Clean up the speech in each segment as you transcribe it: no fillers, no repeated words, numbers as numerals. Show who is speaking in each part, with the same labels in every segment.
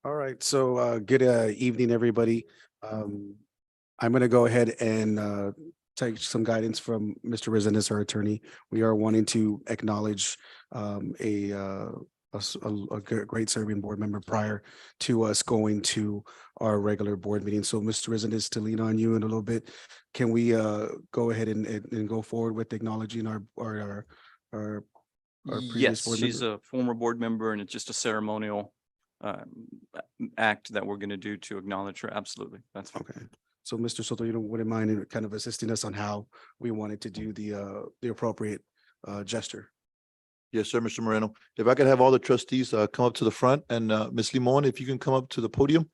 Speaker 1: All right, so good evening, everybody. Um, I'm going to go ahead and take some guidance from Mr. Resendez, our attorney. We are wanting to acknowledge a great serving board member prior to us going to our regular board meeting. So, Mr. Resendez, to lean on you in a little bit, can we go ahead and go forward with acknowledging our previous
Speaker 2: Yes,
Speaker 1: board
Speaker 2: she's
Speaker 1: member?
Speaker 2: a former board member and it's just a ceremonial act that we're going to do to acknowledge her. Absolutely. That's fine.
Speaker 1: Okay, so Mr. Soto, you wouldn't mind in kind of assisting us on how we wanted to do the appropriate gesture?
Speaker 3: Yes, sir, Mr. Moreno. If I could have all the trustees come up to the front and Ms. Limon, if you can come up to the podium.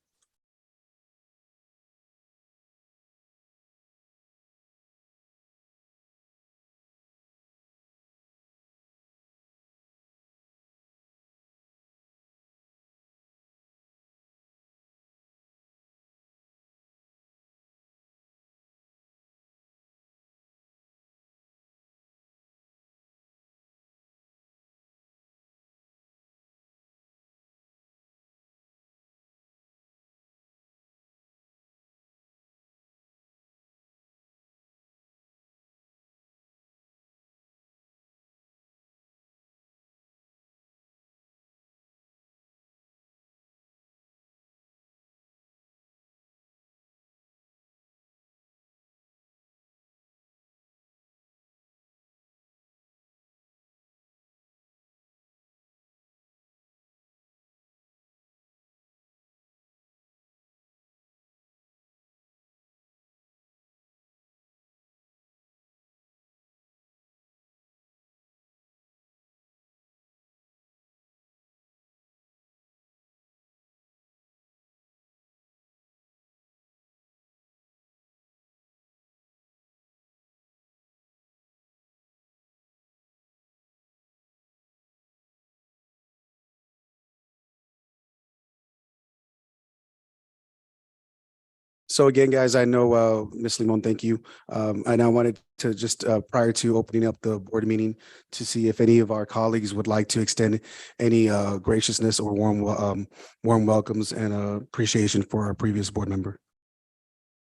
Speaker 1: So again, guys, I know Ms. Limon, thank you. And I wanted to just prior to opening up the board meeting to see if any of our colleagues would like to extend any graciousness or warm welcomes and appreciation for our previous board member.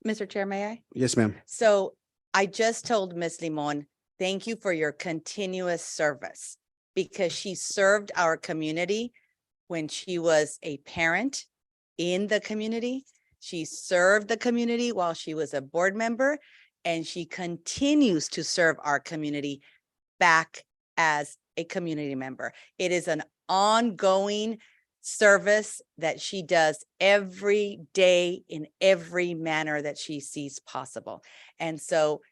Speaker 4: Mr. Chair, may I?
Speaker 1: Yes, ma'am.
Speaker 4: So I just told Ms. Limon, thank you for your continuous service because she served our community when she was a parent in the community. She served the community while she was a board member, and she continues to serve our community back as a community member. It is an ongoing service that she does every day in every manner that she sees possible. And so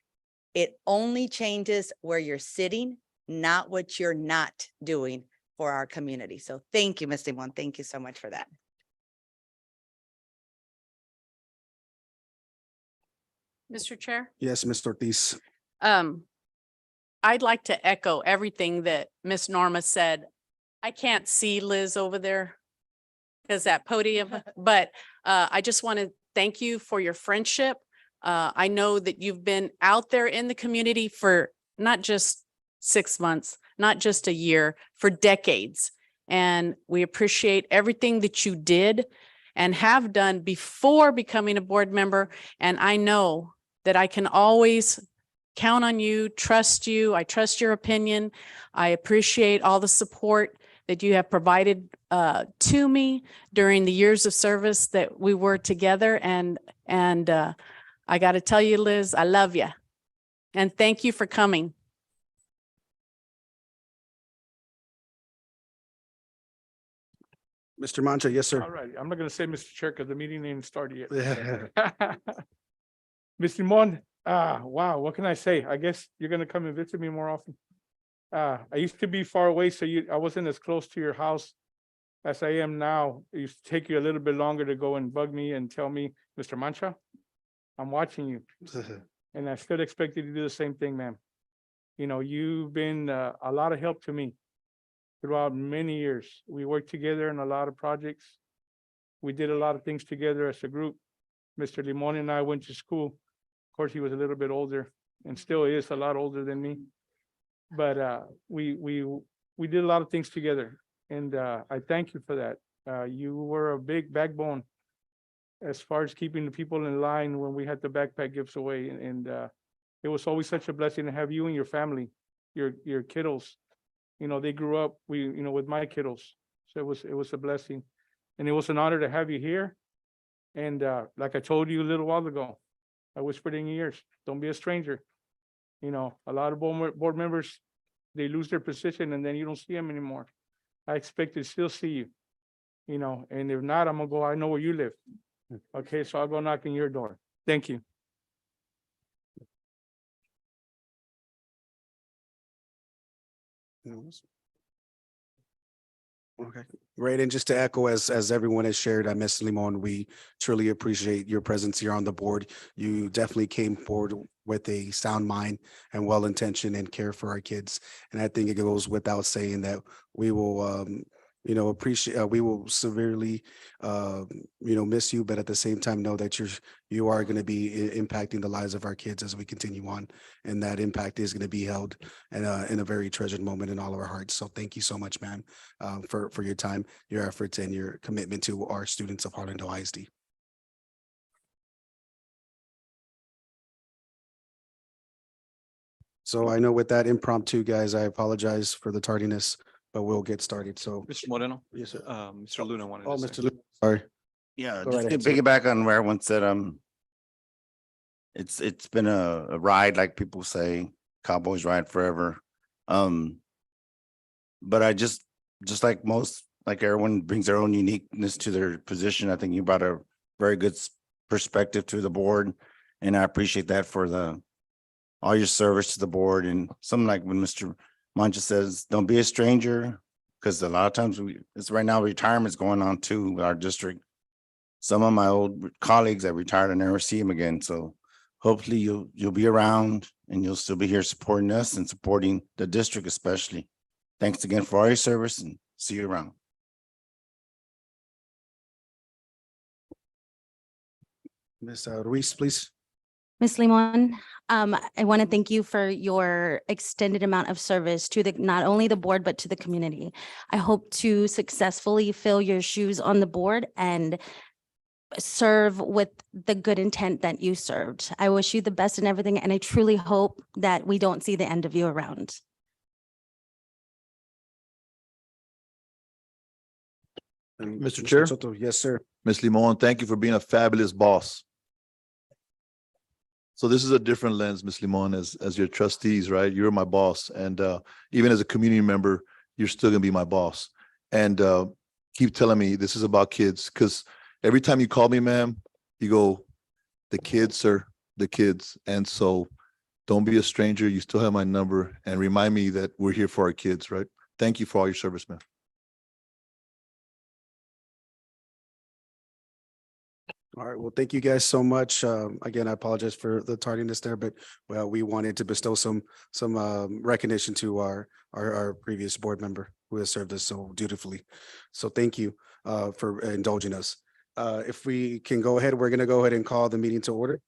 Speaker 4: it only changes where you're sitting, not what you're not doing for our community. So thank you, Ms. Limon. Thank you so much for that.
Speaker 5: Mr. Chair,
Speaker 1: Yes, Ms. Ortiz.
Speaker 5: I'd like to echo everything that Miss Norma said. I can't see Liz over there because that podium, but I just want to thank you for your friendship. I know that you've been out there in the community for not just 6 months, not just a year, for decades. And we appreciate everything that you did and have done before becoming a board member. And I know that I can always count on you, trust you. I trust your opinion. I appreciate all the support that you have provided to me during the years of service that we were together. And I got to tell you, Liz, I love you. And thank you for coming.
Speaker 1: Mr. Mancha, yes,
Speaker 6: All
Speaker 1: sir.
Speaker 6: right, I'm not gonna say Mr. Chair because the meeting ain't started yet.
Speaker 1: Yeah.
Speaker 6: Ms. Limon, wow, what can I say? I guess you're gonna come and visit me more often. I used to be far away, so I wasn't as close to your house as I am now. It used to take you a little bit longer to go and bug me and tell me, Mr. Mancha, I'm watching you. And I still expect you to do the same thing, ma'am. You know, you've been a lot of help to me throughout many years. We worked together in a lot of projects. We did a lot of things together as a group. Mr. Limon and I went to school. Of course, he was a little bit older and still is a lot older than me. But we did a lot of things together. And I thank you for that. You were a big backbone as far as keeping the people in line when we had the backpack gifts away. And it was always such a blessing to have you and your family, your kiddos. You know, they grew up, with my kiddos. So it was a blessing. And it was an honor to have you here. And like I told you a little while ago, I whispered in your ears, don't be a stranger. You know, a lot of board members, they lose their position and then you don't see them anymore. I expect to still see you, and if not, I'm gonna go, I know where you live. Okay, so I'll go knock on your door. Thank you.
Speaker 1: Okay, great. And just to echo, as everyone has shared, Ms. Limon, we truly appreciate your presence here on the board. You definitely came forward with a sound mind and well-intentioned and care for our kids. And I think it goes without saying that we will, appreciate, we will severely, miss you, but at the same time, know that you are going to be impacting the lives of our kids as we continue on. And that impact is going to be held in a very treasured moment in all of our hearts. So thank you so much, ma'am, for your time, your efforts, and your commitment to our students of Harlandale ISD. So I know with that impromptu, guys, I apologize for the tardiness, but we'll get started. So,
Speaker 2: Mr. Moreno,
Speaker 1: yes, sir.
Speaker 2: Mr. Luna wanted
Speaker 1: Oh,
Speaker 2: to
Speaker 1: Mr.
Speaker 2: say.
Speaker 1: Lu, sorry.
Speaker 7: Yeah,
Speaker 1: Go
Speaker 7: just
Speaker 1: right
Speaker 7: to
Speaker 1: ahead, sir.
Speaker 7: piggyback on where everyone said, it's been a ride, like people say, Cowboys ride forever. But I just like everyone brings their own uniqueness to their position. I think you brought a very good perspective to the board, and I appreciate that for all your service to the board. And something like when Mr. Mancha says, don't be a stranger, because a lot of times it's right now retirement's going on too with our district. Some of my old colleagues that retired, I never see them again. So hopefully you'll be around and you'll still be here supporting us and supporting the district especially. Thanks again for all your service and see you around.
Speaker 1: Ms. Ruiz, please.
Speaker 8: Ms. Limon, I want to thank you for your extended amount of service to not only the board, but to the community. I hope to successfully fill your shoes on the board and serve with the good intent that you served. I wish you the best in everything, and I truly hope that we don't see the end of you around.
Speaker 1: And
Speaker 3: Mr. Chair?
Speaker 1: Soto, yes, sir.
Speaker 3: Ms. Limon, thank you for being a fabulous boss. So this is a different lens, Ms. Limon, as your trustees, right? You're my boss. And even as a community member, you're still gonna be my boss. And keep telling me this is about kids, because every time you call me, ma'am, you go, the kids, sir, the kids. And so don't be a stranger. You still have my number, and remind me that we're here for our kids, right? Thank you for all your service, ma'am.
Speaker 1: All right. Well, thank you guys so much. Again, I apologize for the tardiness there, but well, we wanted to bestow some recognition to our previous board member who has served us so dutifully. So thank you for indulging us. If we can go ahead, we're going to go ahead and call the meeting to order.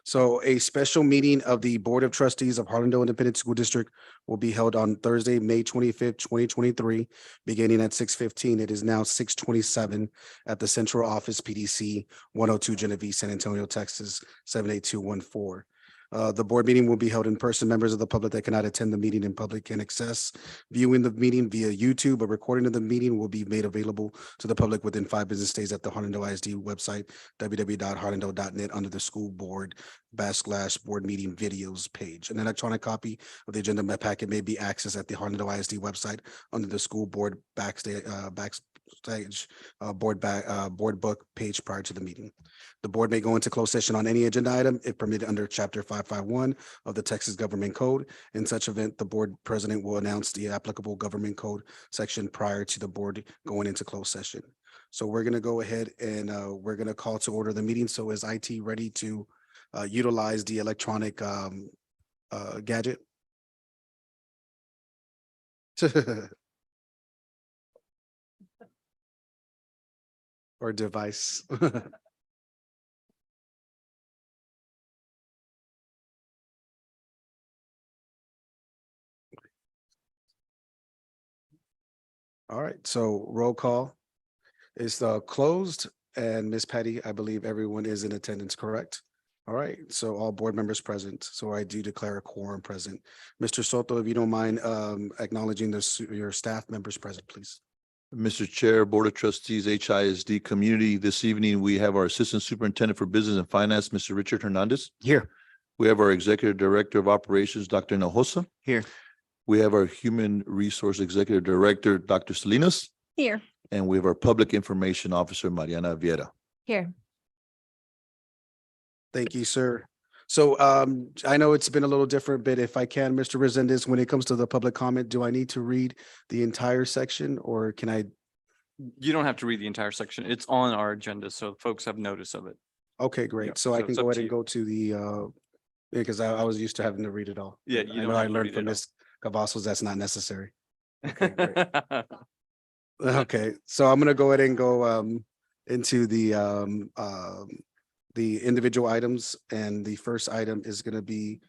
Speaker 1: So a special meeting of the Board of Trustees of Harlandale Independent School District will be held on Thursday, May 25th, 2023, beginning at 6:15. It is now 6:27 at the Central Office, PDC 102 Genevieve, San Antonio, Texas 78214. The board meeting will be held in person. Members of the public that cannot attend the meeting in public can access viewing the meeting via YouTube. A recording of the meeting will be made available to the public within 5 business days at the Harlandale ISD website, www.harlandale.net, under the school board /board meeting videos page. An electronic copy of the agenda packet may be accessed at the Harlandale ISD website under the school board board book page prior to the meeting. The board may go into closed session on any agenda item if permitted under Chapter 551 of the Texas Government Code. In such event, the board president will announce the applicable government code section prior to the board going into closed session. So we're going to go ahead and we're going to call to order the meeting. So is IT ready to utilize the electronic gadget? Or device? All right, so roll call. is closed, and Ms. Patty, I believe everyone is in attendance, correct? All right, so all board members present, so I do declare a quorum present. Mr. Soto, if you don't mind acknowledging your staff members present, please.
Speaker 3: Mr. Chair, Board of Trustees, HISD Community, this evening, we have our Assistant Superintendent for Business and Finance, Mr. Richard Hernandez.
Speaker 7: Here.
Speaker 3: We have our Executive Director of Operations, Dr. Hinojosa.
Speaker 7: Here.
Speaker 3: We have our Human Resource Executive Director, Dr. Salinas,
Speaker 8: Here.
Speaker 3: and we have our Public Information Officer, Mariana Viera.
Speaker 8: Here.
Speaker 1: Thank you, sir. So I know it's been a little different, but if I can, Mr. Resendez, when it comes to the public comment, do I need to read the entire section or can I?
Speaker 2: You don't have to read the entire section. It's on our agenda, so folks have notice of it.
Speaker 1: Okay,
Speaker 2: Yeah,
Speaker 1: great. So I
Speaker 2: so
Speaker 1: can
Speaker 2: it's
Speaker 1: go
Speaker 2: up
Speaker 1: ahead
Speaker 2: to
Speaker 1: and
Speaker 2: you.
Speaker 1: go to the because I was used to having to read it all.
Speaker 2: Yeah,
Speaker 1: But
Speaker 2: you
Speaker 1: I
Speaker 2: don't
Speaker 1: know I
Speaker 2: have to
Speaker 1: learned
Speaker 2: read
Speaker 1: from
Speaker 2: it all.
Speaker 1: Ms. Cavazos that's not necessary. Okay, great. Okay, so I'm gonna go ahead and go into the individual items, and the first item is gonna be,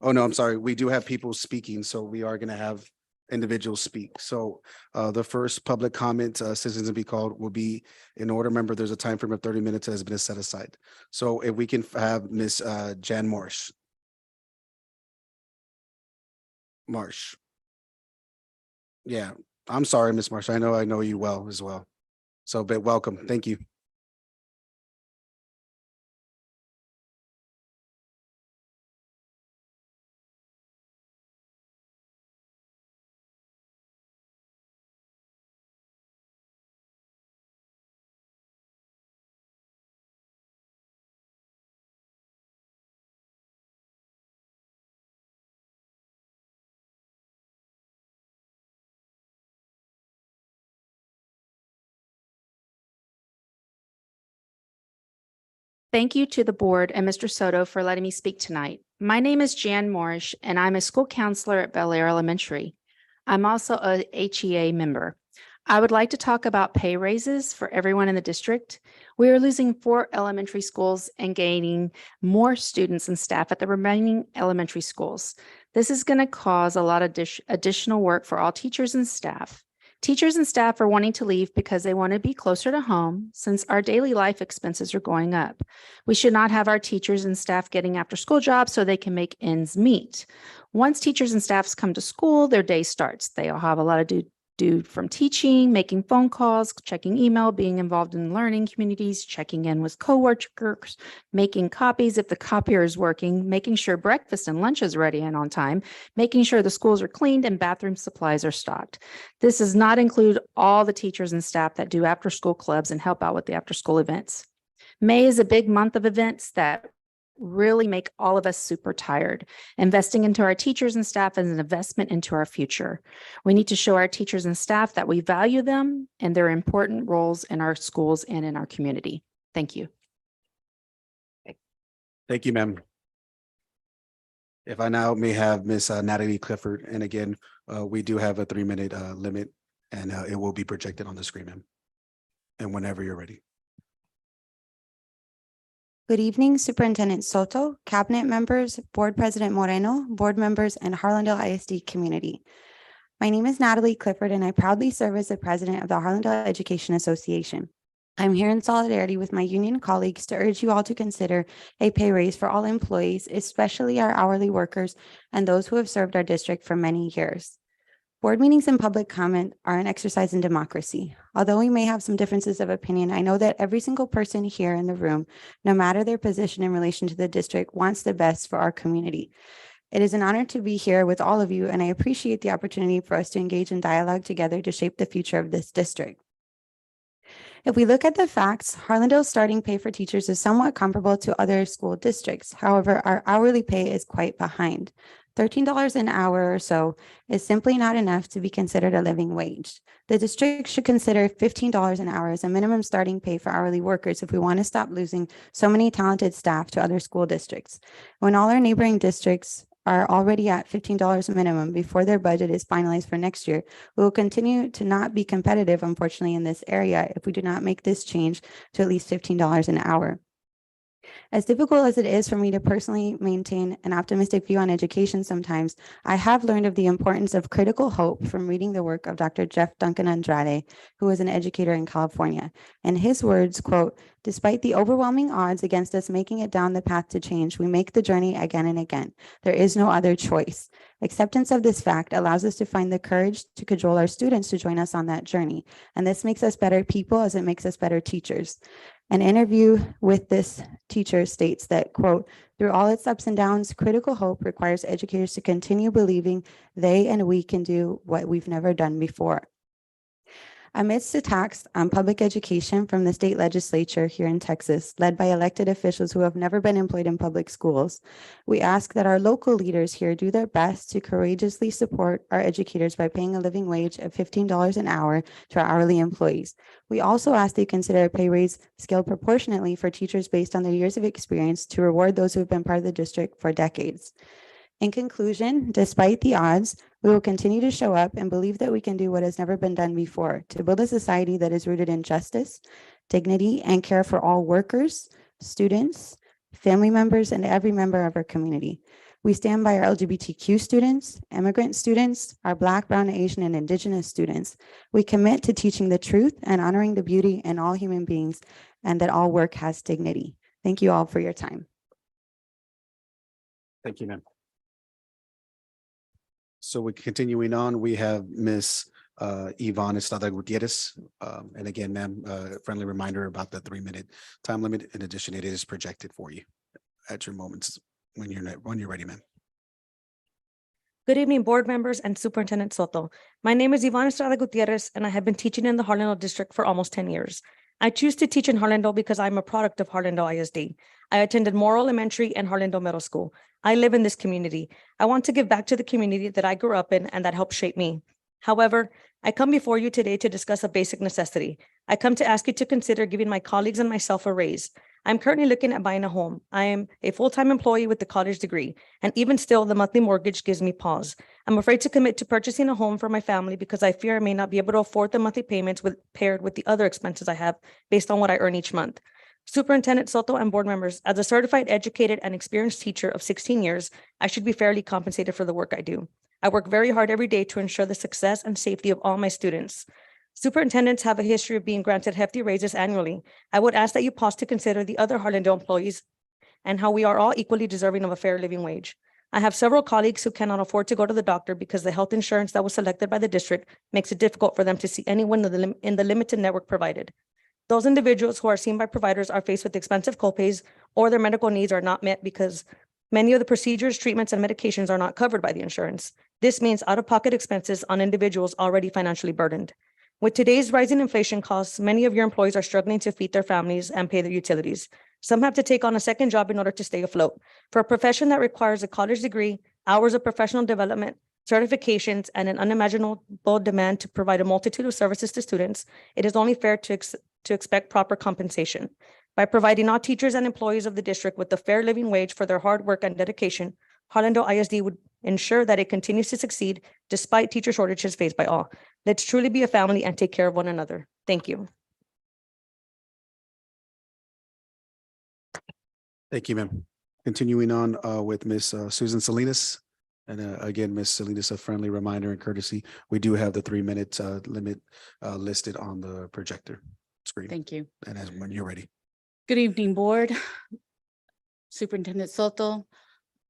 Speaker 1: oh no, I'm sorry, we do have people speaking, so we are gonna have individuals speak. So the first public comment, citizens to be called will be in order. Remember, there's a time frame of 30 minutes that has been set aside. So if we can have Miss Jan Marsh. Marsh. Yeah, I'm sorry, Miss Marsh. I know you well as well. So, but welcome. Thank you.
Speaker 9: Thank you to the board and Mr. Soto for letting me speak tonight. My name is Jan Morrish, and I'm a school counselor at Bel Air Elementary. I'm also a HEA member. I would like to talk about pay raises for everyone in the district. We are losing 4 elementary schools and gaining more students and staff at the remaining elementary schools. This is going to cause a lot of additional work for all teachers and staff. Teachers and staff are wanting to leave because they want to be closer to home since our daily life expenses are going up. We should not have our teachers and staff getting after school jobs so they can make ends meet. Once teachers and staffs come to school, their day starts. They all have a lot to do from teaching, making phone calls, checking email, being involved in learning communities, checking in with coworkers, making copies if the copier is working, making sure breakfast and lunch is ready and on time, making sure the schools are cleaned and bathroom supplies are stocked. This does not include all the teachers and staff that do after-school clubs and help out with the after-school events. May is a big month of events that really make all of us super tired. Investing into our teachers and staff is an investment into our future. We need to show our teachers and staff that we value them and their important roles in our schools and in our community. Thank you.
Speaker 1: Thank you, ma'am. If I now may have Miss Natalie Clifford, and again, we do have a 3-minute limit, and it will be projected on the screen, ma'am. And whenever you're ready.
Speaker 10: Good evening, Superintendent Soto, Cabinet members, Board President Moreno, board members, and Harlandale ISD community. My name is Natalie Clifford, and I proudly serve as the president of the Harlandale Education Association. I'm here in solidarity with my union colleagues to urge you all to consider a pay raise for all employees, especially our hourly workers and those who have served our district for many years. Board meetings and public comment are an exercise in democracy. Although we may have some differences of opinion, I know that every single person here in the room, no matter their position in relation to the district, wants the best for our community. It is an honor to be here with all of you, and I appreciate the opportunity for us to engage in dialogue together to shape the future of this district. If we look at the facts, Harlandale's starting pay for teachers is somewhat comparable to other school districts. However, our hourly pay is quite behind. $13 an hour or so is simply not enough to be considered a living wage. The district should consider $15 an hour as a minimum starting pay for hourly workers if we want to stop losing so many talented staff to other school districts. When all our neighboring districts are already at $15 minimum before their budget is finalized for next year, we will continue to not be competitive, unfortunately, in this area if we do not make this change to at least $15 an hour. As difficult as it is for me to personally maintain an optimistic view on education sometimes, I have learned of the importance of critical hope from reading the work of Dr. Jeff Duncan Andrade, who is an educator in California. In his words, quote, "Despite the overwhelming odds against us making it down the path to change, we make the journey again and again. There is no other choice. Acceptance of this fact allows us to find the courage to cajole our students to join us on that journey. And this makes us better people as it makes us better teachers." An interview with this teacher states that, quote, "Through all its ups and downs, critical hope requires educators to continue believing they and we can do what we've never done before." Amidst attacks on public education from the state legislature here in Texas, led by elected officials who have never been employed in public schools, we ask that our local leaders here do their best to courageously support our educators by paying a living wage of $15 an hour to our hourly employees. We also ask they consider a pay raise scaled proportionately for teachers based on their years of experience to reward those who have been part of the district for decades. In conclusion, despite the odds, we will continue to show up and believe that we can do what has never been done before to build a society that is rooted in justice, dignity, and care for all workers, students, family members, and every member of our community. We stand by our LGBTQ students, immigrant students, our Black, Brown, Asian, and Indigenous students. We commit to teaching the truth and honoring the beauty in all human beings and that all work has dignity. Thank you all for your time.
Speaker 1: Thank you, ma'am. So we're continuing on, we have Ms. Yvonne Estrada Gutierrez. And again, ma'am, friendly reminder about the 3-minute time limit. In addition, it is projected for you at your moments when you're ready, ma'am.
Speaker 11: Good evening, board members and Superintendent Soto. My name is Yvonne Estrada Gutierrez, and I have been teaching in the Harlandale District for almost 10 years. I choose to teach in Harlandale because I'm a product of Harlandale ISD. I attended Morrow Elementary and Harlandale Middle School. I live in this community. I want to give back to the community that I grew up in and that helped shape me. However, I come before you today to discuss a basic necessity. I come to ask you to consider giving my colleagues and myself a raise. I'm currently looking at buying a home. I am a full-time employee with a college degree, and even still, the monthly mortgage gives me pause. I'm afraid to commit to purchasing a home for my family because I fear I may not be able to afford the monthly payments paired with the other expenses I have based on what I earn each month. Superintendent Soto and board members, as a certified, educated, and experienced teacher of 16 years, I should be fairly compensated for the work I do. I work very hard every day to ensure the success and safety of all my students. Superintendents have a history of being granted hefty raises annually. I would ask that you pause to consider the other Harlandale employees and how we are all equally deserving of a fair living wage. I have several colleagues who cannot afford to go to the doctor because the health insurance that was selected by the district makes it difficult for them to see anyone in the limited network provided. Those individuals who are seen by providers are faced with expensive copays, or their medical needs are not met because many of the procedures, treatments, and medications are not covered by the insurance. This means out-of-pocket expenses on individuals already financially burdened. With today's rising inflation costs, many of your employees are struggling to feed their families and pay their utilities. Some have to take on a second job in order to stay afloat. For a profession that requires a college degree, hours of professional development, certifications, and an unimaginable demand to provide a multitude of services to students, it is only fair to expect proper compensation. By providing all teachers and employees of the district with a fair living wage for their hard work and dedication, Harlandale ISD would ensure that it continues to succeed despite teacher shortages faced by all. Let's truly be a family and take care of one another. Thank you.
Speaker 1: Thank you, ma'am. Continuing on with Ms. Susan Salinas. And again, Ms. Salinas, a friendly reminder and courtesy, we do have the 3-minute limit listed on the projector screen.
Speaker 12: Thank you.
Speaker 1: And as when you're ready.
Speaker 12: Good evening, board. Superintendent Soto,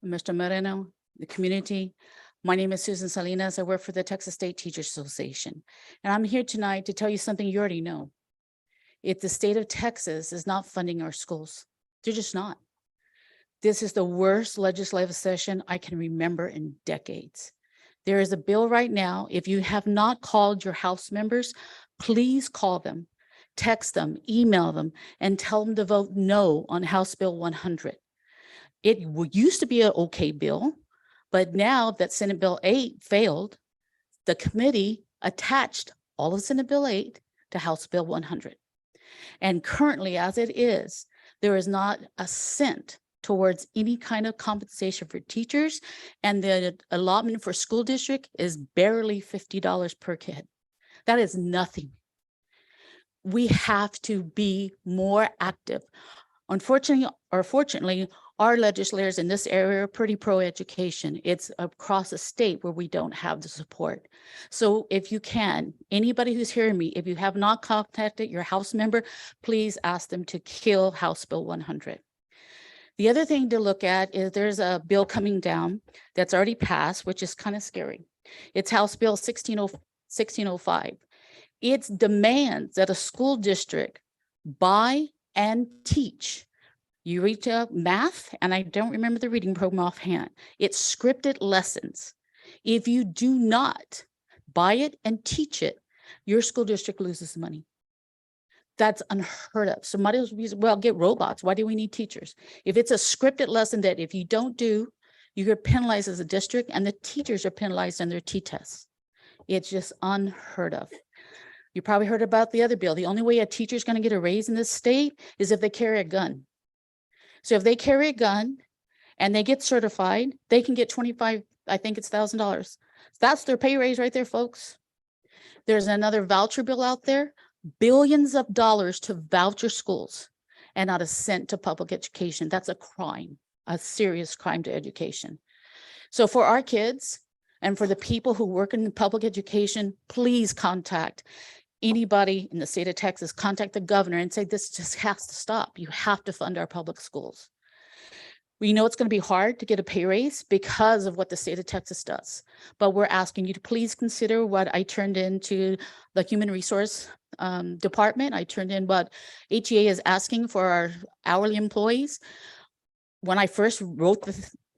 Speaker 12: Mr. Moreno, the community. My name is Susan Salinas. I work for the Texas State Teachers Association. And I'm here tonight to tell you something you already know. If the state of Texas is not funding our schools, they're just not. This is the worst legislative session I can remember in decades. There is a bill right now. If you have not called your House members, please call them, text them, email them, and tell them to vote no on House Bill 100. It used to be an okay bill, but now that Senate Bill 8 failed, the committee attached all of Senate Bill 8 to House Bill 100. And currently, as it is, there is not a cent towards any kind of compensation for teachers, and the allotment for school district is barely $50 per kid. That is nothing. We have to be more active Unfortunately, or fortunately, our legislators in this area are pretty pro-education. It's across the state where we don't have the support. So if you can, anybody who's hearing me, if you have not contacted your House member, please ask them to kill House Bill 100. The other thing to look at is there's a bill coming down that's already passed, which is kind of scary. It's House Bill 1605. It demands that a school district buy and teach. You read math, and I don't remember the reading program offhand. It's scripted lessons. If you do not buy it and teach it, your school district loses money. That's unheard of. So might as well get robots. Why do we need teachers? If it's a scripted lesson that if you don't do, you get penalized as a district, and the teachers are penalized on their T-tests. It's just unheard of. You probably heard about the other bill. The only way a teacher is going to get a raise in this state is if they carry a gun. So if they carry a gun and they get certified, they can get 25, I think it's $1,000. That's their pay raise right there, folks. There's another voucher bill out there, billions of dollars to voucher schools and not a cent to public education. That's a crime, a serious crime to education. So for our kids and for the people who work in public education, please contact anybody in the state of Texas, contact the governor and say, this just has to stop. You have to fund our public schools. We know it's going to be hard to get a pay raise because of what the state of Texas does, but we're asking you to please consider what I turned into the Human Resource Department. I turned in what HEA is asking for our hourly employees. When I first wrote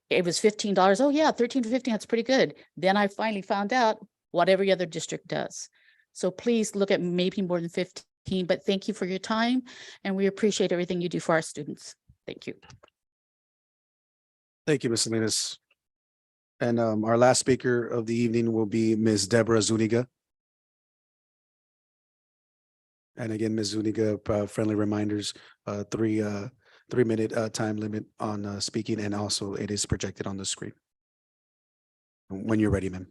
Speaker 12: it was $15. Oh yeah, 13 to 15, that's pretty good. Then I finally found out what every other district does. So please look at maybe more than 15, but thank you for your time. And we appreciate everything you do for our students. Thank you.
Speaker 1: Thank you, Ms. Salinas. And our last speaker of the evening will be Ms. Deborah Zuniga. And again, Ms. Zuniga, friendly reminders, 3-minute time limit on speaking, and also it is projected on the screen. When you're ready, ma'am.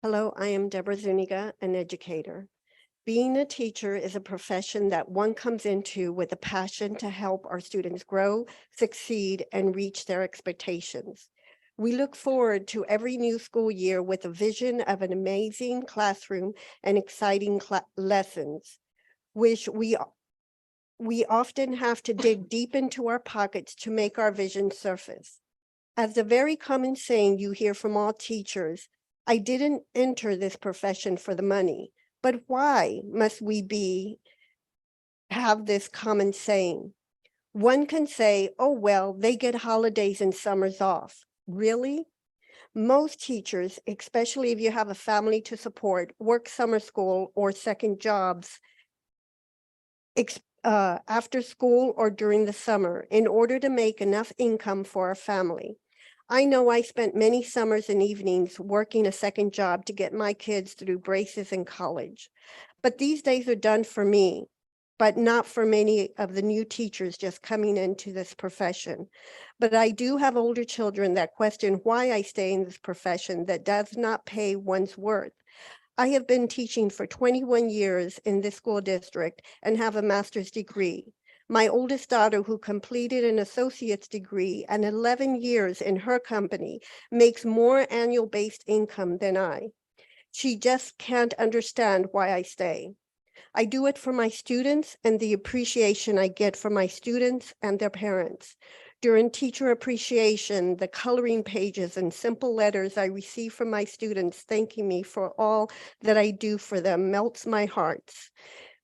Speaker 13: Hello, I am Deborah Zuniga, an educator. Being a teacher is a profession that one comes into with a passion to help our students grow, succeed, and reach their expectations. We look forward to every new school year with a vision of an amazing classroom and exciting lessons, which we often have to dig deep into our pockets to make our vision surface. As a very common saying you hear from all teachers, I didn't enter this profession for the money, but why must we have this common saying? One can say, oh, well, they get holidays and summers off. Really? Most teachers, especially if you have a family to support, work summer school or second jobs after school or during the summer in order to make enough income for our family. I know I spent many summers and evenings working a second job to get my kids through braces in college. But these days are done for me, but not for many of the new teachers just coming into this profession. But I do have older children that question why I stay in this profession that does not pay one's worth. I have been teaching for 21 years in this school district and have a master's degree. My oldest daughter, who completed an associate's degree and 11 years in her company, makes more annual based income than I. She just can't understand why I stay. I do it for my students and the appreciation I get from my students and their parents. During teacher appreciation, the coloring pages and simple letters I receive from my students thanking me for all that I do for them melts my heart.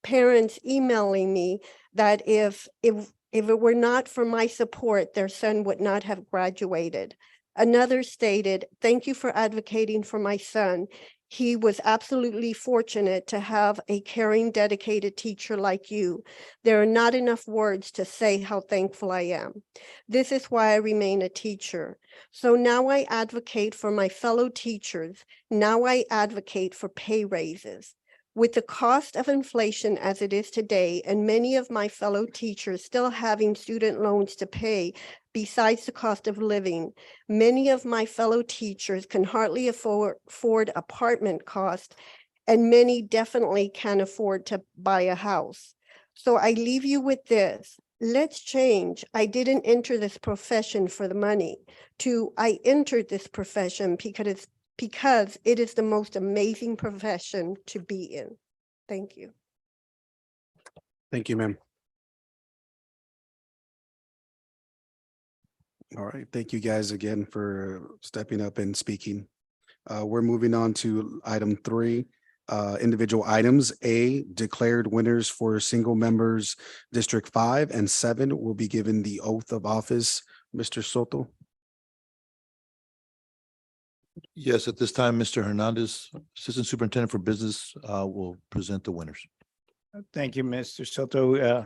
Speaker 13: Parents emailing me that if it were not for my support, their son would not have graduated. Another stated, thank you for advocating for my son. He was absolutely fortunate to have a caring, dedicated teacher like you. There are not enough words to say how thankful I am. This is why I remain a teacher. So now I advocate for my fellow teachers. Now I advocate for pay raises. With the cost of inflation as it is today, and many of my fellow teachers still having student loans to pay besides the cost of living, many of my fellow teachers can hardly afford apartment cost, and many definitely can't afford to buy a house. So I leave you with this. Let's change. I didn't enter this profession for the money to I entered this profession because it is the most amazing profession to be in. Thank you.
Speaker 1: Thank you, ma'am. All right, thank you guys again for stepping up and speaking. We're moving on to item 3, individual items. A, declared winners for single members, District 5 and 7 will be given the oath of office. Mr. Soto.
Speaker 3: Yes, at this time, Mr. Hernandez, Assistant Superintendent for Business, will present the winners.
Speaker 14: Thank you, Mr. Soto.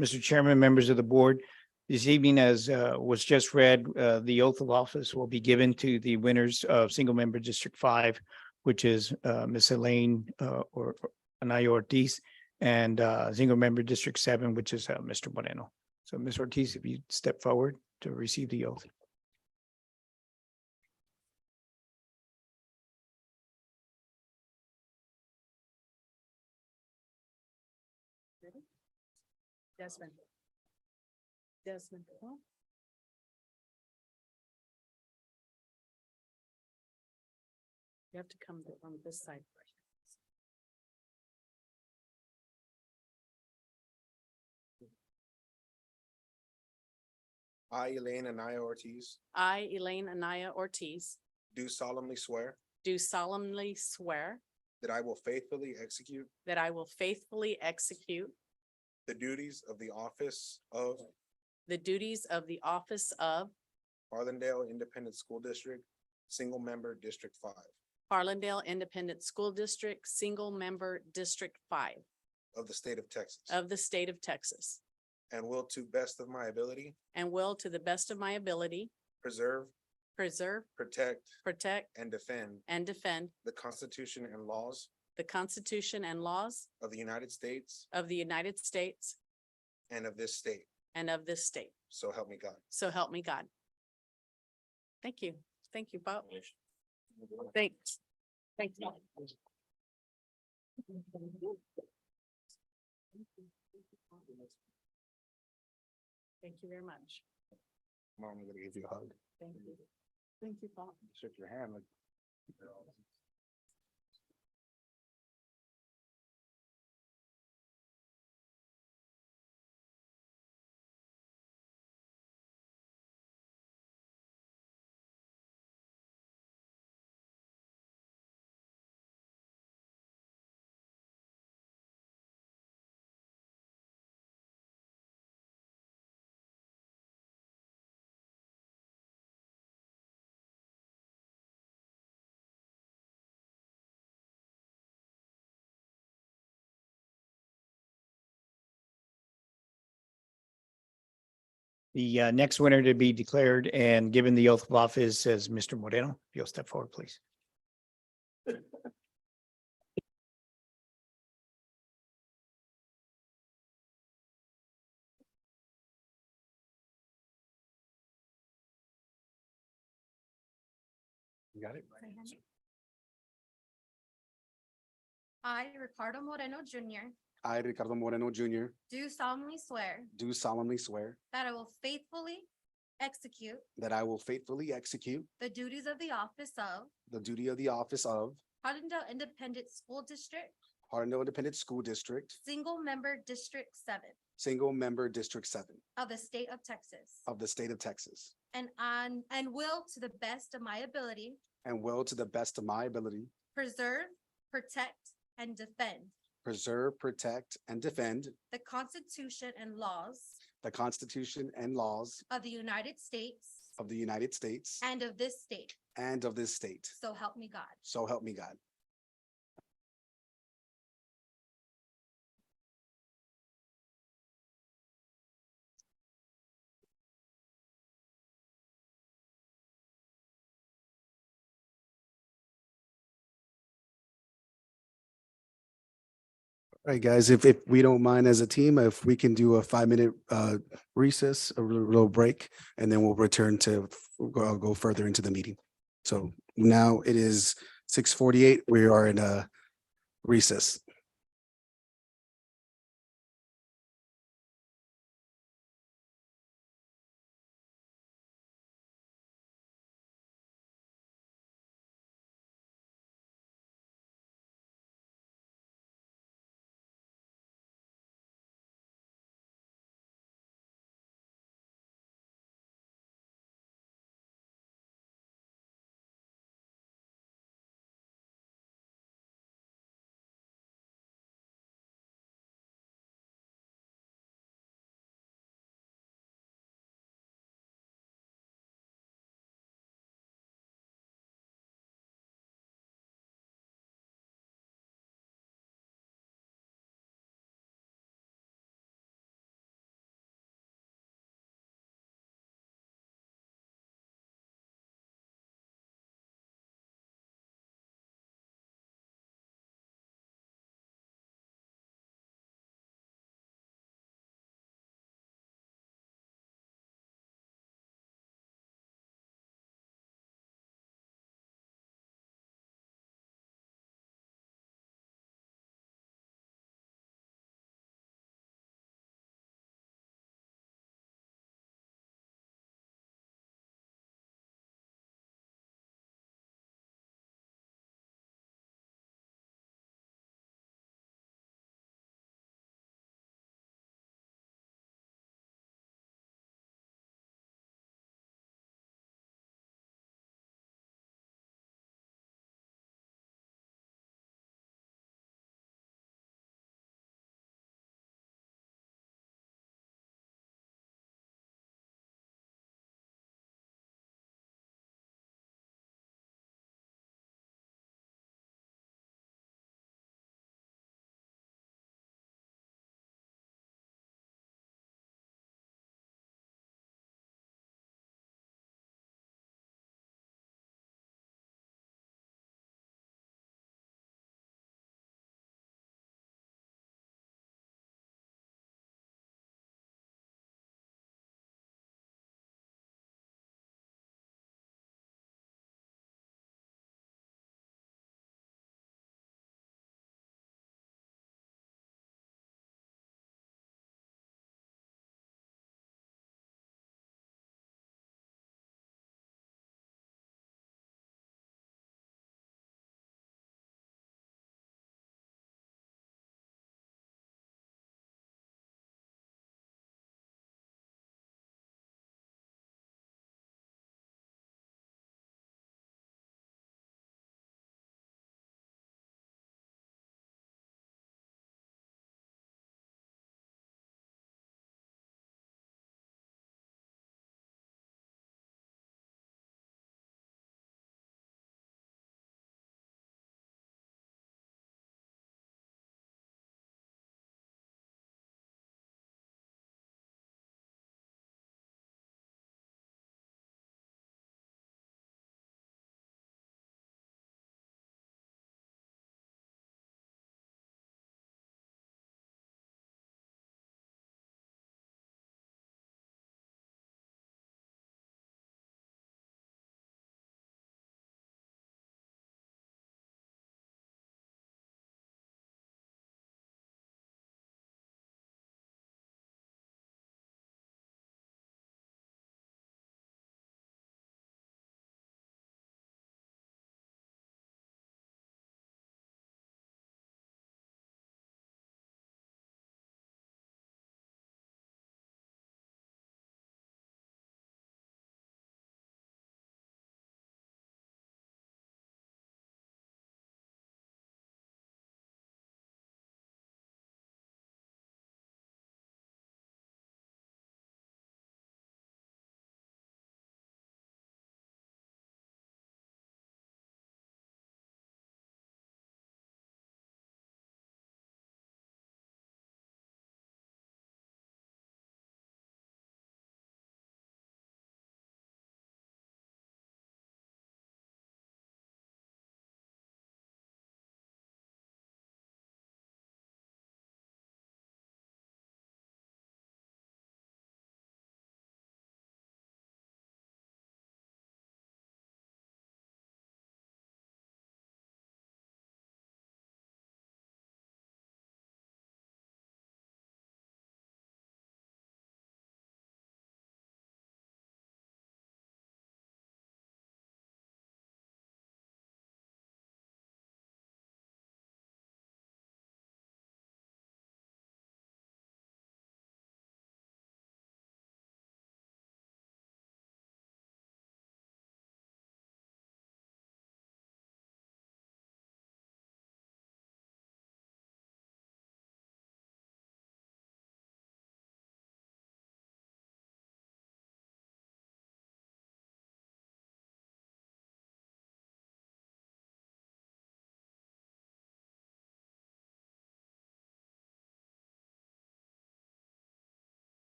Speaker 14: Mr. Chairman, members of the board, this evening, as was just read, the oath of office will be given to the winners of single member District 5, which is Ms. Elaine or Anaya Ortiz, and single member District 7, which is Mr. Moreno. So Ms. Ortiz, if you step forward to receive the oath.
Speaker 5: Desmond. Desmond. You have to come on this side.
Speaker 1: I, Elaine Anaya Ortiz,
Speaker 5: I, Elaine Anaya Ortiz,
Speaker 1: do solemnly swear
Speaker 5: do solemnly swear
Speaker 1: that I will faithfully execute
Speaker 5: that I will faithfully execute
Speaker 1: the duties of the office of
Speaker 5: the duties of the office of
Speaker 1: Harlandale Independent School District, single member District 5
Speaker 5: Harlandale Independent School District, single member District 5
Speaker 1: of the state of Texas,
Speaker 5: of the state of Texas,
Speaker 1: and will to best of my ability
Speaker 5: and will, to the best of my ability,
Speaker 1: preserve,
Speaker 5: preserve,
Speaker 1: protect,
Speaker 5: protect,
Speaker 1: and defend
Speaker 5: and defend
Speaker 1: the Constitution and laws
Speaker 5: the Constitution and laws
Speaker 1: of the United States
Speaker 5: of the United States
Speaker 1: and of this state.
Speaker 5: and of this state.
Speaker 1: So help me God.
Speaker 5: So help me God. Thank you. Thank you, Bob. Thanks. Thank you. Thank you very much.
Speaker 1: Mom, I'm gonna give you a hug.
Speaker 5: Thank you. Thank you, Bob.
Speaker 1: Shake your hand. Like,
Speaker 14: The next winner to be declared and given the oath of office is Mr. Moreno. If you'll step forward, please.
Speaker 1: you got it?
Speaker 15: I, Ricardo Moreno Junior,
Speaker 1: I, Ricardo Moreno Junior,
Speaker 15: do solemnly swear
Speaker 1: do solemnly swear
Speaker 15: that I will faithfully execute
Speaker 1: that I will faithfully execute
Speaker 15: the duties of the office of
Speaker 1: the duty of the office of
Speaker 15: Harlandale Independent School District,
Speaker 1: Harlandale Independent School District,
Speaker 15: Single Member District 7
Speaker 1: single member District 7
Speaker 15: of the state of Texas,
Speaker 1: of the state of Texas,
Speaker 15: and will, to the best of my ability,
Speaker 1: and will to the best of my ability
Speaker 15: preserve, protect, and defend
Speaker 1: preserve, protect, and defend
Speaker 15: the Constitution and laws
Speaker 1: the Constitution and laws
Speaker 15: of the United States
Speaker 1: of the United States
Speaker 15: and of this state.
Speaker 1: and of this state.
Speaker 15: So help me God.
Speaker 1: So help me God. All right, guys, if we don't mind as a team, if we can do a 5-minute recess, a little break, and then we'll return to go further into the meeting. So now it is 6:48. We are in a recess.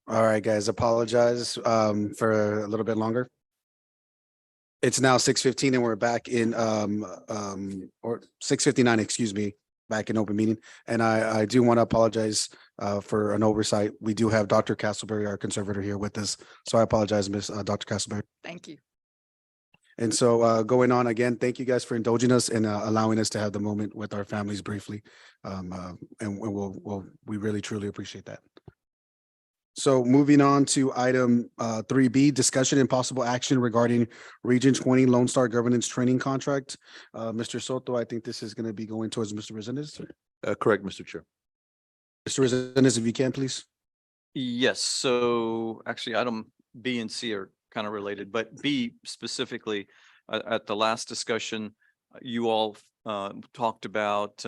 Speaker 1: All right, guys, apologize for a little bit longer. It's now 6:15 and we're back in or 6:59, excuse me, back in open meeting. And I do want to apologize for an oversight. We do have Dr. Castleberry, our conservator, here with us. So I apologize, Miss Dr. Castleberry.
Speaker 2: Thank you.
Speaker 1: And so going on again, thank you guys for indulging us and allowing us to have the moment with our families briefly. And we really truly appreciate that. So moving on to item 3B, discussion and possible action regarding Region 20 Lone Star Governance Training Contract. Mr. Soto, I think this is going to be going towards Mr. Resendez.
Speaker 3: Correct, Mr. Chair.
Speaker 1: Mr. Resendez, if you can, please.
Speaker 2: Yes, so actually item B and C are kind of related, but B specifically, at the last discussion, you all talked about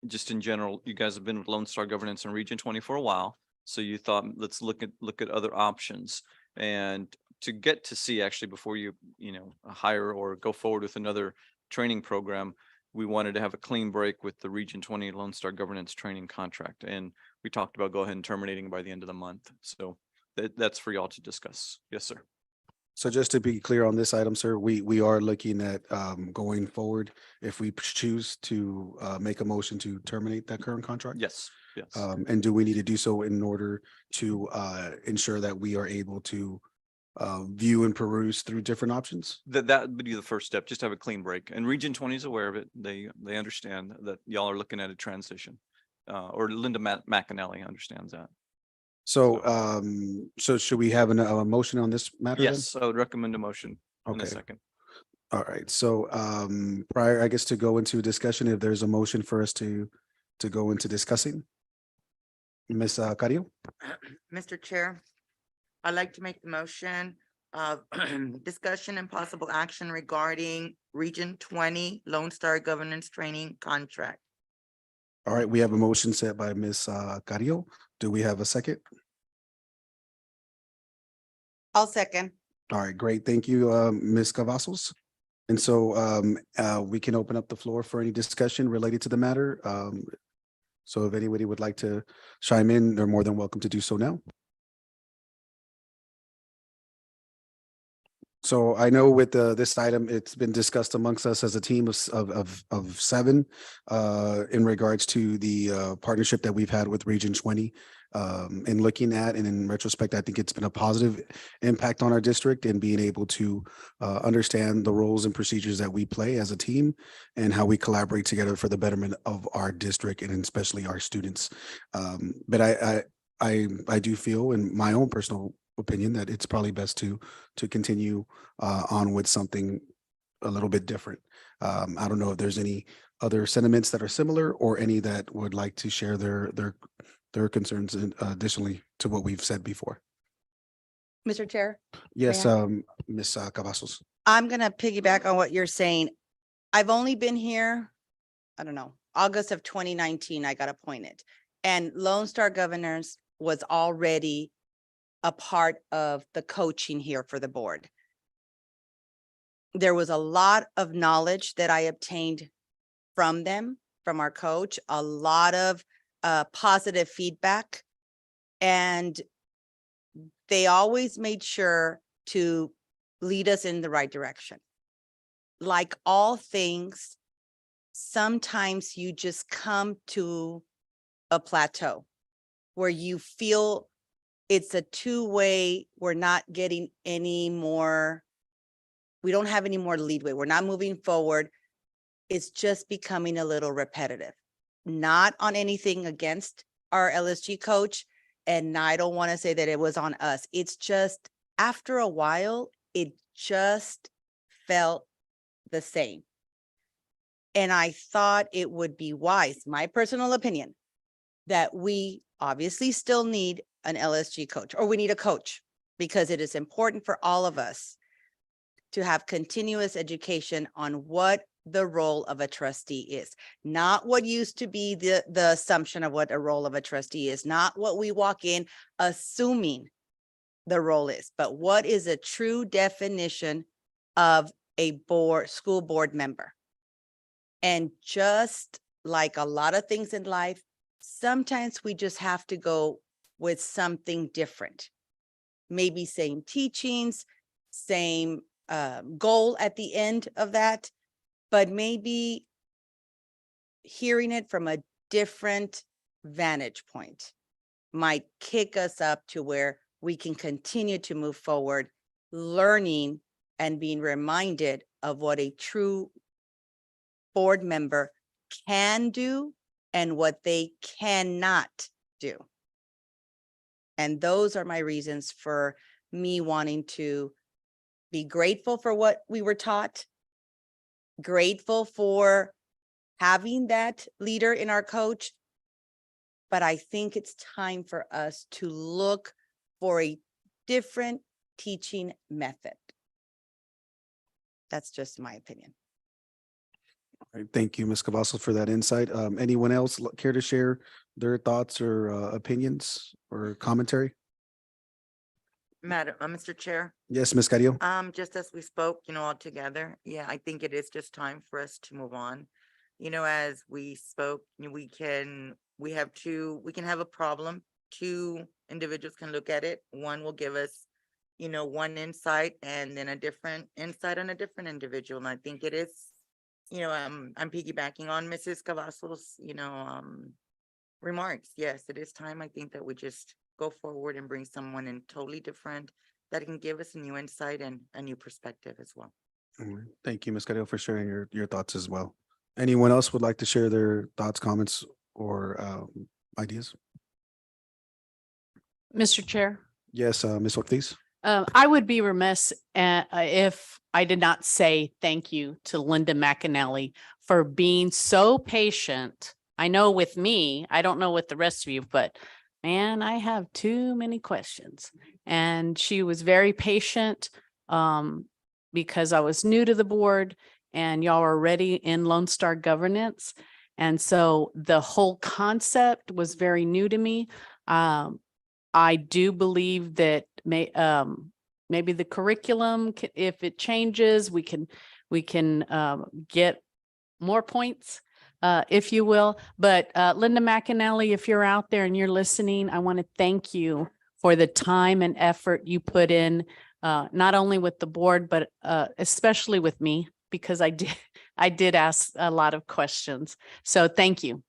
Speaker 2: just in general, you guys have been with Lone Star Governance in Region 20 for a while. So you thought, let's look at other options. And to get to C, actually, before you hire or go forward with another training program, we wanted to have a clean break with the Region 20 Lone Star Governance Training Contract. And we talked about go ahead and terminating by the end of the month. So that's for y'all to discuss. Yes, sir.
Speaker 1: So just to be clear on this item, sir, we are looking at going forward if we choose to make a motion to terminate that current contract.
Speaker 2: Yes, yes.
Speaker 1: And do we need to do so in order to ensure that we are able to view and peruse through different options?
Speaker 2: That would be the first step, just have a clean break. And Region 20 is aware of it. They understand that y'all are looking at a transition. Or Linda McAnally understands that.
Speaker 1: So so should we have a motion on this matter? then?
Speaker 2: Yes, I would recommend a motion in a
Speaker 1: Okay.
Speaker 2: second.
Speaker 1: All right. So prior, I guess, to go into discussion, if there's a motion for us to go into discussing. Ms. Carrillo?
Speaker 16: Mr. Chair, I'd like to make the motion of discussion and possible action regarding Region 20 Lone Star Governance Training Contract.
Speaker 1: All right, we have a motion set by Ms. Carrillo. Do we have a second?
Speaker 4: I'll second.
Speaker 1: All right, great. Thank you, Ms. Cavazos. And so we can open up the floor for any discussion related to the matter. So if anybody would like to chime in, they're more than welcome to do so now. So I know with this item, it's been discussed amongst us as a team of seven in regards to the partnership that we've had with Region 20. And looking at, and in retrospect, I think it's been a positive impact on our district and being able to understand the roles and procedures that we play as a team and how we collaborate together for the betterment of our district and especially our students. But I do feel, in my own personal opinion, that it's probably best to continue on with something a little bit different. I don't know if there's any other sentiments that are similar or any that would like to share their concerns additionally to what we've said before.
Speaker 4: Mr. Chair,
Speaker 1: Yes,
Speaker 4: Mayor?
Speaker 1: Ms. Cavazos.
Speaker 4: I'm gonna piggyback on what you're saying. I've only been here, I don't know, August of 2019, I got appointed. And Lone Star Governors was already a part of the coaching here for the board. There was a lot of knowledge that I obtained from them, from our coach, a lot of positive feedback. And they always made sure to lead us in the right direction. Like all things, sometimes you just come to a plateau where you feel it's a two-way, we're not getting any more, we don't have any more leadway, we're not moving forward. It's just becoming a little repetitive. Not on anything against our LSG coach, and I don't want to say that it was on us. It's just after a while, it just felt the same. And I thought it would be wise, my personal opinion, that we obviously still need an LSG coach, or we need a coach, because it is important for all of us to have continuous education on what the role of a trustee is, not what used to be the assumption of what a role of a trustee is, not what we walk in assuming the role is, but what is a true definition of a school board member. And just like a lot of things in life, sometimes we just have to go with something different. Maybe same teachings, same goal at the end of that, but maybe hearing it from a different vantage point might kick us up to where we can continue to move forward, learning and being reminded of what a true board member can do and what they cannot do. And those are my reasons for me wanting to be grateful for what we were taught, grateful for having that leader in our coach. But I think it's time for us to look for a different teaching method. That's just my opinion.
Speaker 1: All right, thank you, Ms. Cavazos, for that insight. Anyone else care to share their thoughts or opinions or commentary?
Speaker 16: Madam, Mr. Chair,
Speaker 1: Yes, Ms. Carrillo?
Speaker 16: just as we spoke, all together, yeah, I think it is just time for us to move on. As we spoke, we can have a problem. Two individuals can look at it. One will give us, one insight and then a different insight on a different individual. And I think it is, I'm piggybacking on Mrs. Cavazos, remarks. Yes, it is time. I think that we just go forward and bring someone in totally different that can give us a new insight and a new perspective as well.
Speaker 1: All right, thank you, Ms. Carrillo, for sharing your thoughts as well. Anyone else would like to share their thoughts, comments, or ideas?
Speaker 5: Mr. Chair.
Speaker 1: Yes, Ms. Ortiz?
Speaker 5: I would be remiss if I did not say thank you to Linda McAnally for being so patient. I know with me, I don't know with the rest of you, but man, I have too many questions. And she was very patient because I was new to the board and y'all are already in Lone Star governance. And so the whole concept was very new to me. I do believe that maybe the curriculum, if it changes, we can get more points, if you will. But Linda McAnally, if you're out there and you're listening, I want to thank you for the time and effort you put in, not only with the board, but especially with me, because I did ask a lot of questions. So thank you.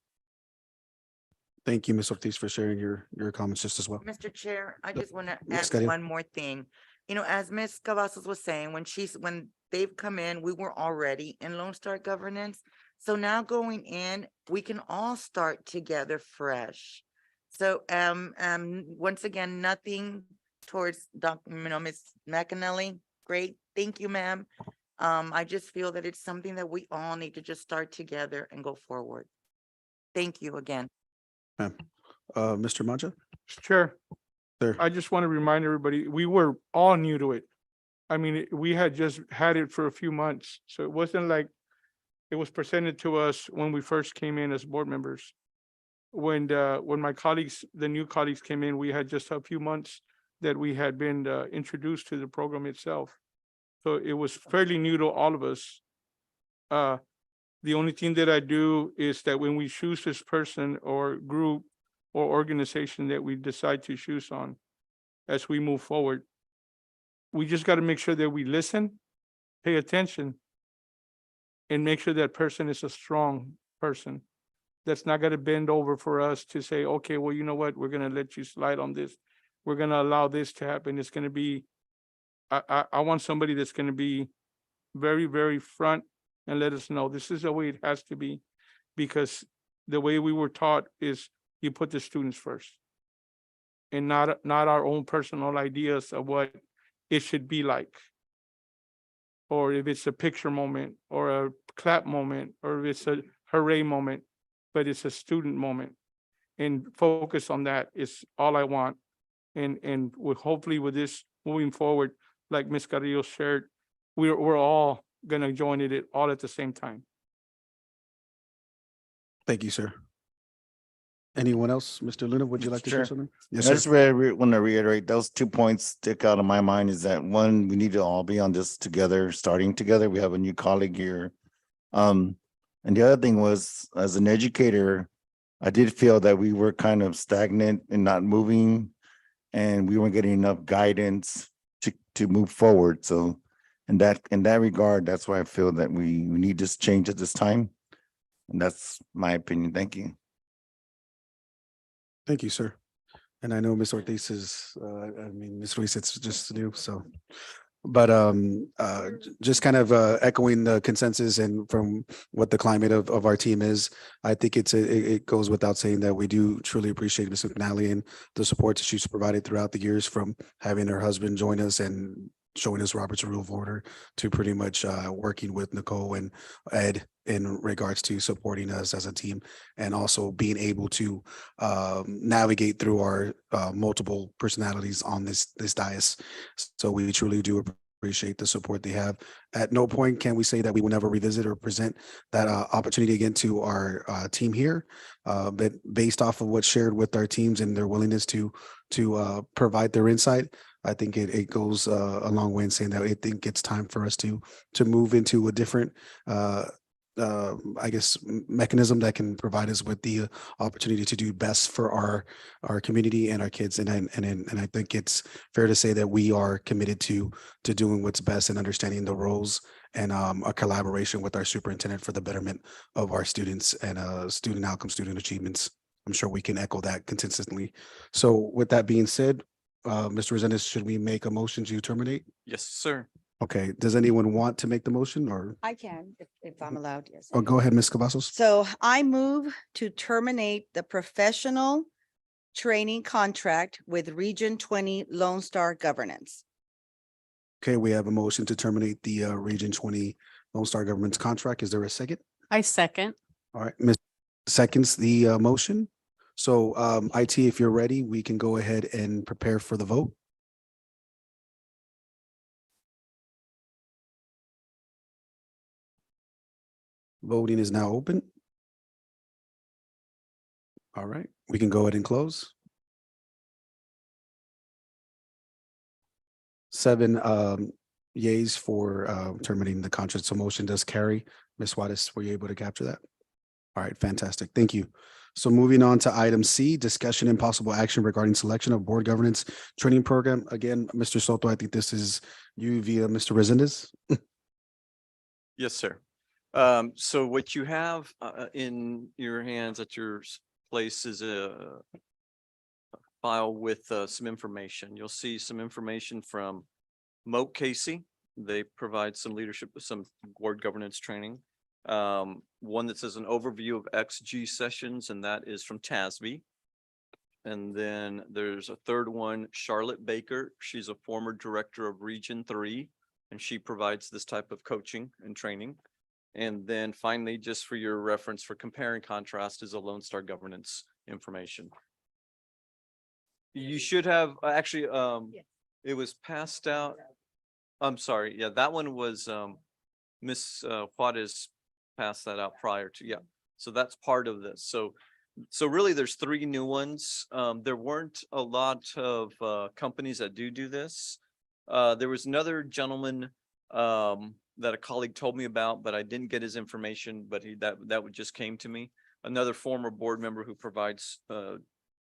Speaker 1: Thank you, Ms. Ortiz, for sharing your comments just as well.
Speaker 16: Mr. Chair, I just want to
Speaker 1: Ms.
Speaker 16: add
Speaker 1: Carrillo.
Speaker 16: one more thing. As Ms. Cavazos was saying, when they've come in, we were already in Lone Star governance. So now going in, we can all start together fresh. So once again, nothing towards Ms. McAnally. Great. Thank you, ma'am. I just feel that it's something that we all need to just start together and go forward. Thank you again.
Speaker 1: Ma'am. Mr. Maja?
Speaker 6: Sure.
Speaker 1: Sir.
Speaker 6: I just want to remind everybody, we were all new to it. I mean, we had just had it for a few months, so it wasn't like it was presented to us when we first came in as board members. When my colleagues, the new colleagues came in, we had just a few months that we had been introduced to the program itself. So it was fairly new to all of us. The only thing that I do is that when we choose this person or group or organization that we decide to choose on as we move forward, we just got to make sure that we listen, pay attention, and make sure that person is a strong person that's not going to bend over for us to say, okay, well, you know what, we're going to let you slide on this. We're going to allow this to happen. It's going to be, I want somebody that's going to be very, very front and let us know this is the way it has to be, because the way we were taught is you put the students first and not our own personal ideas of what it should be like. Or if it's a picture moment or a clap moment, or if it's a hooray moment, but it's a student moment. And focus on that is all I want. And hopefully with this moving forward, like Ms. Carrillo shared, we're all gonna join it all at the same time.
Speaker 1: Thank you, sir. Anyone else? Mr. Luna, would you like to share
Speaker 7: Sure.
Speaker 1: something?
Speaker 7: I
Speaker 1: Yes,
Speaker 7: just
Speaker 1: sir.
Speaker 7: want to reiterate, those 2 points stick out in my mind is that one, we need to all be on this together, starting together. We have a new colleague here. And the other thing was, as an educator, I did feel that we were kind of stagnant and not moving, and we weren't getting enough guidance to move forward. So in that regard, that's why I feel that we need this change at this time. And that's my opinion. Thank you.
Speaker 1: Thank you, sir. And I know Ms. Ortiz is, Ms. Ruiz, it's just new, so. But just kind of echoing the consensus and from what the climate of our team is, I think it goes without saying that we do truly appreciate Ms. McNally and the support that she's provided throughout the years, from having her husband join us and showing us Robert's Rule of Order to pretty much working with Nicole and Ed in regards to supporting us as a team, and also being able to navigate through our multiple personalities on this dais. So we truly do appreciate the support they have. At no point can we say that we will never revisit or present that opportunity again to our team here. But based off of what's shared with our teams and their willingness to provide their insight, I think it goes a long way in saying that I think it's time for us to move into a different I guess mechanism that can provide us with the opportunity to do best for our community and our kids. And I think it's fair to say that we are committed to doing what's best and understanding the roles and a collaboration with our superintendent for the betterment of our students and student outcomes, student achievements. I'm sure we can echo that consistently. So with that being said, Mr. Resendez, should we make a motion to terminate?
Speaker 2: Yes, sir.
Speaker 1: Okay, does anyone want to make the motion, or?
Speaker 4: I can, if I'm allowed, yes.
Speaker 1: Oh, go ahead, Ms. Cavazos.
Speaker 4: So I move to terminate the professional training contract with Region 20 Lone Star Governance.
Speaker 1: Okay, we have a motion to terminate the Region 20 Lone Star Government's contract. Is there a second?
Speaker 5: I second.
Speaker 1: All right, Ms. Seconds the motion. So IT, if you're ready, we can go ahead and prepare for the vote. Voting is now open. All right, we can go ahead and close. 7 yays for terminating the contract. So motion does carry. Ms. Juarez, were you able to capture that? All right, fantastic. Thank you. So moving on to item C, discussion and possible action regarding selection of board governance training program. Again, Mr. Soto, I think this is you via Mr. Resendez.
Speaker 2: Yes, sir. So what you have in your hands at your place is a file with some information. You'll see some information from Moat Casey. They provide some leadership, some board governance training. One that says an overview of XG sessions, and that is from TASB. And then there's a third one, Charlotte Baker. She's a former director of Region 3, and she provides this type of coaching and training. And then finally, just for your reference for compare and contrast, is a Lone Star Governance information. You should have actually, it was passed out. I'm sorry. Yeah, that one was Miss Juarez passed that out prior to, yeah. So that's part of this. So really there's 3 new ones. There weren't a lot of companies that do this. There was another gentleman that a colleague told me about, but I didn't get his information, but that would just came to me. Another former board member who provides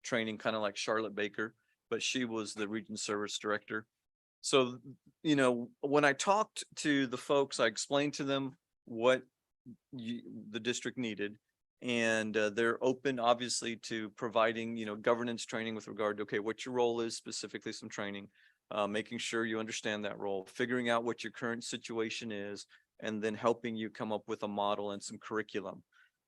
Speaker 2: training, kind of like Charlotte Baker, but she was the region service director. So, you know, when I talked to the folks, I explained to them what the district needed, and they're open obviously to providing, you know, governance training with regard to, okay, what your role is, specifically some training, making sure you understand that role, figuring out what your current situation is, and then helping you come up with a model and some curriculum.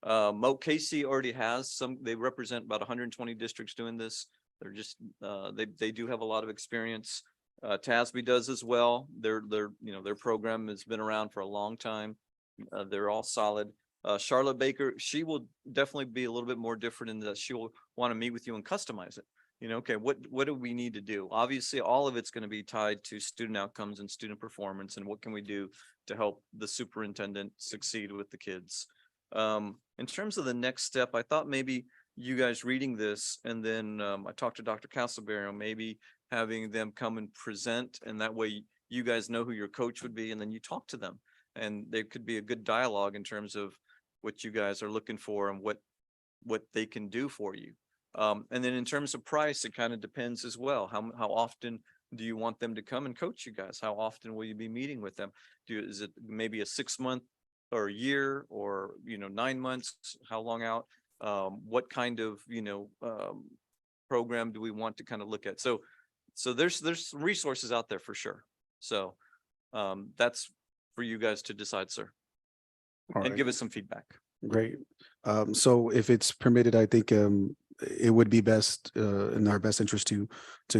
Speaker 2: Moat Casey already has some, they represent about 120 districts doing this. They're just, they do have a lot of experience. TASB does as well. Their program has been around for a long time. They're all solid. Charlotte Baker, she will definitely be a little bit more different in that she will want to meet with you and customize it. You know, okay, what do we need to do? Obviously, all of it's going to be tied to student outcomes and student performance, and what can we do to help the superintendent succeed with the kids. In terms of the next step, I thought maybe you guys reading this, and then I talked to Dr. Castleberry, maybe having them come and present, and that way you guys know who your coach would be, and then you talk to them, and there could be a good dialogue in terms of what you guys are looking for and what what they can do for you. And then in terms of price, it kind of depends as well. How often do you want them to come and coach you guys? How often will you be meeting with them? Is it maybe a 6 month or a year or, 9 months? How long out? What kind of, program do we want to kind of look at? So there's some resources out there for sure. So that's for you guys to decide, sir,
Speaker 1: All
Speaker 2: and
Speaker 1: right.
Speaker 2: give us some feedback.
Speaker 1: Great. So if it's permitted, I think it would be best in our best interest to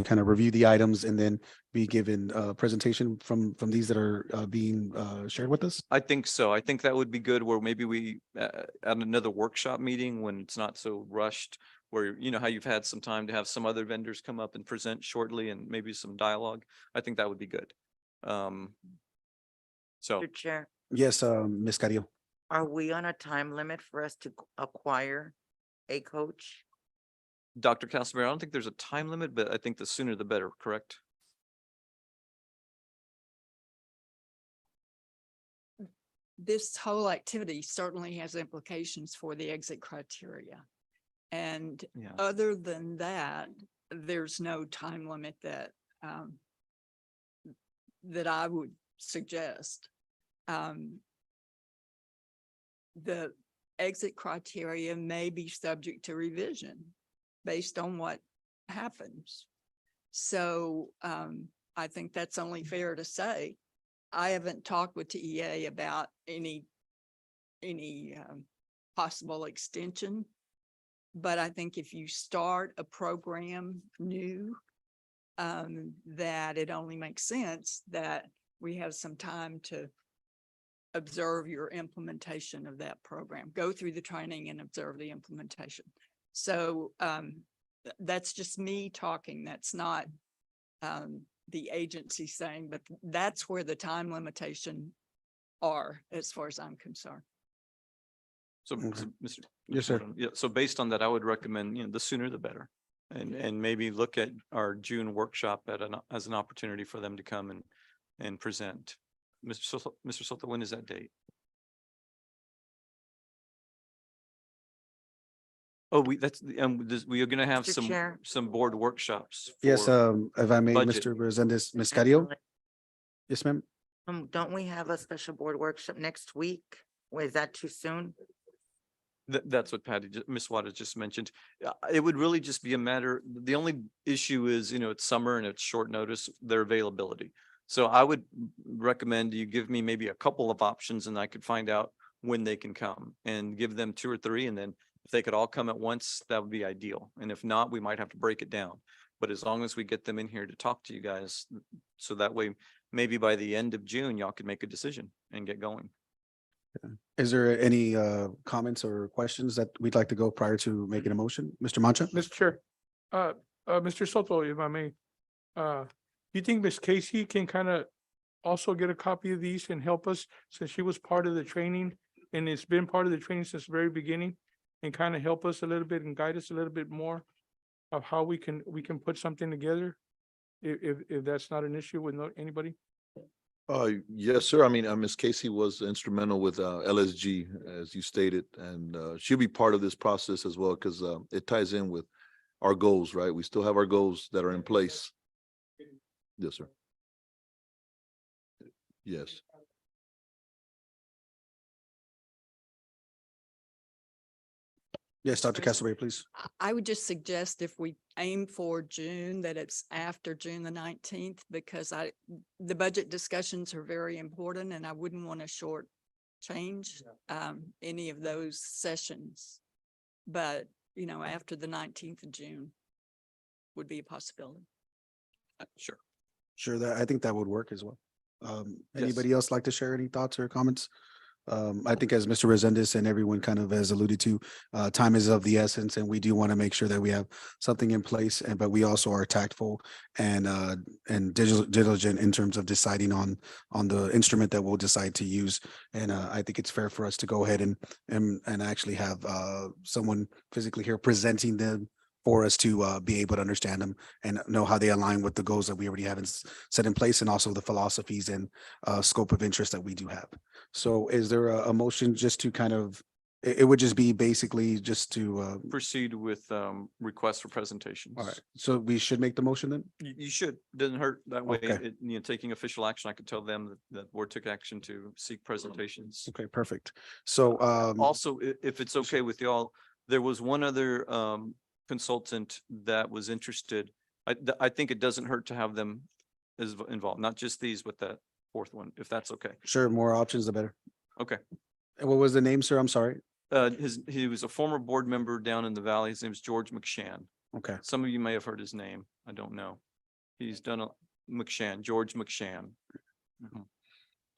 Speaker 1: kind of review the items and then be given a presentation from these that are being shared with us.
Speaker 2: I think so. I think that would be good where maybe we at another workshop meeting when it's not so rushed, where how you've had some time to have some other vendors come up and present shortly and maybe some dialogue. I think that would be good. So
Speaker 16: Mr. Chair,
Speaker 1: Yes, Ms. Carrillo.
Speaker 16: are we on a time limit for us to acquire a coach?
Speaker 2: Dr. Castleberry, I don't think there's a time limit, but I think the sooner the better, correct?
Speaker 17: This whole activity certainly has implications for the exit criteria. And
Speaker 2: Yeah.
Speaker 17: other than that, there's no time limit that I would suggest. The exit criteria may be subject to revision based on what happens. So I think that's only fair to say. I haven't talked with TEA about any possible extension. But I think if you start a program new, that it only makes sense that we have some time to observe your implementation of that program, go through the training and observe the implementation. So that's just me talking. That's not the agency saying, but that's where the time limitation are as far as I'm concerned.
Speaker 2: So,
Speaker 1: Okay.
Speaker 2: Mr.
Speaker 1: Yes, sir.
Speaker 2: Yeah, so based on that, I would recommend, the sooner the better. And maybe look at our June workshop as an opportunity for them to come and present. Mr. Soto, when is that date? Oh, we are gonna have
Speaker 16: Mr. Chair.
Speaker 2: some board workshops.
Speaker 1: Yes,
Speaker 2: for
Speaker 1: if I may,
Speaker 2: budget.
Speaker 1: Mr. Resendez, Ms. Carrillo. Yes, ma'am.
Speaker 16: Don't we have a special board workshop next week? Or is that too soon?
Speaker 2: That's what Ms. Waters just mentioned. It would really just be a matter, the only issue is, it's summer and it's short notice, their availability. So I would recommend you give me maybe a couple of options and I could find out when they can come and give them 2 or 3. And then if they could all come at once, that would be ideal. And if not, we might have to break it down. But as long as we get them in here to talk to you guys, so that way, maybe by the end of June, y'all could make a decision and get going.
Speaker 1: Is there any comments or questions that we'd like to go prior to making a motion? Mr. Mancha?
Speaker 6: Mr. Chair, Mr. Soto, if I may, you think Ms. Casey can kind of also get a copy of these and help us since she was part of the training and it's been part of the training since the very beginning and kind of help us a little bit and guide us a little bit more of how we can put something together? If that's not an issue with anybody?
Speaker 3: Yes, sir. I mean, Ms. Casey was instrumental with LSG, as you stated, and she'll be part of this process as well because it ties in with our goals, right? We still have our goals that are in place. Yes, sir. Yes.
Speaker 1: Yes, Dr. Castleberry, please.
Speaker 17: I would just suggest if we aim for June, that it's after June the 19th, because the budget discussions are very important and I wouldn't want to shortchange any of those sessions. But, after the 19th of June would be a possibility.
Speaker 2: Sure.
Speaker 1: Sure, I think that would work as well.
Speaker 2: Yes.
Speaker 1: Anybody else like to share any thoughts or comments? I think as Mr. Resendez and everyone kind of has alluded to, time is of the essence, and we do want to make sure that we have something in place. But we also are tactful and diligent in terms of deciding on the instrument that we'll decide to use. And I think it's fair for us to go ahead and actually have someone physically here presenting them for us to be able to understand them and know how they align with the goals that we already have set in place, and also the philosophies and scope of interest that we do have. So is there a motion just to kind of It would just be basically just to,
Speaker 2: Proceed with requests for presentations.
Speaker 1: all right, so we should make the motion then?
Speaker 2: You should, doesn't hurt that way,
Speaker 1: Okay.
Speaker 2: taking official action, I could tell them that the board took action to seek presentations.
Speaker 1: Okay, perfect. So,
Speaker 2: Also, if it's okay with y'all, there was one other consultant that was interested. I think it doesn't hurt to have them as involved, not just these, but that fourth one, if that's okay.
Speaker 1: sure, more options, the better.
Speaker 2: Okay.
Speaker 1: And what was the name, sir? I'm sorry.
Speaker 2: He was a former board member down in the valley. His name is George McShan.
Speaker 1: Okay,
Speaker 2: Some of you may have heard his name. I don't know. He's done George McShan. Mhm.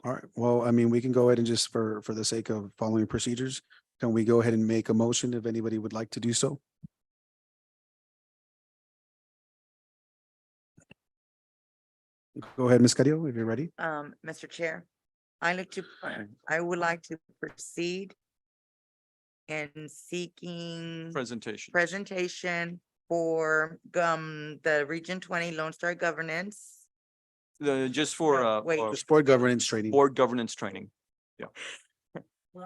Speaker 1: all right. Well, I mean, we can go ahead and just for the sake of following procedures, can we go ahead and make a motion if anybody would like to do so? Go ahead, Ms. Carrillo, if you're ready.
Speaker 16: Mr. Chair, I would like to proceed in seeking presentation for the Region 20 Lone Star Governance.
Speaker 2: Just for
Speaker 16: Wait.
Speaker 1: Just board governance training.
Speaker 2: board governance training.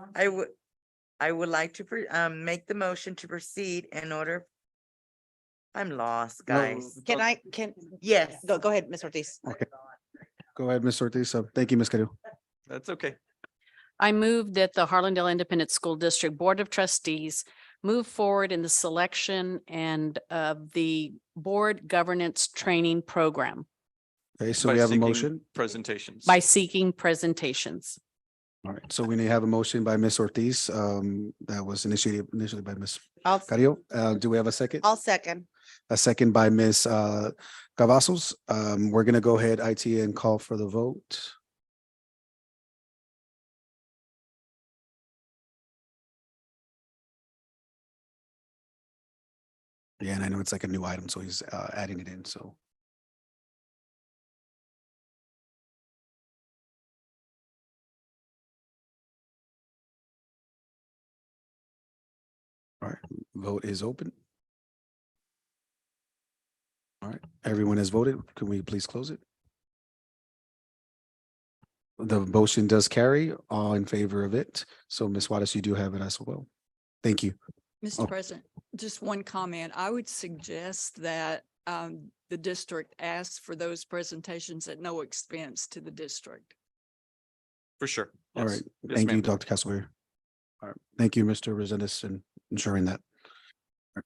Speaker 16: I would like to make the motion to proceed in order. I'm lost,
Speaker 1: No,
Speaker 16: guys.
Speaker 4: Can,
Speaker 16: Yes.
Speaker 4: go ahead, Ms. Ortiz.
Speaker 1: Okay. Go ahead, Ms. Ortiz. Thank you, Ms. Carrillo.
Speaker 2: That's okay.
Speaker 5: I move that the Harlandale Independent School District Board of Trustees move forward in the selection and of the board governance training program
Speaker 1: Okay, so
Speaker 2: By
Speaker 1: we have a
Speaker 2: seeking
Speaker 1: motion.
Speaker 2: Presentations.
Speaker 5: by seeking presentations.
Speaker 1: All right, so we may have a motion by Ms. Ortiz, that was initiated initially by Ms.
Speaker 4: I'll,
Speaker 1: Carrillo. Do we have a second?
Speaker 4: I'll second.
Speaker 1: A second by Ms. Cavazos. We're gonna go ahead, IT, and call for the vote. Yeah, and I know it's like a new item, so he's adding it in, so. All right, vote is open. All right, everyone has voted. Can we please close it? The motion does carry, all in favor of it. So Ms. Wattis, you do have it as well. Thank you. Oh.
Speaker 17: Mr. President, just one comment. I would suggest that the district asks for those presentations at no expense to the district.
Speaker 2: For sure.
Speaker 1: All
Speaker 2: Yes.
Speaker 1: right,
Speaker 2: Yes,
Speaker 1: thank you,
Speaker 2: ma'am.
Speaker 1: Dr. Castleberry. All right, thank you, Mr. Resendes, in ensuring that. All right.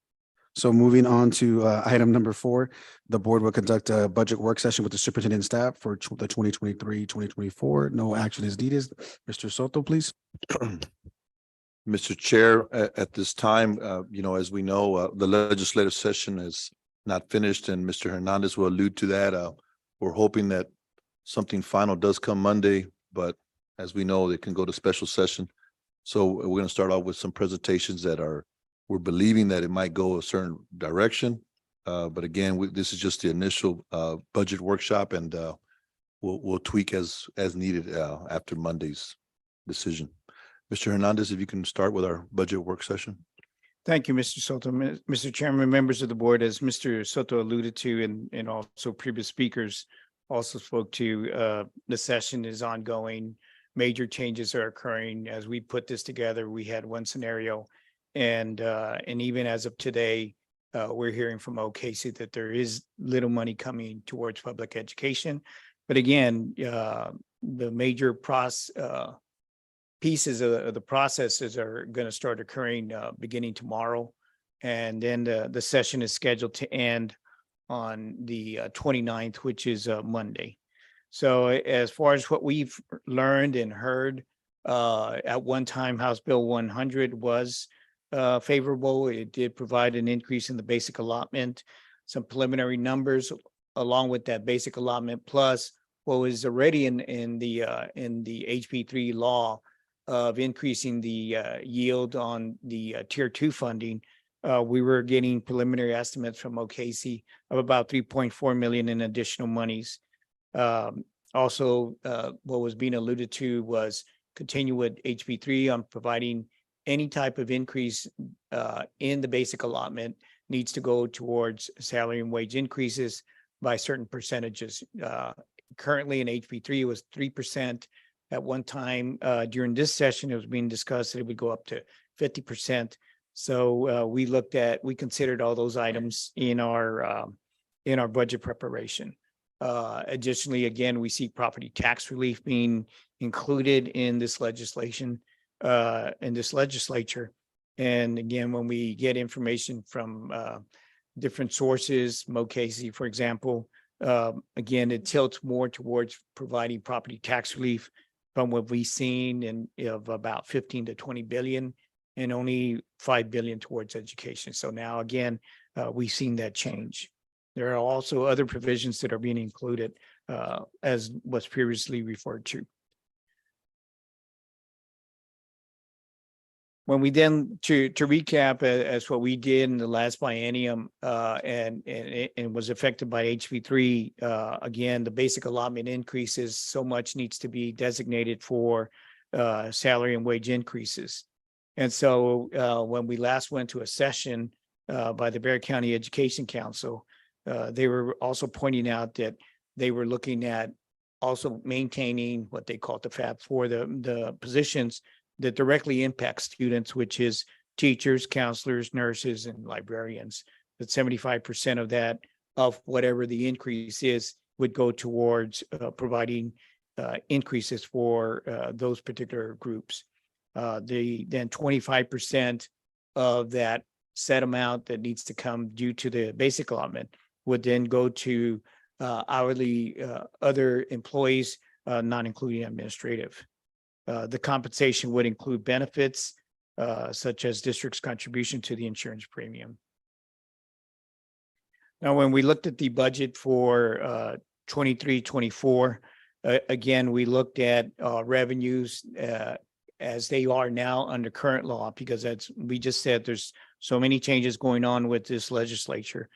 Speaker 1: So moving on to item number 4, the board will conduct a budget work session with the superintendent and staff for the 2023-2024. No action is needed. Mr. Soto, please.
Speaker 3: Mr. Chair, at this time, as we know, the legislative session is not finished and Mr. Hernandez will allude to that. We're hoping that something final does come Monday, but as we know, it can go to special session. So we're going to start off with some presentations we're believing that it might go a certain direction. But again, this is just the initial budget workshop and we'll tweak as needed after Monday's decision. Mr. Hernandez, if you can start with our budget work session.
Speaker 14: Thank you, Mr. Soto. Mr. Chairman, members of the board, as Mr. Soto alluded to, and also previous speakers also spoke to, the session is ongoing. Major changes are occurring. As we put this together, we had one scenario. And even as of today, we're hearing from OKC that there is little money coming towards public education. But again, the major pieces of the processes are going to start occurring beginning tomorrow. And then the session is scheduled to end on the 29th, which is Monday. So as far as what we've learned and heard, at one time, House Bill 100 was favorable. It did provide an increase in the basic allotment, some preliminary numbers along with that basic allotment, plus what was already in the HB3 law of increasing the yield on the Tier 2 funding. We were getting preliminary estimates from OKC of about 3.4 million in additional monies. Also, what was being alluded to was continue with HB3 on providing any type of increase in the basic allotment needs to go towards salary and wage increases by certain percentages. Currently in HB3, it was 3%. At one time during this session, it was being discussed that it would go up to 50%. So we considered all those items in our budget preparation. Additionally, again, we see property tax relief being included in this legislation, in this legislature. And again, when we get information from different sources, Mo Casey, for example, again, it tilts more towards providing property tax relief from what we've seen of about 15 to 20 billion and only 5 billion towards education. So now again, we've seen that change. There are also other provisions that are being included as was previously referred to. When we then to recap as what we did in the last biennium and was affected by HB3, again, the basic allotment increases, so much needs to be designated for salary and wage increases. And so when we last went to a session by the Bexar County Education Council, they were also pointing out that they were looking at also maintaining what they call the FAB for the positions that directly impact students, which is teachers, counselors, nurses, and librarians. That 75% of that, of whatever the increase is, would go towards providing increases for those particular groups. Then 25% of that set amount that needs to come due to the basic allotment would then go to hourly other employees, not including administrative. The compensation would include benefits such as district's contribution to the insurance premium. Now, when we looked at the budget for 23-24, again, we looked at revenues as they are now under current law, because we just said there's so many changes going on with this legislature.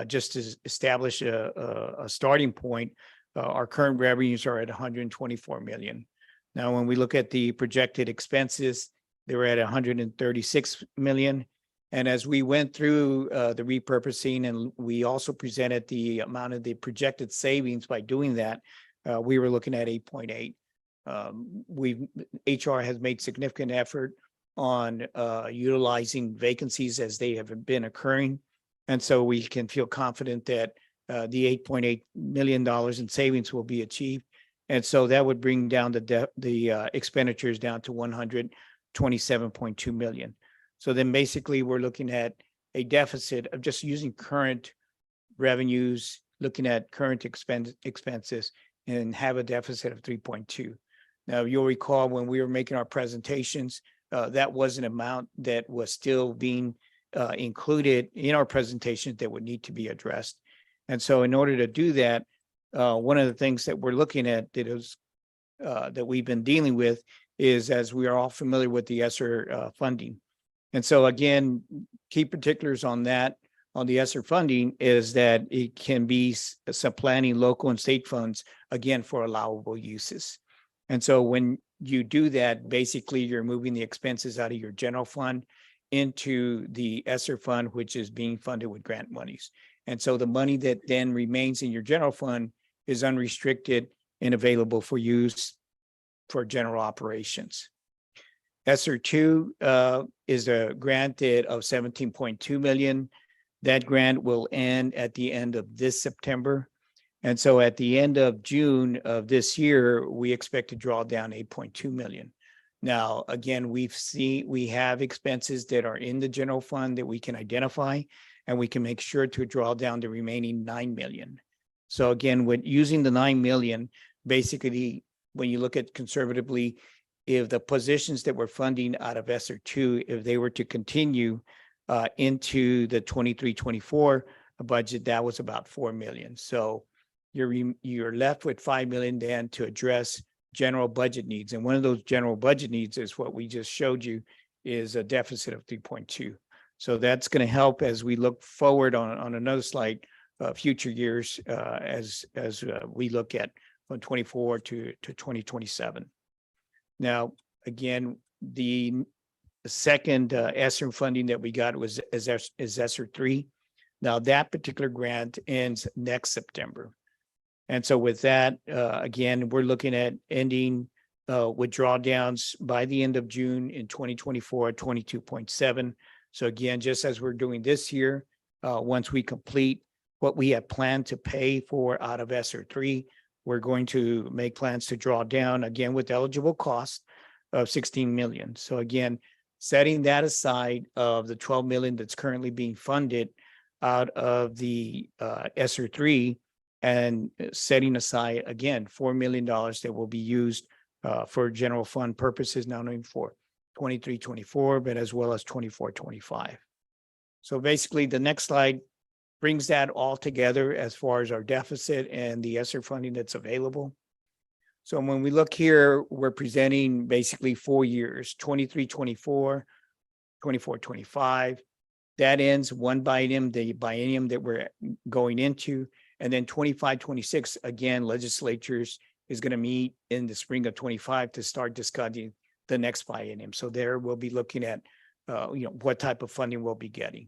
Speaker 14: Just to establish a starting point, our current revenues are at 124 million. Now, when we look at the projected expenses, they were at 136 million. And as we went through the repurposing, and we also presented the amount of the projected savings by doing that, we were looking at 8.8. HR has made significant effort on utilizing vacancies as they have been occurring. And so we can feel confident that the $8.8 million in savings will be achieved. And so that would bring down the expenditures down to 127.2 million. So then basically we're looking at a deficit of just using current revenues, looking at current expenses, and have a deficit of 3.2. Now, you'll recall when we were making our presentations, that was an amount that was still being included in our presentation that would need to be addressed. And so in order to do that, one of the things that we're looking at that we've been dealing with is, as we are all familiar with, the ESSER funding. And so again, key particulars on that, on the ESSER funding, is that it can be supplanting local and state funds, again, for allowable uses. And so when you do that, basically you're moving the expenses out of your general fund into the ESSER fund, which is being funded with grant monies. And so the money that then remains in your general fund is unrestricted and available for use for general operations. ESSER 2 is a grant of 17.2 million. That grant will end at the end of this September. And so at the end of June of this year, we expect to draw down 8.2 million. Now, again, we have expenses that are in the general fund that we can identify, and we can make sure to draw down the remaining 9 million. So again, with using the 9 million, basically, when you look at conservatively, if the positions that we're funding out of ESSER 2, if they were to continue into the 23-24 budget, that was about 4 million. So you're left with 5 million then to address general budget needs. And one of those general budget needs is what we just showed you, is a deficit of 3.2. So that's going to help as we look forward on another slide, future years as we look at from 24 to 2027. Now, again, the second ESSER funding that we got is ESSER 3. Now, that particular grant ends next September. And so with that, again, we're looking at ending with drawdowns by the end of June in 2024, 22.7. So again, just as we're doing this year, once we complete what we have planned to pay for out of ESSER 3, we're going to make plans to draw down again with eligible cost of 16 million. So again, setting that aside of the 12 million that's currently being funded out of the ESSER 3, and setting aside again $4 million that will be used for general fund purposes, not only for 23-24, but as well as 24-25. So basically, the next slide brings that all together as far as our deficit and the ESSER funding that's available. So when we look here, we're presenting basically 4 years, 23-24, 24-25. That ends one biennium, the biennium that we're going into. And then 25-26, again, legislatures is going to meet in the spring of 25 to start discussing the next biennium. So there we'll be looking at, what type of funding we'll be getting.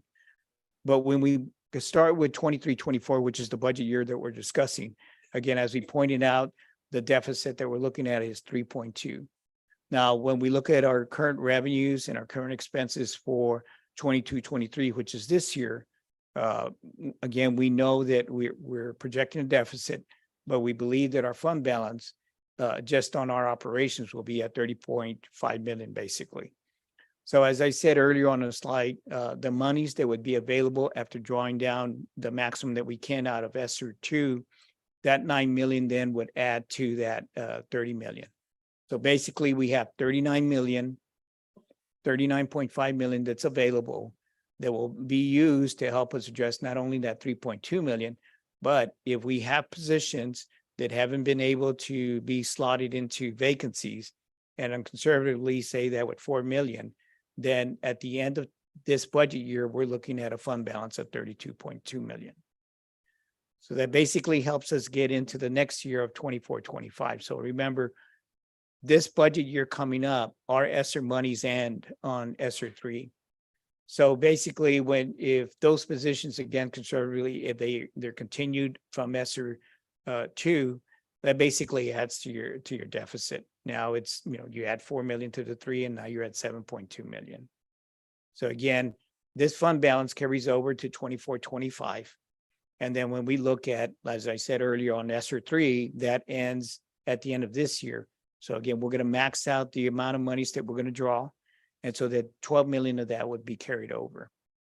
Speaker 14: But when we start with 23-24, which is the budget year that we're discussing, again, as we pointed out, the deficit that we're looking at is 3.2. Now, when we look at our current revenues and our current expenses for 22-23, which is this year, again, we know that we're projecting a deficit, but we believe that our fund balance just on our operations will be at 30.5 million, basically. So as I said earlier on the slide, the monies that would be available after drawing down the maximum that we can out of ESSER 2, that 9 million then would add to that 30 million. So basically we have 39.5 million that's available that will be used to help us address not only that 3.2 million, but if we have positions that haven't been able to be slotted into vacancies, and I'm conservatively say that with 4 million, then at the end of this budget year, we're looking at a fund balance of 32.2 million. So that basically helps us get into the next year of 24-25. So remember, this budget year coming up, our ESSER monies end on ESSER 3. So basically, if those positions, again, conservatively, if they're continued from ESSER 2, that basically adds to your deficit. Now it's, you add 4 million to the 3, and now you're at 7.2 million. So again, this fund balance carries over to 24-25. And then when we look at, as I said earlier on ESSER 3, that ends at the end of this year. So again, we're going to max out the amount of monies that we're going to draw. And so that 12 million of that would be carried over.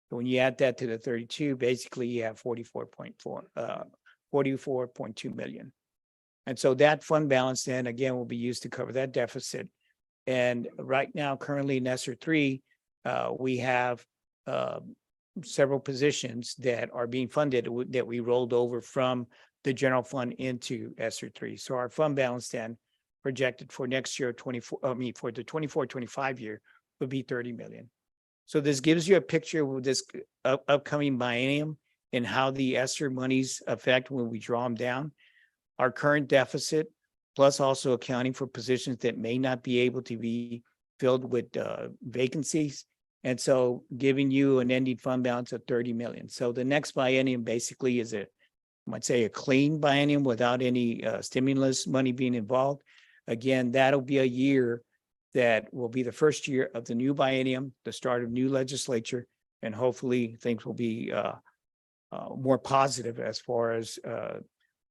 Speaker 14: So when you add that to the 32, basically you have 44.2 million. And so that fund balance then again will be used to cover that deficit. And right now, currently in ESSER 3, we have several positions that are being funded that we rolled over from the general fund into ESSER 3. So our fund balance then projected for next year, for the 24-25 year would be 30 million. So this gives you a picture of this upcoming biennium and how the ESSER monies affect when we draw them down. Our current deficit, plus also accounting for positions that may not be able to be filled with vacancies. And so giving you an ending fund balance of 30 million. So the next biennium basically is I might say a clean biennium without any stimulus money being involved. Again, that'll be a year that will be the first year of the new biennium, the start of new legislature, and hopefully things will be more positive as far as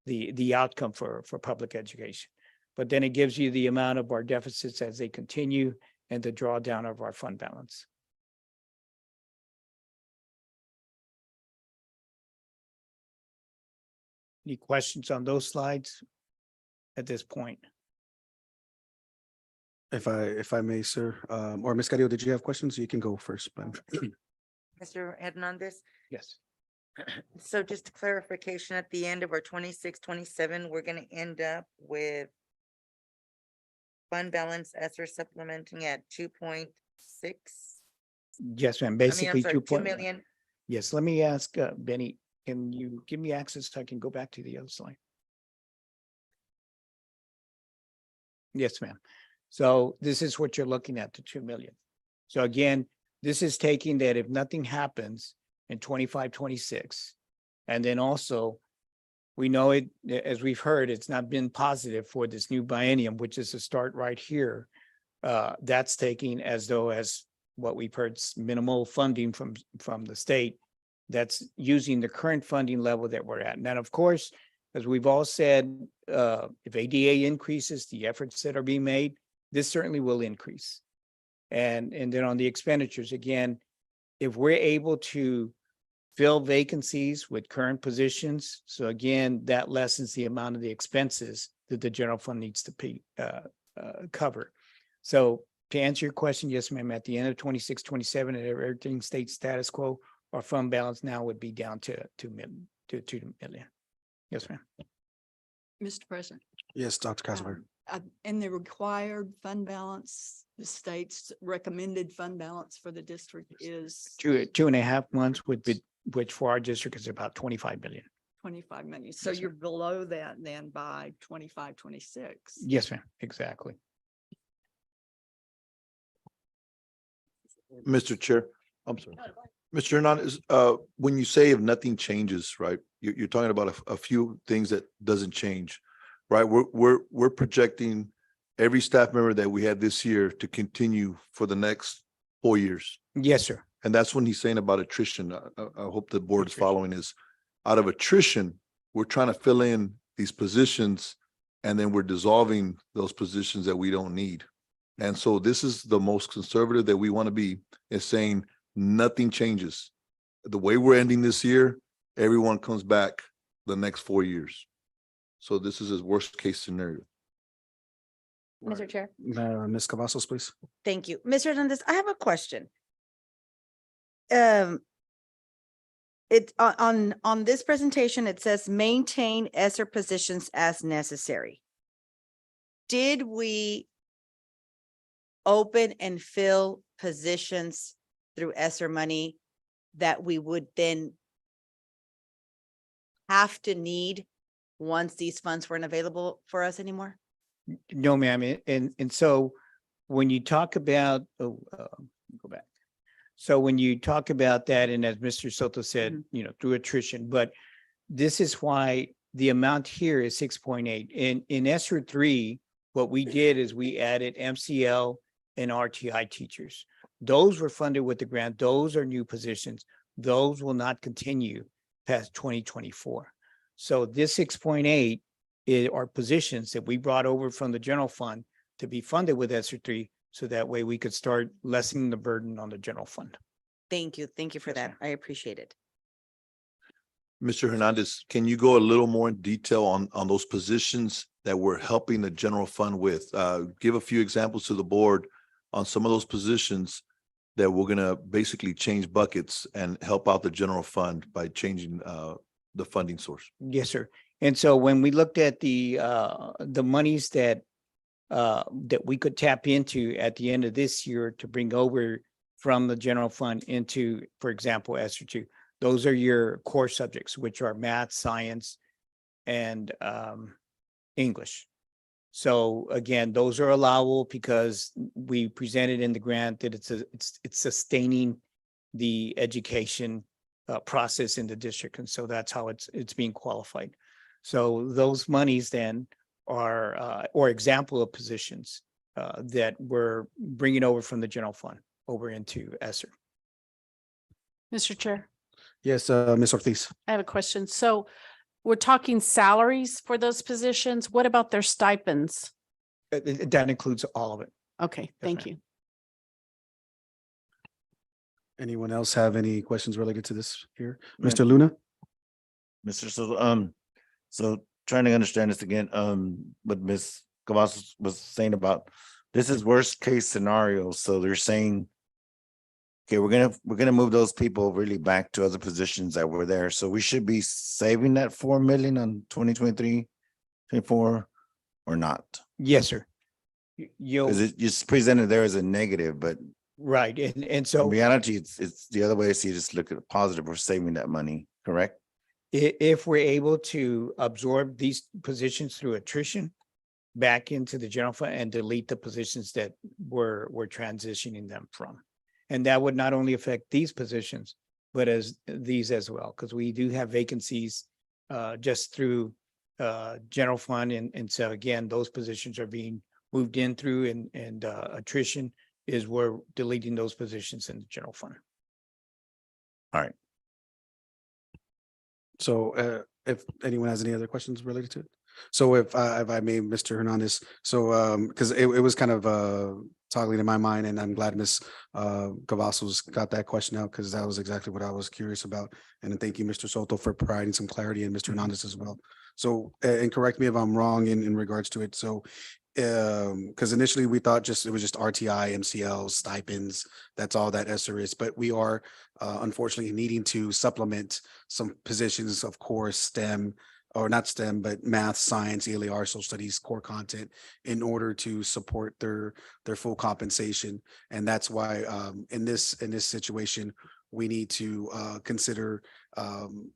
Speaker 14: the outcome for public education. But then it gives you the amount of our deficits as they continue and the drawdown of our fund balance. Any questions on those slides at this point?
Speaker 1: If I may, sir, or Ms. Carrillo, did you have questions? You can go first.
Speaker 16: Mr. Hernandez?
Speaker 14: Yes.
Speaker 16: So just clarification, at the end of our 26-27, we're going to end up with fund balance ESSER supplementing at 2.6.
Speaker 14: Yes, ma'am.
Speaker 16: I'm
Speaker 14: Basically
Speaker 16: sorry, 2 million.
Speaker 14: Yes, let me ask Benny, can you give me access so I can go back to the other slide? Yes, ma'am. So this is what you're looking at, the 2 million. So again, this is taking that if nothing happens in 25-26, and then also We know it, as we've heard, it's not been positive for this new biennium, which is a start right here. That's taking as though as what we've heard, minimal funding from the state. That's using the current funding level that we're at. And then, of course, as we've all said, if ADA increases, the efforts that are being made, this certainly will increase. And then on the expenditures, again, if we're able to fill vacancies with current positions, so again, that lessens the amount of the expenses that the general fund needs to cover. So to answer your question, yes, ma'am, at the end of 26, 27, and everything stays status quo, our fund balance now would be down to 2 million. Yes, ma'am.
Speaker 17: Mr. President.
Speaker 1: Yes, Dr. Castleberry.
Speaker 17: In the required fund balance, the state's recommended fund balance for the district is
Speaker 14: 2.5 months which for our district is about 25 million.
Speaker 17: 25 million. So
Speaker 14: Yes,
Speaker 17: you're below that then by 25, 26.
Speaker 14: Yes, ma'am, exactly.
Speaker 3: Mr. Chair, I'm sorry. Mr. Hernandez, when you say if nothing changes, right, you're talking about a few things that doesn't change, right? We're projecting every staff member that we had this year to continue for the next 4 years.
Speaker 14: Yes, sir.
Speaker 3: And that's when he's saying about attrition. I hope the board is following is out of attrition, we're trying to fill in these positions and then we're dissolving those positions that we don't need. And so this is the most conservative that we want to be, is saying nothing changes. The way we're ending this year, everyone comes back the next 4 years. So this is his worst case scenario.
Speaker 8: Mr. Chair.
Speaker 1: Ms. Cavazos, please.
Speaker 4: Thank you. Mr. Hernandez, I have a question. It on this presentation, it says maintain ESSER positions as necessary. Did we open and fill positions through ESSER money that we would then have to need once these funds weren't available for us anymore?
Speaker 14: No, ma'am. And so when you talk about, go back. So when you talk about that, and as Mr. Soto said, through attrition, but this is why the amount here is 6.8. In ESSER 3, what we did is we added MCL and RTI teachers. Those were funded with the grant. Those are new positions. Those will not continue past 2024. So this 6.8 are positions that we brought over from the general fund to be funded with ESSER 3. So that way we could start lessening the burden on the general fund.
Speaker 4: Thank you. Thank you for that. I appreciate it.
Speaker 3: Mr. Hernandez, can you go a little more in detail on those positions that we're helping the general fund with? Give a few examples to the board on some of those positions that we're gonna basically change buckets and help out the general fund by changing the funding source.
Speaker 14: Yes, sir. And so when we looked at the monies that we could tap into at the end of this year to bring over from the general fund into, for example, ESSER 2, those are your core subjects, which are math, science, and English. So again, those are allowable because we presented in the grant that it's sustaining the education process in the district, and so that's how it's being qualified. So those monies then are or example of positions that we're bringing over from the general fund over into ESSER.
Speaker 5: Mr. Chair,
Speaker 1: Yes, Ms. Ortiz.
Speaker 5: I have a question. So we're talking salaries for those positions. What about their stipends?
Speaker 14: That includes all of it.
Speaker 5: Okay, thank
Speaker 14: ma'am.
Speaker 5: you.
Speaker 1: Anyone else have any questions related to this here?
Speaker 7: Right.
Speaker 1: Mr. Luna?
Speaker 7: Mr. So trying to understand this again, what Ms. Cavazos was saying about, this is worst case scenario. So they're saying, okay, we're gonna move those people really back to other positions that were there. So we should be saving that 4 million on 2023, 24 or not?
Speaker 14: Yes, sir. You'll,
Speaker 7: Because it just presented there as a negative, but
Speaker 14: right, and
Speaker 7: in
Speaker 14: so
Speaker 7: reality, it's the other way. So you just look at the positive, we're saving that money, correct?
Speaker 14: if we're able to absorb these positions through attrition back into the general fund and delete the positions that we're transitioning them from. And that would not only affect these positions, but as these as well, because we do have vacancies just through general fund. And so again, those positions are being moved in through and attrition is we're deleting those positions in the general fund.
Speaker 1: So if anyone has any other questions related to it? So if I may, Mr. Hernandez, so because it was kind of toggling in my mind, and I'm glad Ms. Cavazos got that question out, because that was exactly what I was curious about. And then thank you, Mr. Soto, for providing some clarity, and Mr. Hernandez as well. So and correct me if I'm wrong in regards to it. So because initially we thought it was just RTI, MCL, stipends, that's all that ESSER is, but we are unfortunately needing to supplement some positions, of course, STEM, or not STEM, but math, science, ELA, social studies, core content, in order to support their full compensation. And that's why in this situation, we need to consider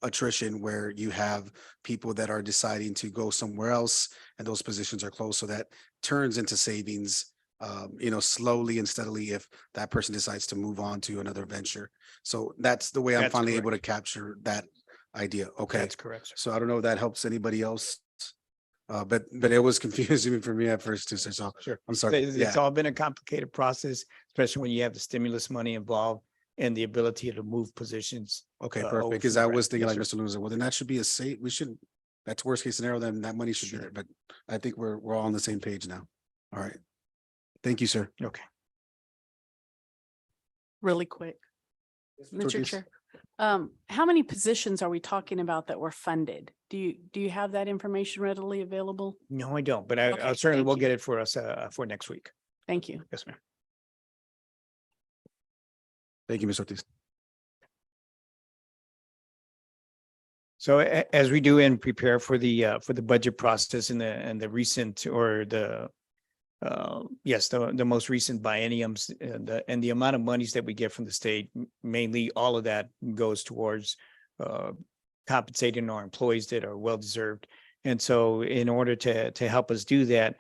Speaker 1: attrition, where you have people that are deciding to go somewhere else and those positions are closed. So that turns into savings, slowly and steadily, if that person decides to move on to another venture. So that's the way I'm
Speaker 14: That's
Speaker 1: finally able to
Speaker 14: correct.
Speaker 1: capture that idea. Okay.
Speaker 14: That's correct, sir.
Speaker 1: So I don't know if that helps anybody else. But it was confusing for me at first too. So
Speaker 14: Sure.
Speaker 1: I'm sorry.
Speaker 14: It's all been a complicated process, especially when you have the stimulus money involved and the ability to move positions.
Speaker 1: Okay,
Speaker 14: over
Speaker 1: perfect. Because
Speaker 14: from
Speaker 1: I
Speaker 14: grant.
Speaker 1: was thinking
Speaker 14: Yes,
Speaker 1: like
Speaker 14: sir.
Speaker 1: Mr. Lewis, well, then that should be a safe, that's worst case scenario, then that money should be there. But I think we're all on the same page now. All right. Thank you, sir.
Speaker 14: Okay.
Speaker 5: Really quick. Mr.
Speaker 1: Ortiz.
Speaker 5: Chair, how many positions are we talking about that were funded? Do you have that information readily available?
Speaker 14: No, I don't, but
Speaker 5: Okay,
Speaker 14: I certainly
Speaker 5: thank
Speaker 14: will
Speaker 5: you.
Speaker 14: get it for us for next week.
Speaker 5: Thank you.
Speaker 14: Yes, ma'am.
Speaker 1: Thank you, Ms. Ortiz.
Speaker 14: So as we do and prepare for the budget process and the recent or the the most recent bienniums and the amount of monies that we get from the state, mainly all of that goes towards compensating our employees that are well-deserved. And so in order to help us do that,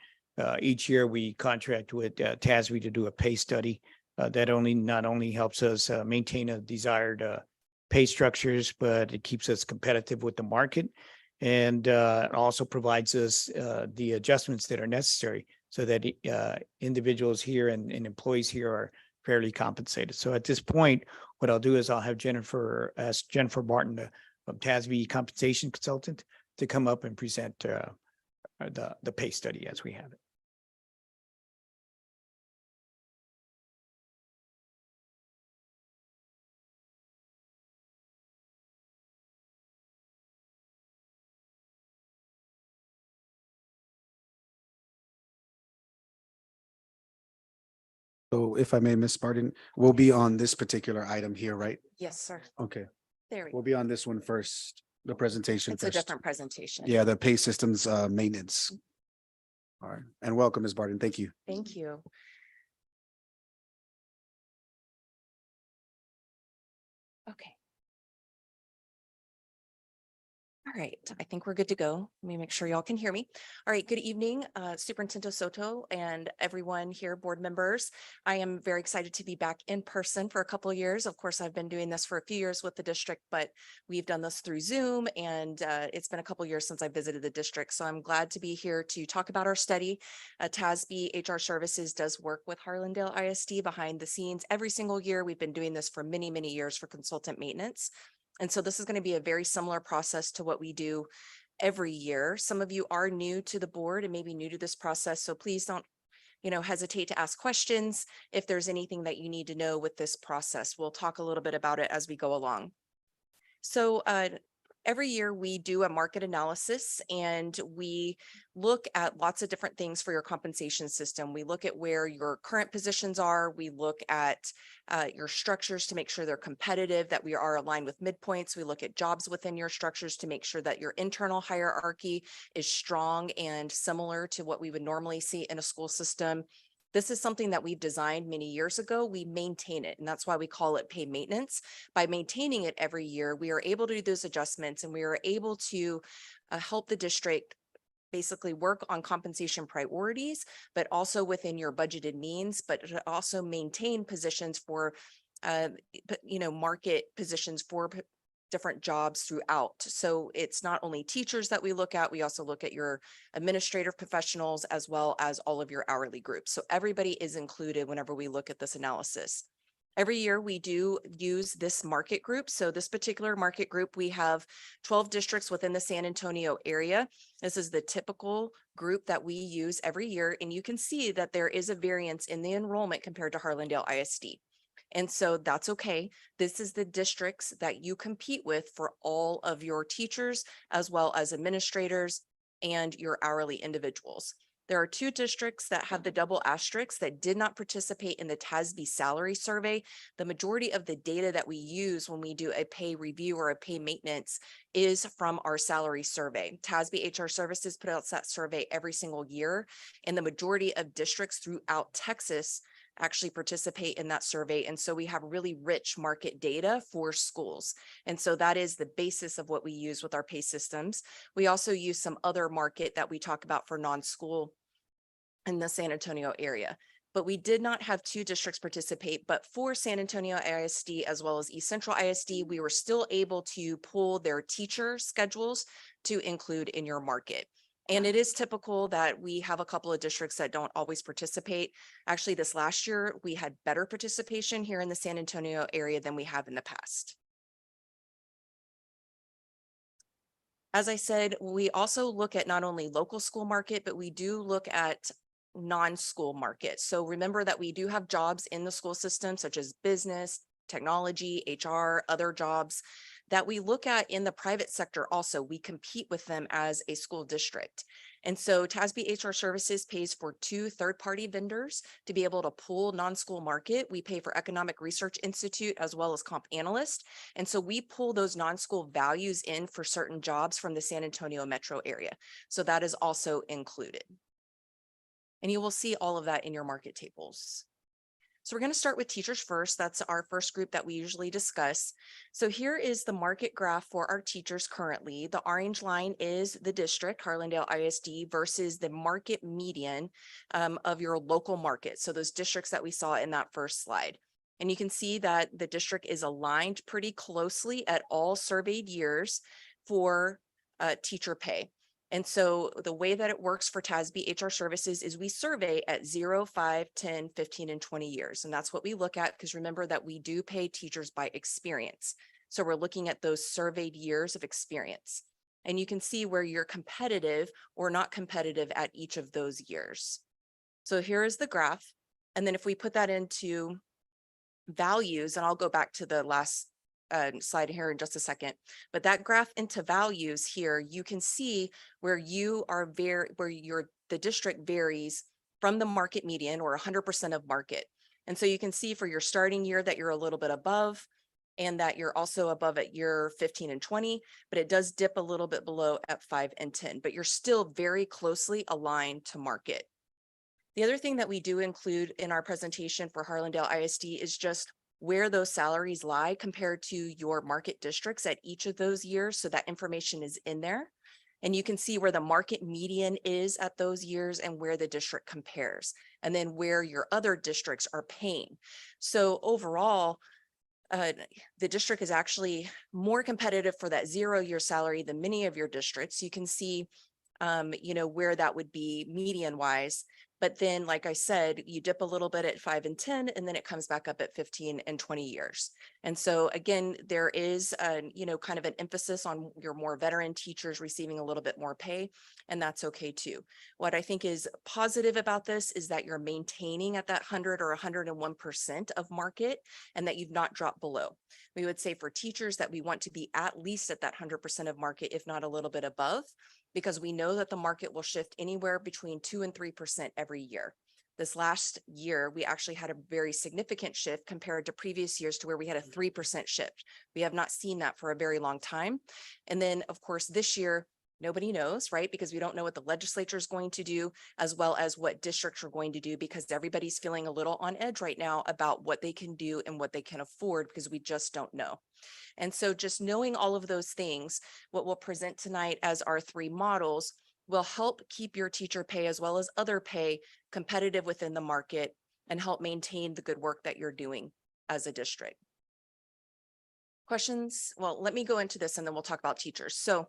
Speaker 14: each year we contract with TASB to do a pay study that not only helps us maintain a desired pay structures, but it keeps us competitive with the market, and it also provides us the adjustments that are necessary so that individuals here and employees here are fairly compensated. So at this point, what I'll do is I'll have ask Jennifer Barton, from TASB compensation consultant, to come up and present the pay study as we have it.
Speaker 1: So if I may, Ms. Spartan, we'll be on this particular item here, right?
Speaker 18: Yes, sir.
Speaker 1: Okay,
Speaker 18: There we
Speaker 1: we'll
Speaker 18: go.
Speaker 1: be on this one first, the presentation
Speaker 18: It's a
Speaker 1: first.
Speaker 18: different presentation.
Speaker 1: Yeah, the pay systems maintenance. All right, and welcome, Ms. Barton. Thank you.
Speaker 18: Thank you. Okay. All right, I think we're good to go. Let me make sure y'all can hear me. All right, good evening, Superintendent Soto and everyone here, board members. I am very excited to be back in person for a couple of years. Of course, I've been doing this for a few years with the district, but we've done this through Zoom, and it's been a couple of years since I visited the district. So I'm glad to be here to talk about our study. TASB HR Services does work with Harlandale ISD behind the scenes every single year. We've been doing this for many, many years for consultant maintenance. And so this is going to be a very similar process to what we do every year. Some of you are new to the board and maybe new to this process, so please don't, hesitate to ask questions if there's anything that you need to know with this process. We'll talk a little bit about it as we go along. So every year we do a market analysis and we look at lots of different things for your compensation system. We look at where your current positions are. We look at your structures to make sure they're competitive, that we are aligned with midpoints. We look at jobs within your structures to make sure that your internal hierarchy is strong and similar to what we would normally see in a school system. This is something that we've designed many years ago. We maintain it, and that's why we call it pay maintenance. By maintaining it every year, we are able to do those adjustments, and we are able to help the district basically work on compensation priorities, but also within your budgeted means, but to also maintain positions for, market positions for different jobs throughout. So it's not only teachers that we look at, we also look at your administrative professionals as well as all of your hourly groups. So everybody is included whenever we look at this analysis. Every year we do use this market group. So this particular market group, we have 12 districts within the San Antonio area. This is the typical group that we use every year. And you can see that there is a variance in the enrollment compared to Harlandale ISD. And so that's okay. This is the districts that you compete with for all of your teachers, as well as administrators and your hourly individuals. There are 2 districts that have the double asterisks that did not participate in the TASB salary survey. The majority of the data that we use when we do a pay review or a pay maintenance is from our salary survey. TASB HR Services put out that survey every single year, and the majority of districts throughout Texas actually participate in that survey. And so we have really rich market data for schools. And so that is the basis of what we use with our pay systems. We also use some other market that we talk about for non-school in the San Antonio area. But we did not have 2 districts participate, but for San Antonio ISD as well as East Central ISD, we were still able to pull their teacher schedules to include in your market. And it is typical that we have a couple of districts that don't always participate. Actually, this last year, we had better participation here in the San Antonio area than we have in the past. As I said, we also look at not only local school market, but we do look at non-school market. So remember that we do have jobs in the school system, such as business, technology, HR, other jobs that we look at in the private sector. Also, we compete with them as a school district. And so TASB HR Services pays for 2 third-party vendors to be able to pull non-school market. We pay for Economic Research Institute as well as Comp Analyst. And so we pull those non-school values in for certain jobs from the San Antonio metro area. So that is also included. And you will see all of that in your market tables. So we're going to start with teachers first. That's our first group that we usually discuss. So here is the market graph for our teachers currently. The orange line is the district, Harlandale ISD, versus the market median of your local market. So those districts that we saw in that first slide. And you can see that the district is aligned pretty closely at all surveyed years for teacher pay. And so the way that it works for TASB HR Services is we survey at 0, 5, 10, 15, and 20 years. And that's what we look at, because remember that we do pay teachers by experience. So we're looking at those surveyed years of experience. And you can see where you're competitive or not competitive at each of those years. So here is the graph. And then if we put that into values, and I'll go back to the last slide here in just a second, but that graph into values here, you can see where you are the district varies from the market median or 100% of market. And so you can see for your starting year that you're a little bit above, and that you're also above at year 15 and 20, but it does dip a little bit below at 5 and 10, but you're still very closely aligned to market. The other thing that we do include in our presentation for Harlandale ISD is just where those salaries lie compared to your market districts at each of those years. So that information is in there. And you can see where the market median is at those years and where the district compares, and then where your other districts are paying. So overall, the district is actually more competitive for that 0-year salary than many of your districts. You can see, where that would be median wise. But then, like I said, you dip a little bit at 5 and 10, and then it comes back up at 15 and 20 years. And so again, there is, kind of an emphasis on your more veteran teachers receiving a little bit more pay, and that's okay too. What I think is positive about this is that you're maintaining at that 100 or 101% of market, and that you've not dropped below. We would say for teachers that we want to be at least at that 100% of market, if not a little bit above, because we know that the market will shift anywhere between 2 and 3% every year. This last year, we actually had a very significant shift compared to previous years to where we had a 3% shift. We have not seen that for a very long time. And then, of course, this year, nobody knows, right? Because we don't know what the legislature is going to do, as well as what districts are going to do, because everybody's feeling a little on edge right now about what they can do and what they can afford, because we just don't know. And so just knowing all of those things, what we'll present tonight as our 3 models will help keep your teacher pay as well as other pay competitive within the market and help maintain the good work that you're doing as a district. Questions? Well, let me go into this and then we'll talk about teachers. So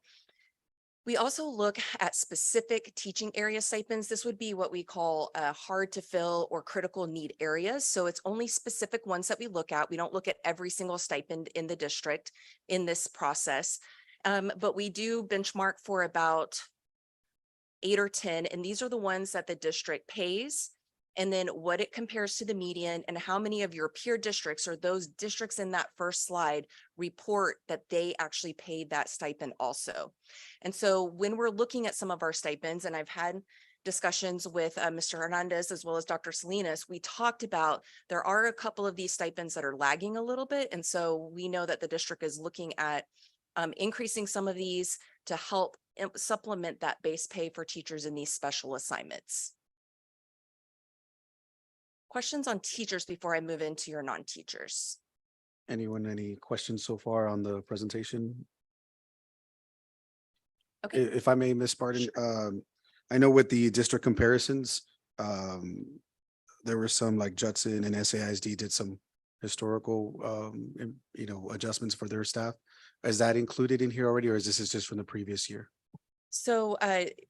Speaker 18: we also look at specific teaching area stipends. This would be what we call hard to fill or critical need areas. So it's only specific ones that we look at. We don't look at every single stipend in the district in this process. But we do benchmark for about 8 or 10, and these are the ones that the district pays. And then what it compares to the median and how many of your peer districts or those districts in that first slide report that they actually paid that stipend also. And so when we're looking at some of our stipends, and I've had discussions with Mr. Hernandez as well as Dr. Salinas, we talked about there are a couple of these stipends that are lagging a little bit. And so we know that the district is looking at increasing some of these to help supplement that base pay for teachers in these special assignments. Questions on teachers before I move into your non-teachers?
Speaker 1: Anyone, any questions so far on the presentation?
Speaker 18: Okay.
Speaker 1: If I may, Ms. Spartan, I know with the district comparisons, there were some like Judson and SAISD did some historical, adjustments for their staff. Is that included in here already, or is this just from the previous year?
Speaker 18: So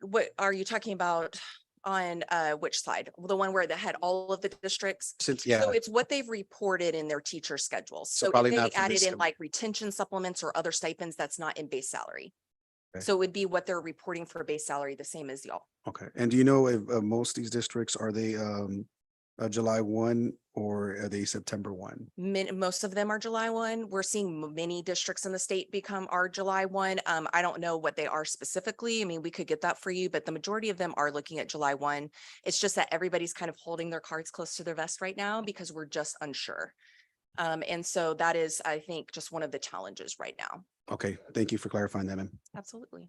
Speaker 18: what are you talking about on which slide? The one where that had all of the districts?
Speaker 1: Since, yeah,
Speaker 18: So it's what they've reported in their teacher schedules.
Speaker 1: So
Speaker 18: So if
Speaker 1: probably
Speaker 18: they
Speaker 1: not for
Speaker 18: added
Speaker 1: this
Speaker 18: in
Speaker 1: year.
Speaker 18: like retention supplements or other stipends, that's not in base salary.
Speaker 1: Okay.
Speaker 18: So it would be what they're reporting for base salary, the same as y'all.
Speaker 1: okay. And do you know if most of these districts, are they July 1 or are they September 1?
Speaker 18: Most of them are July 1. We're seeing many districts in the state become our July 1. I don't know what they are specifically. I mean, we could get that for you, but the majority of them are looking at July 1. It's just that everybody's kind of holding their cards close to their vest right now because we're just unsure. And so that is, I think, just one of the challenges right now.
Speaker 1: Okay, thank you for clarifying that, ma'am.
Speaker 18: Absolutely.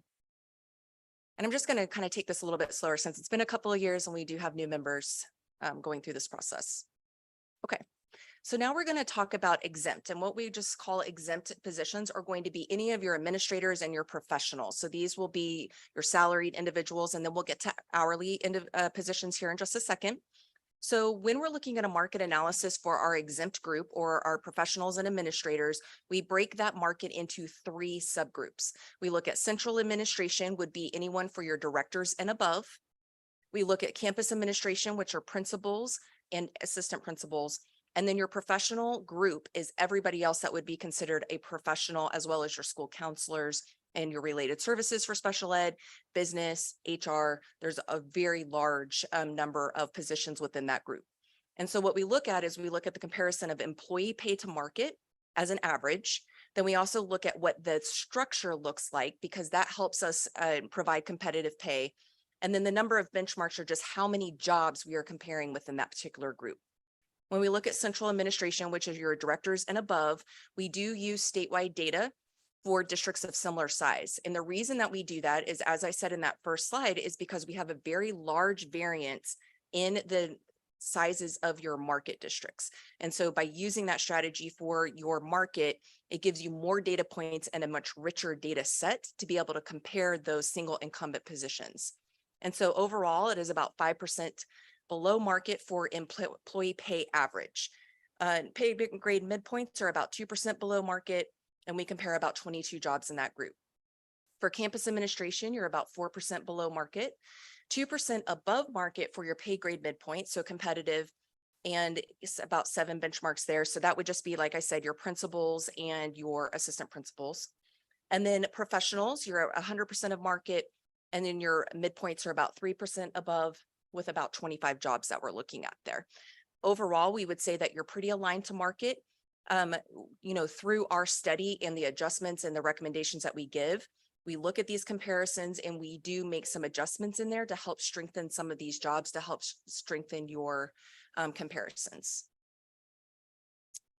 Speaker 18: And I'm just going to kind of take this a little bit slower since it's been a couple of years and we do have new members going through this process. Okay, so now we're going to talk about exempt, and what we just call exempt positions are going to be any of your administrators and your professionals. So these will be your salaried individuals, and then we'll get to hourly positions here in just a second. So when we're looking at a market analysis for our exempt group or our professionals and administrators, we break that market into 3 subgroups. We look at central administration would be anyone for your directors and above. We look at campus administration, which are principals and assistant principals. And then your professional group is everybody else that would be considered a professional, as well as your school counselors and your related services for special ed, business, HR. There's a very large number of positions within that group. And so what we look at is we look at the comparison of employee pay to market as an average. Then we also look at what the structure looks like, because that helps us provide competitive pay. And then the number of benchmarks are just how many jobs we are comparing within that particular group. When we look at central administration, which is your directors and above, we do use statewide data for districts of similar size. And the reason that we do that is, as I said in that first slide, is because we have a very large variance in the sizes of your market districts. And so by using that strategy for your market, it gives you more data points and a much richer data set to be able to compare those single incumbent positions. And so overall, it is about 5% below market for employee pay average. Pay grade midpoints are about 2% below market, and we compare about 22 jobs in that group. For campus administration, you're about 4% below market, 2% above market for your pay grade midpoint, so competitive, and it's about 7 benchmarks there. So that would just be, like I said, your principals and your assistant principals. And then professionals, you're at 100% of market, and then your midpoints are about 3% above, with about 25 jobs that we're looking at there. Overall, we would say that you're pretty aligned to market. Through our study and the adjustments and the recommendations that we give, we look at these comparisons and we do make some adjustments in there to help strengthen some of these jobs, to help strengthen your comparisons.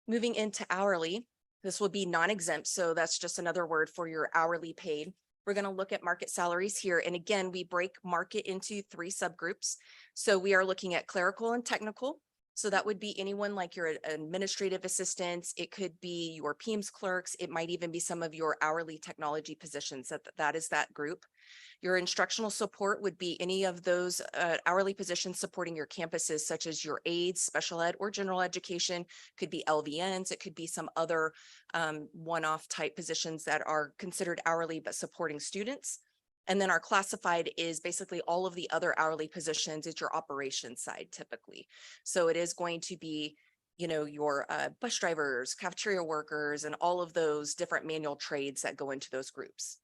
Speaker 18: Moving into hourly, this will be non-exempt. So that's just another word for your hourly paid. We're going to look at market salaries here. And again, we break market into 3 subgroups. So we are looking at clerical and technical, So that would be anyone like your administrative assistants. It could be your PEMS clerks. It might even be some of your hourly technology positions. That is that group. Your instructional support would be any of those hourly positions supporting your campuses, such as your aides, special ed, or general education. Could be LVNs. It could be some other one-off type positions that are considered hourly but supporting students. And then our classified is basically all of the other hourly positions. It's your operations side typically. So it is going to be, you know, your bus drivers, cafeteria workers, and all of those different manual trades that go into those groups.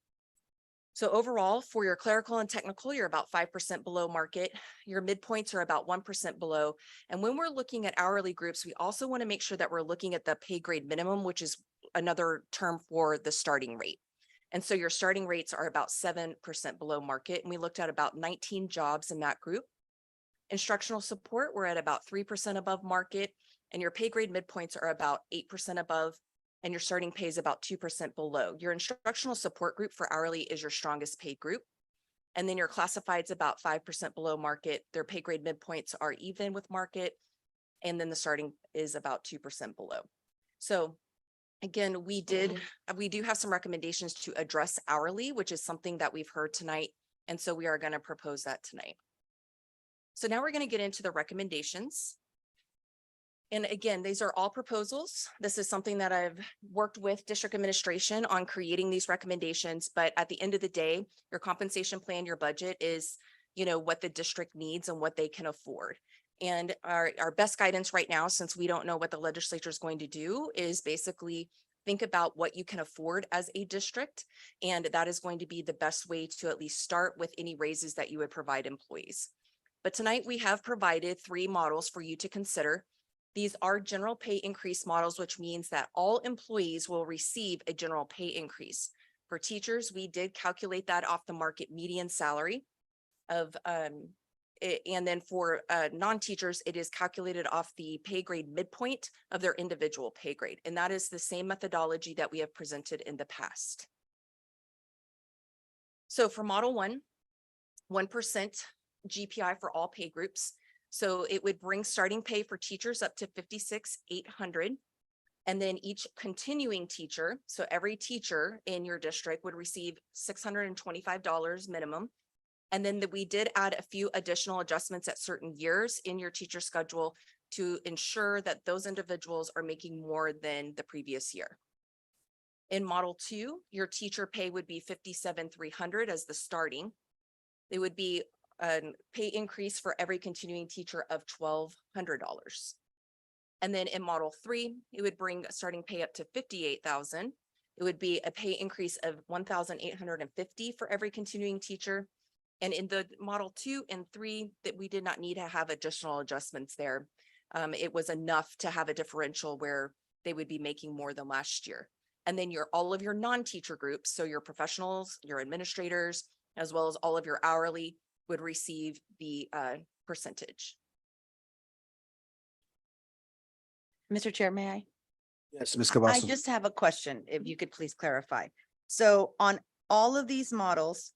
Speaker 18: So overall, for your clerical and technical, you're about 5% below market. Your midpoints are about 1% below. And when we're looking at hourly groups, we also want to make sure that we're looking at the pay grade minimum, which is another term for the starting rate. And so your starting rates are about 7% below market. And we looked at about 19 jobs in that group. Instructional support, we're at about 3% above market, and your pay grade midpoints are about 8% above, and your starting pay is about 2% below. Your instructional support group for hourly is your strongest paid group. And then your classified's about 5% below market. Their pay grade midpoints are even with market. And then the starting is about 2% below. So again, we do have some recommendations to address hourly, which is something that we've heard tonight. And so we are going to propose that tonight. So now we're going to get into the recommendations. And again, these are all proposals. This is something that I've worked with district administration on creating these recommendations. But at the end of the day, your compensation plan, your budget is, you know, what the district needs and what they can afford. And our best guidance right now, since we don't know what the legislature is going to do, is basically think about what you can afford as a district. And that is going to be the best way to at least start with any raises that you would provide employees. But tonight we have provided 3 models for you to consider. These are general pay increase models, which means that all employees will receive a general pay increase. For teachers, we did calculate that off the market median salary of and then for non-teachers, it is calculated off the pay grade midpoint of their individual pay grade. And that is the same methodology that we have presented in the past. So for model 1, 1% GPI for all pay groups. So it would bring starting pay for teachers up to $56,800. And then each continuing teacher, so every teacher in your district would receive $625 minimum. And then we did add a few additional adjustments at certain years in your teacher schedule to ensure that those individuals are making more than the previous year. In model 2, your teacher pay would be $57,300 as the starting. It would be a pay increase for every continuing teacher of $1,200. And then in model 3, it would bring a starting pay up to $58,000. It would be a pay increase of $1,850 for every continuing teacher. And in the model 2 and 3, that we did not need to have additional adjustments there. It was enough to have a differential where they would be making more than last year. And then all of your non-teacher groups, so your professionals, your administrators, as well as all of your hourly, would receive the percentage.
Speaker 4: Mr. Chair, may I?
Speaker 1: Yes, Ms.
Speaker 4: I
Speaker 1: Cavazos.
Speaker 4: just have a question, if you could please clarify. So on all of these models,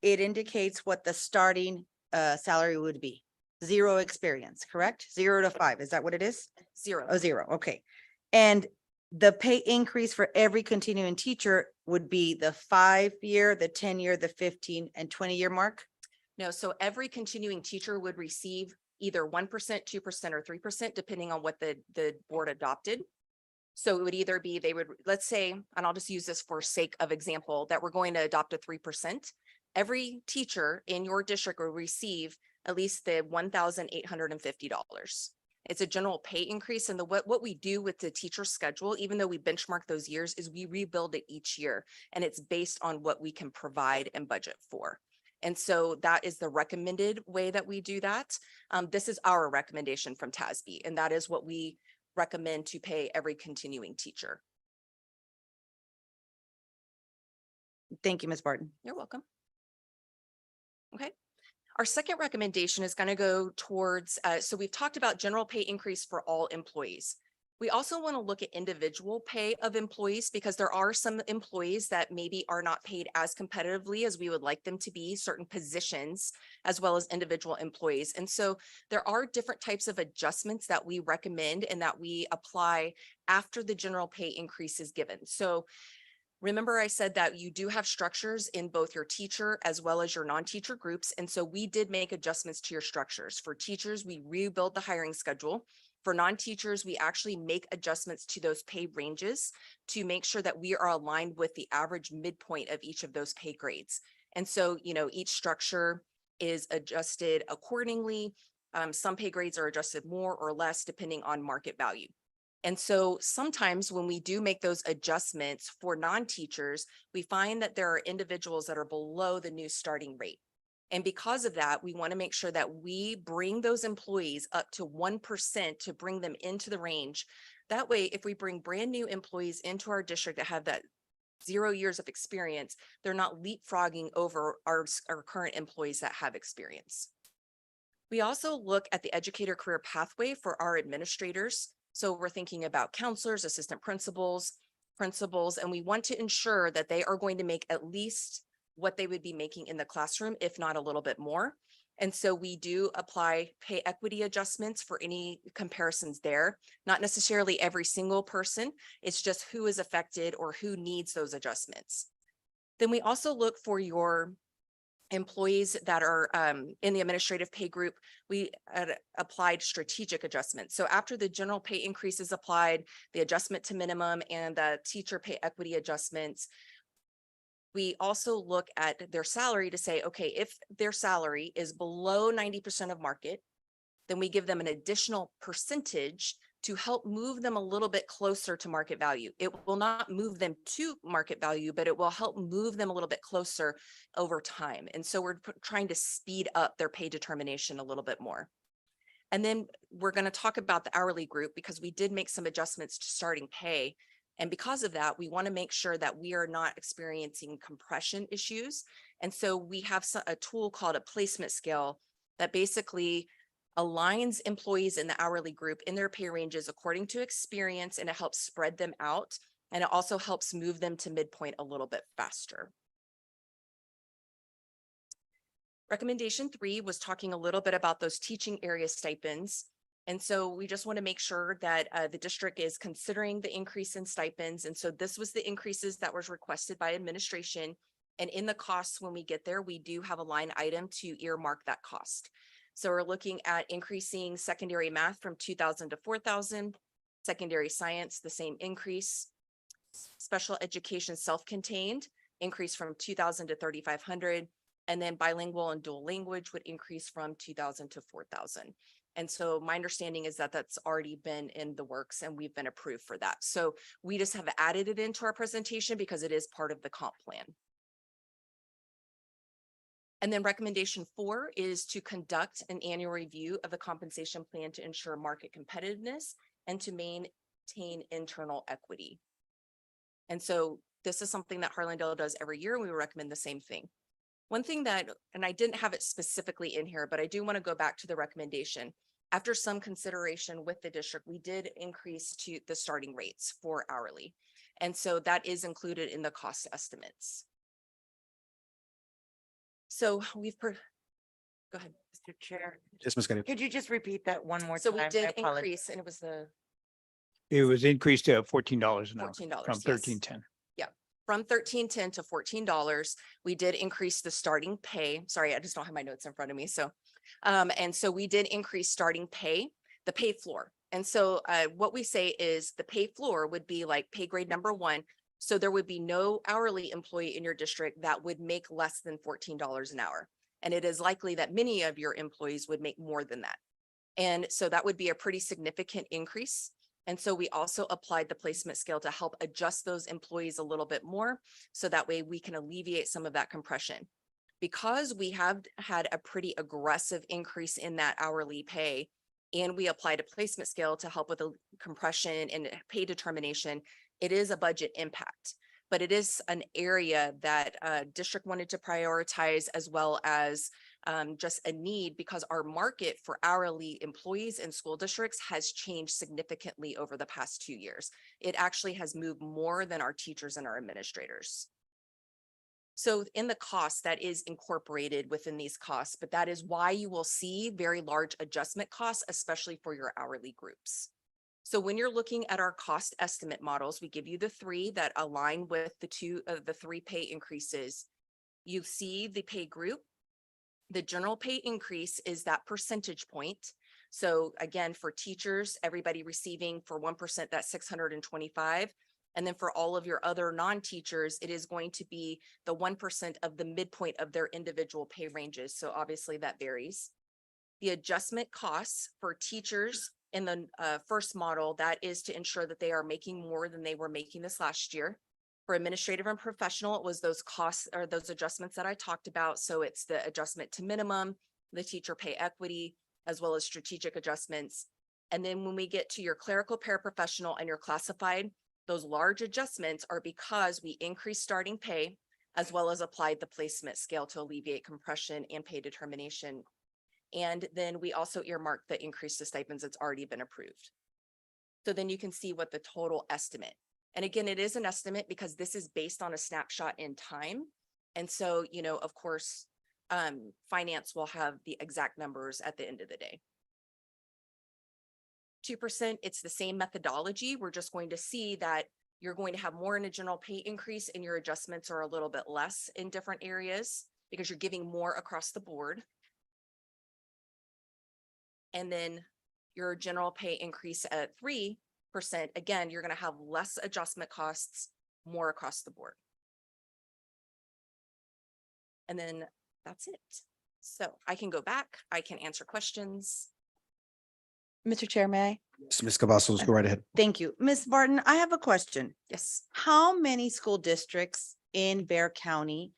Speaker 4: it indicates what the starting salary would be. 0 experience, correct? 0 to 5, is that what it is?
Speaker 18: 0.
Speaker 4: Oh, 0, okay. And the pay increase for every continuing teacher would be the 5-year, the 10-year, the 15 and 20-year mark?
Speaker 18: No, so every continuing teacher would receive either 1%, 2%, or 3%, depending on what the board adopted. So it would either be, let's say, and I'll just use this for sake of example, that we're going to adopt a 3%. Every teacher in your district will receive at least the $1,850. It's a general pay increase. And what we do with the teacher schedule, even though we benchmark those years, is we rebuild it each year. And it's based on what we can provide and budget for. And so that is the recommended way that we do that. This is our recommendation from TASB, and that is what we recommend to pay every continuing teacher.
Speaker 4: Thank you, Ms. Barton.
Speaker 18: You're welcome. Okay. Our second recommendation is going to go towards, so we've talked about general pay increase for all employees. We also want to look at individual pay of employees because there are some employees that maybe are not paid as competitively as we would like them to be, certain positions, as well as individual employees. And so there are different types of adjustments that we recommend and that we apply after the general pay increase is given. So remember I said that you do have structures in both your teacher as well as your non-teacher groups. And so we did make adjustments to your structures. For teachers, we rebuilt the hiring schedule. For non-teachers, we actually make adjustments to those pay ranges to make sure that we are aligned with the average midpoint of each of those pay grades. And so, each structure is adjusted accordingly. Some pay grades are adjusted more or less depending on market value. And so sometimes when we do make those adjustments for non-teachers, we find that there are individuals that are below the new starting rate. And because of that, we want to make sure that we bring those employees up to 1% to bring them into the range. That way, if we bring brand new employees into our district that have that 0 years of experience, they're not leapfrogging over our current employees that have experience. We also look at the educator career pathway for our administrators. So we're thinking about counselors, assistant principals, and we want to ensure that they are going to make at least what they would be making in the classroom, if not a little bit more. And so we do apply pay equity adjustments for any comparisons there, not necessarily every single person. It's just who is affected or who needs those adjustments. Then we also look for your employees that are in the administrative pay group. We applied strategic adjustments. So after the general pay increase is applied, the adjustment to minimum and the teacher pay equity adjustments, we also look at their salary to say, okay, if their salary is below 90% of market, then we give them an additional percentage to help move them a little bit closer to market value. It will not move them to market value, but it will help move them a little bit closer over time. And so we're trying to speed up their pay determination a little bit more. And then we're going to talk about the hourly group because we did make some adjustments to starting pay. And because of that, we want to make sure that we are not experiencing compression issues. And so we have a tool called a placement scale that basically aligns employees in the hourly group in their pay ranges according to experience, and it helps spread them out. And it also helps move them to midpoint a little bit faster. Recommendation 3 was talking a little bit about those teaching area stipends. And so we just want to make sure that the district is considering the increase in stipends. And so this was the increases that was requested by administration. And in the costs, when we get there, we do have a line item to earmark that cost. So we're looking at increasing secondary math from 2,000 to 4,000, secondary science, the same increase, special education self-contained increase from 2,000 to 3,500, and then bilingual and dual language would increase from 2,000 to 4,000. And so my understanding is that that's already been in the works and we've been approved for that. So we just have added it into our presentation because it is part of the comp plan. And then recommendation 4 is to conduct an annual review of the compensation plan to ensure market competitiveness and to maintain internal equity. And so this is something that Harlandale does every year, and we recommend the same thing. One thing that, and I didn't have it specifically in here, but I do want to go back to the recommendation. After some consideration with the district, we did increase to the starting rates for hourly. And so that is included in the cost estimates. So go ahead.
Speaker 16: Mr. Chair,
Speaker 1: Yes, Ms. Kennedy.
Speaker 16: could you just repeat that one more
Speaker 18: So
Speaker 16: time?
Speaker 18: we
Speaker 16: I
Speaker 18: did
Speaker 16: apologize.
Speaker 18: increase, and it was
Speaker 14: It was increased to $14 an hour
Speaker 18: $14,
Speaker 14: from
Speaker 18: yes.
Speaker 14: $13.10.
Speaker 18: from $13.10 to $14. We did increase the starting pay. Sorry, I just don't have my notes in front of me. So, and so we did increase starting pay, the pay floor. And so what we say is the pay floor would be like pay grade number 1. So there would be no hourly employee in your district that would make less than $14 an hour. And it is likely that many of your employees would make more than that. And so that would be a pretty significant increase. And so we also applied the placement scale to help adjust those employees a little bit more. So that way we can alleviate some of that compression. Because we have had a pretty aggressive increase in that hourly pay, and we applied a placement scale to help with the compression and pay determination, it is a budget impact. But it is an area that district wanted to prioritize, as well as just a need because our market for hourly employees in school districts has changed significantly over the past 2 years. It actually has moved more than our teachers and our administrators. So in the cost that is incorporated within these costs, but that is why you will see very large adjustment costs, especially for your hourly groups. So when you're looking at our cost estimate models, we give you the 3 that align with the 3 pay increases. You see the pay group. The general pay increase is that percentage point. So again, for teachers, everybody receiving for 1%, that's 625. And then for all of your other non-teachers, it is going to be the 1% of the midpoint of their individual pay ranges. So obviously that varies. The adjustment costs for teachers in the first model, that is to ensure that they are making more than they were making this last year. For administrative and professional, it was those costs or those adjustments that I talked about. So it's the adjustment to minimum, the teacher pay equity, as well as strategic adjustments. And then when we get to your clerical, paraprofessional, and your classified, those large adjustments are because we increased starting pay as well as applied the placement scale to alleviate compression and pay determination. And then we also earmarked the increase to stipends that's already been approved. So then you can see what the total estimate. And again, it is an estimate because this is based on a snapshot in time. And so, you know, of course, finance will have the exact numbers at the end of the day. 2%, it's the same methodology. We're just going to see that you're going to have more in a general pay increase and your adjustments are a little bit less in different areas because you're giving more across the board. And then your general pay increase at 3%, again, you're going to have less adjustment costs, more across the board. And then that's it. So I can go back, I can answer questions.
Speaker 4: Mr. Chair, may I?
Speaker 1: Ms. Cavazos, go right ahead.
Speaker 4: Thank you. Ms. Barton, I have a question.
Speaker 18: Yes.
Speaker 4: How many school districts in Bear County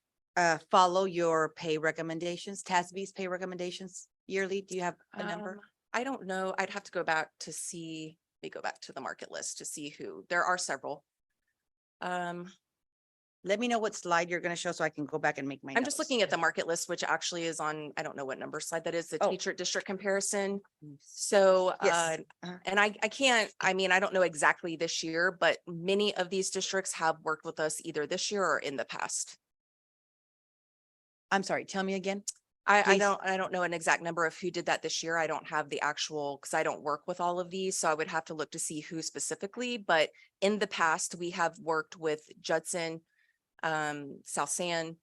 Speaker 4: follow your pay recommendations, TASB's pay recommendations yearly? Do you have a number?
Speaker 18: I don't know. I'd have to go back to see, let me go back to the market list to see who, there are several.
Speaker 4: Let me know what slide you're going to show so I can go back and make my
Speaker 18: I'm just
Speaker 4: notes.
Speaker 18: looking at the market list, which actually is on, I don't know what number slide that is, the
Speaker 4: Oh.
Speaker 18: teacher district comparison. So,
Speaker 4: Yes.
Speaker 18: and I can't, I mean, I don't know exactly this year, but many of these districts have worked with us either this year or in the past.
Speaker 4: I'm sorry, tell me again.
Speaker 18: I
Speaker 4: Please.
Speaker 18: don't know an exact number of who did that this year. I don't have the actual, because I don't work with all of these. So I would have to look to see who specifically, but in the past, we have worked with Judson, South San,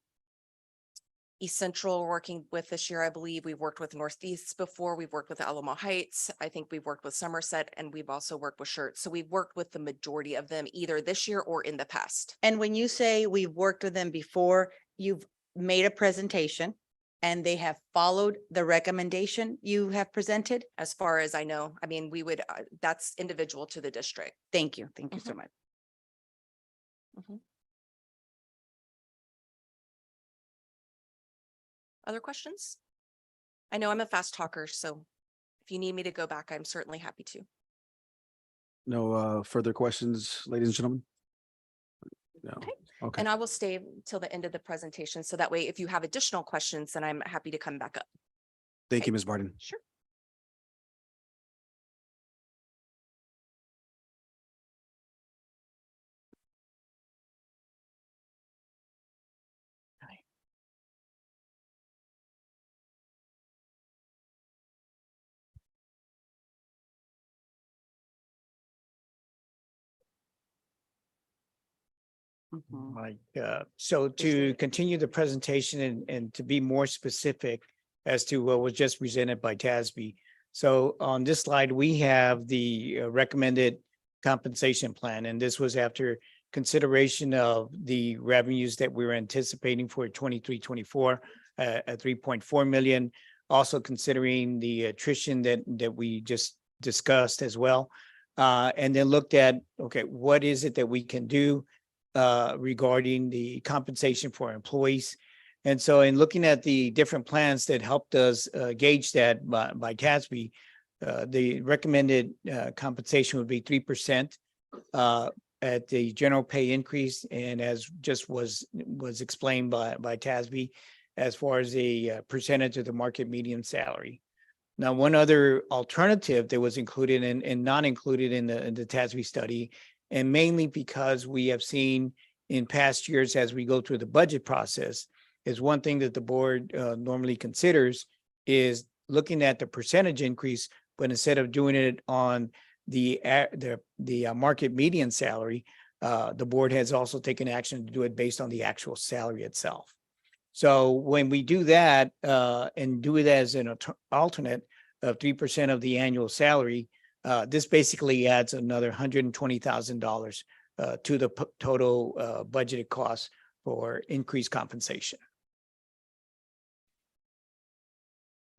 Speaker 18: East Central working with this year. I believe we've worked with Northeast before. We've worked with Alamo Heights. I think we've worked with Somerset and we've also worked with Schertz. So we've worked with the majority of them either this year or in the past.
Speaker 4: And when you say we've worked with them before, you've made a presentation and they have followed the recommendation you have presented?
Speaker 18: As far as I know, I mean, we would, that's individual to the district.
Speaker 4: Thank you. Thank you so
Speaker 18: Mhm.
Speaker 4: much.
Speaker 18: Other questions? I know I'm a fast talker, so if you need me to go back, I'm certainly happy to.
Speaker 1: No further questions, ladies and gentlemen? No.
Speaker 18: Okay.
Speaker 1: Okay.
Speaker 18: And I will stay till the end of the presentation. So that way, if you have additional questions, then I'm happy to come back up.
Speaker 1: Thank you, Ms. Barton.
Speaker 18: Sure.
Speaker 14: Right. So to continue the presentation and to be more specific as to what was just presented by TASB. So on this slide, we have the recommended compensation plan, and this was after consideration of the revenues that we were anticipating for 23-24 at 3.4 million. Also considering the attrition that we just discussed as well. And then looked at, okay, what is it that we can do regarding the compensation for employees. And so in looking at the different plans that helped us gauge that by TASB, the recommended compensation would be 3% at the general pay increase. And as just was explained by TASB, as far as a percentage of the market median salary. Now, one other alternative that was included and not included in the TASB study, and mainly because we have seen in past years as we go through the budget process, is one thing that the board normally considers is looking at the percentage increase, but instead of doing it on the market median salary, the board has also taken action to do it based on the actual salary itself. So when we do that and do it as an alternate of 3% of the annual salary, this basically adds another $120,000 to the total budgeted cost for increased compensation.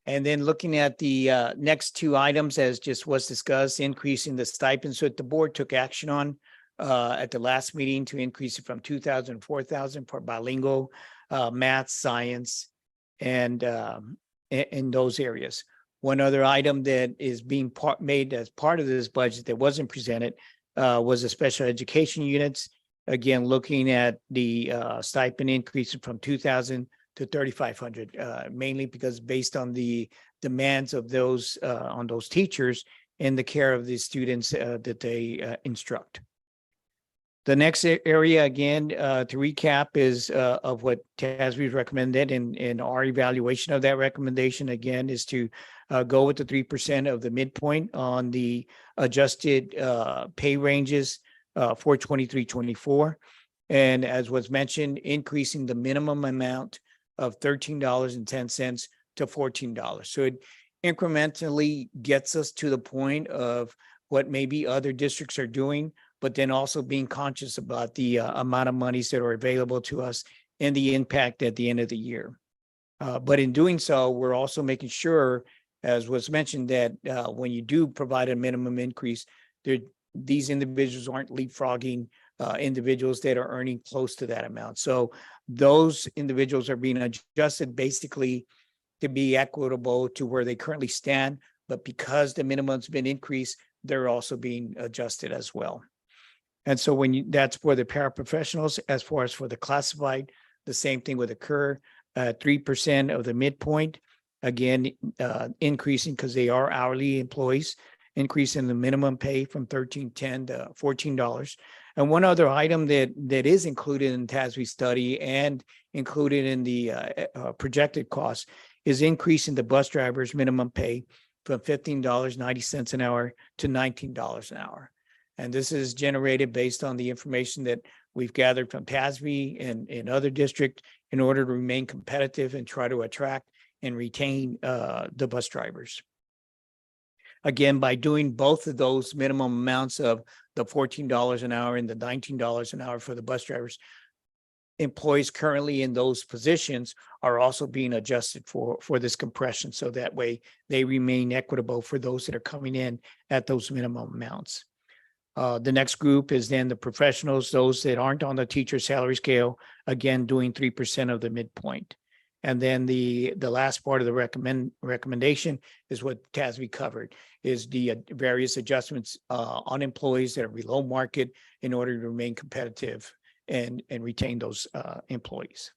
Speaker 14: And then looking at the next two items, as just was discussed, increasing the stipends that the board took action on at the last meeting to increase it from 2,000 to 4,000 for bilingual math, science, and in those areas. One other item that is being made as part of this budget that wasn't presented was the special education units. Again, looking at the stipend increase from 2,000 to 3,500, mainly because based on the demands of those on those teachers and the care of the students that they instruct. The next area, again, to recap, is of what TASB recommended, and our evaluation of that recommendation, again, is to go with the 3% of the midpoint on the adjusted pay ranges for 23-24. And as was mentioned, increasing the minimum amount of $13.10 to $14. So it incrementally gets us to the point of what maybe other districts are doing, but then also being conscious about the amount of monies that are available to us and the impact at the end of the year. But in doing so, we're also making sure, as was mentioned, that when you do provide a minimum increase, these individuals aren't leapfrogging individuals that are earning close to that amount. So those individuals are being adjusted basically to be equitable to where they currently stand, but because the minimum's been increased, they're also being adjusted as well. And so that's for the paraprofessionals. As far as for the classified, the same thing would occur, 3% of the midpoint, again, increasing because they are hourly employees, increasing the minimum pay from $13.10 to $14. And one other item that is included in TASB study and included in the projected cost is increasing the bus drivers' minimum pay from $15.90 an hour to $19 an hour. And this is generated based on the information that we've gathered from TASB and other districts in order to remain competitive and try to attract and retain the bus drivers. Again, by doing both of those minimum amounts of the $14 an hour and the $19 an hour for the bus drivers, employees currently in those positions are also being adjusted for this compression. So that way they remain equitable for those that are coming in at those minimum amounts. The next group is then the professionals, those that aren't on the teacher salary scale, again, doing 3% of the midpoint. And then the last part of the recommendation is what TASB covered, is the various adjustments on employees that are below market in order to remain competitive and retain those employees.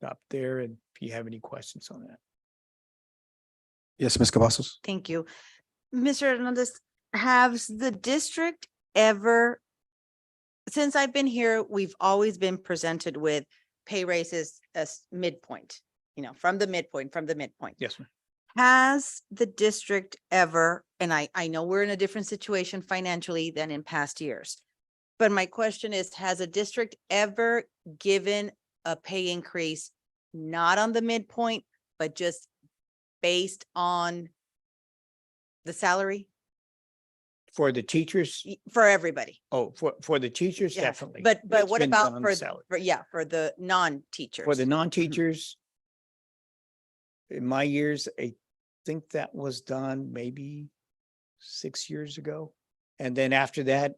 Speaker 14: Stop there, and if you have any questions on that.
Speaker 1: Yes, Ms. Cavazos.
Speaker 4: Thank you. Mr. Hernandez, has the district ever, since I've been here, we've always been presented with pay raises as midpoint, from the midpoint.
Speaker 14: Yes, ma'am.
Speaker 4: Has the district ever, and I know we're in a different situation financially than in past years, but my question is, has a district ever given a pay increase not on the midpoint, but just based on the salary?
Speaker 14: For the teachers?
Speaker 4: For everybody.
Speaker 14: Oh, for the teachers,
Speaker 4: Yeah,
Speaker 14: definitely.
Speaker 4: But
Speaker 14: It's
Speaker 4: what
Speaker 14: been done
Speaker 4: about
Speaker 14: on the salary.
Speaker 4: for the non-teachers?
Speaker 14: For the non-teachers, in my years, I think that was done maybe 6 years ago. And then after that,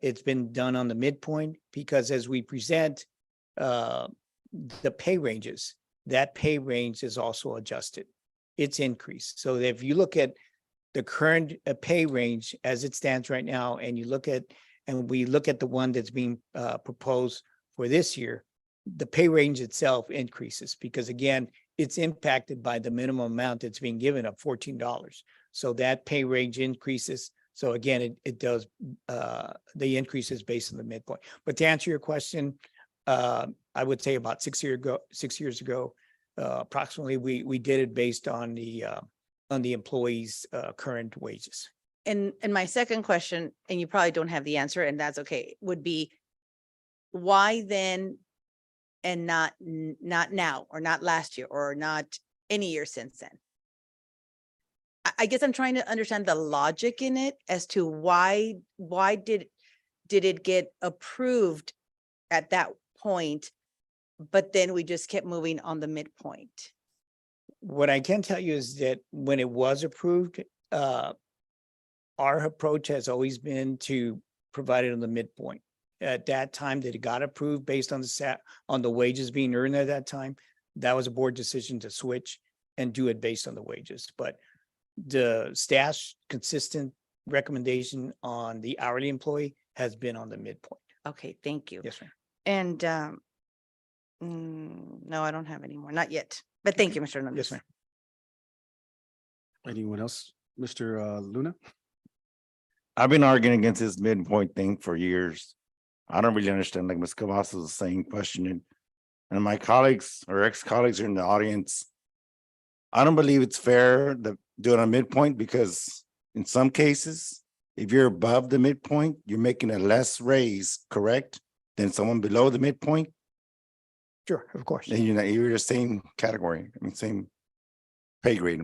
Speaker 14: it's been done on the midpoint, because as we present the pay ranges, that pay range is also adjusted. It's increased. So if you look at the current pay range as it stands right now, and we look at the one that's being proposed for this year, the pay range itself increases because again, it's impacted by the minimum amount that's being given of $14. So that pay range increases. So again, it does, the increase is based on the midpoint. But to answer your question, I would say about 6 years ago, approximately, we did it based on the employees' current wages.
Speaker 4: And my second question, and you probably don't have the answer, and that's okay, would be why then and not now, or not last year, or not any year since then? I guess I'm trying to understand the logic in it as to why did it get approved at that point, but then we just kept moving on the midpoint?
Speaker 14: What I can tell you is that when it was approved, our approach has always been to provide it on the midpoint. At that time that it got approved based on the wages being earned at that time, that was a board decision to switch and do it based on the wages. But the staff's consistent recommendation on the hourly employee has been on the midpoint.
Speaker 4: Okay, thank you.
Speaker 14: Yes, ma'am.
Speaker 4: And no, I don't have any more, not yet, but thank you, Mr. Hernandez.
Speaker 14: Yes, ma'am.
Speaker 1: Anyone else? Mr. Luna?
Speaker 7: I've been arguing against this midpoint thing for years. I don't really understand, like Ms. Cavazos was saying, questioning. And my colleagues or ex-colleagues are in the audience. I don't believe it's fair to do it on midpoint because in some cases, if you're above the midpoint, you're making a less raise, correct? Than someone below the midpoint.
Speaker 14: Sure, of course.
Speaker 7: And you're the same category, I mean, same pay grade,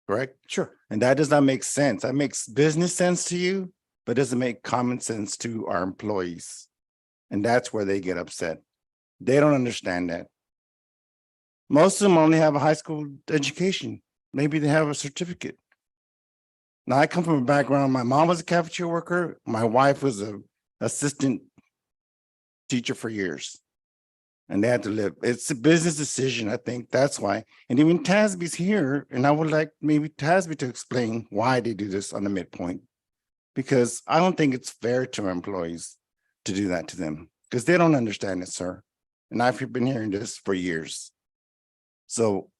Speaker 7: correct?
Speaker 14: Sure.
Speaker 7: And that does not make sense. That makes business sense to you, but doesn't make common sense to our employees. And that's where they get upset. They don't understand that. Most of them only have a high school education. Maybe they have a certificate. Now, I come from a background, my mom was a cafeteria worker. My wife was a assistant teacher for years. And they had to live. It's a business decision, I think. That's why. And even TASB's here, and I would like maybe TASB to explain why they do this on the midpoint. Because I don't think it's fair to our employees to do that to them, because they don't understand it, sir. And I've been hearing this for years. So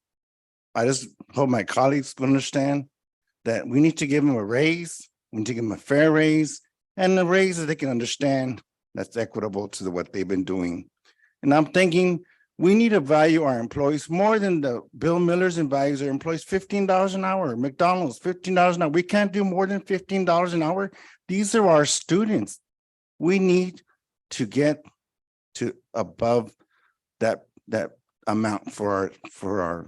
Speaker 7: I just hope my colleagues will understand that we need to give them a raise, we need to give them a fair raise, and a raise that they can understand that's equitable to what they've been doing. And I'm thinking we need to value our employees more than the Bill Millers and values their employees $15 an hour, McDonald's $15 an hour. We can't do more than $15 an hour. These are our students. We need to get to above that amount for our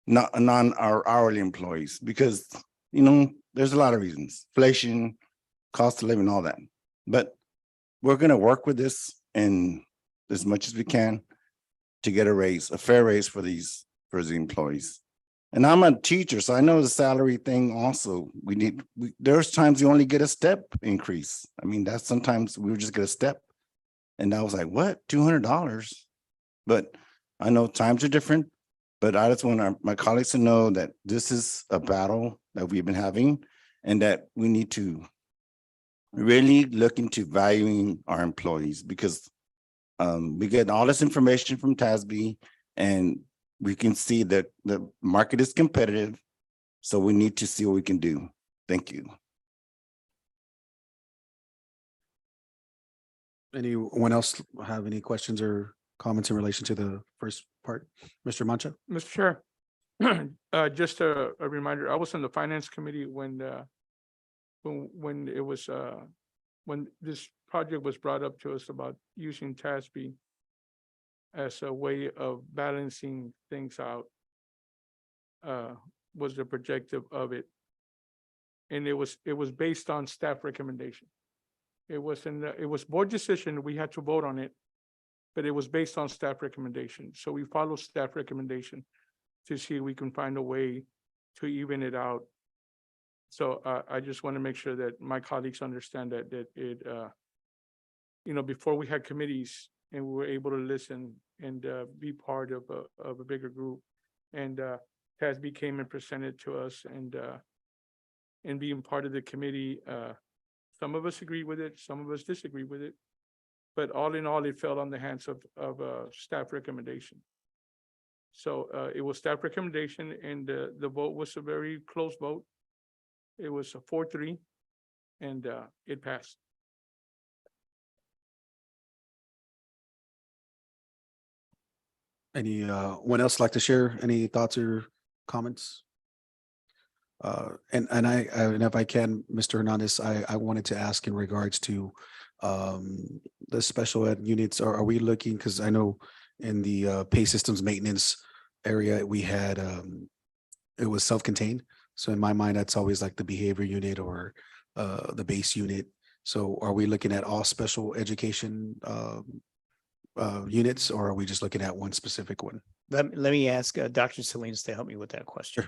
Speaker 7: our hourly employees, because there's a lot of reasons, inflation, cost of living, all that. But we're going to work with this and as much as we can to get a raise, a fair raise for the employees. And I'm a teacher, so I know the salary thing also. There's times you only get a step increase. I mean, that's sometimes we would just get a step. And I was like, what, $200? But I know times are different, but I just want my colleagues to know that this is a battle that we've been having and that we need to really look into valuing our employees, because we get all this information from TASB and we can see that the market is competitive. So we need to see what we can do. Thank you.
Speaker 1: Anyone else have any questions or comments in relation to the first part? Mr. Mancha?
Speaker 6: Mr. Chair, just a reminder, I was on the finance committee when it was, when this project was brought up to us about using TASB as a way of balancing things out, was the objective of it. And it was based on staff recommendation. It was board decision, we had to vote on it, but it was based on staff recommendation. So we follow staff recommendation to see if we can find a way to even it out. So I just want to make sure that my colleagues understand that it, before we had committees and we were able to listen and be part of a bigger group, and TASB came and presented to us, and being part of the committee, some of us agree with it, some of us disagree with it. but all in all, it fell on the hands of staff recommendation. So it was staff recommendation, and the vote was a very close vote. It was a 4-3, and it passed.
Speaker 1: Any one else like to share any thoughts or comments? And if I can, Mr. Hernandez, I wanted to ask in regards to the special ed units. Are we looking, because I know in the pay systems maintenance area, we had it was self-contained. So in my mind, that's always like the behavior unit or the base unit. So are we looking at all special education units, or are we just looking at one specific one?
Speaker 14: Let me ask Dr. Salinas to help me with that question.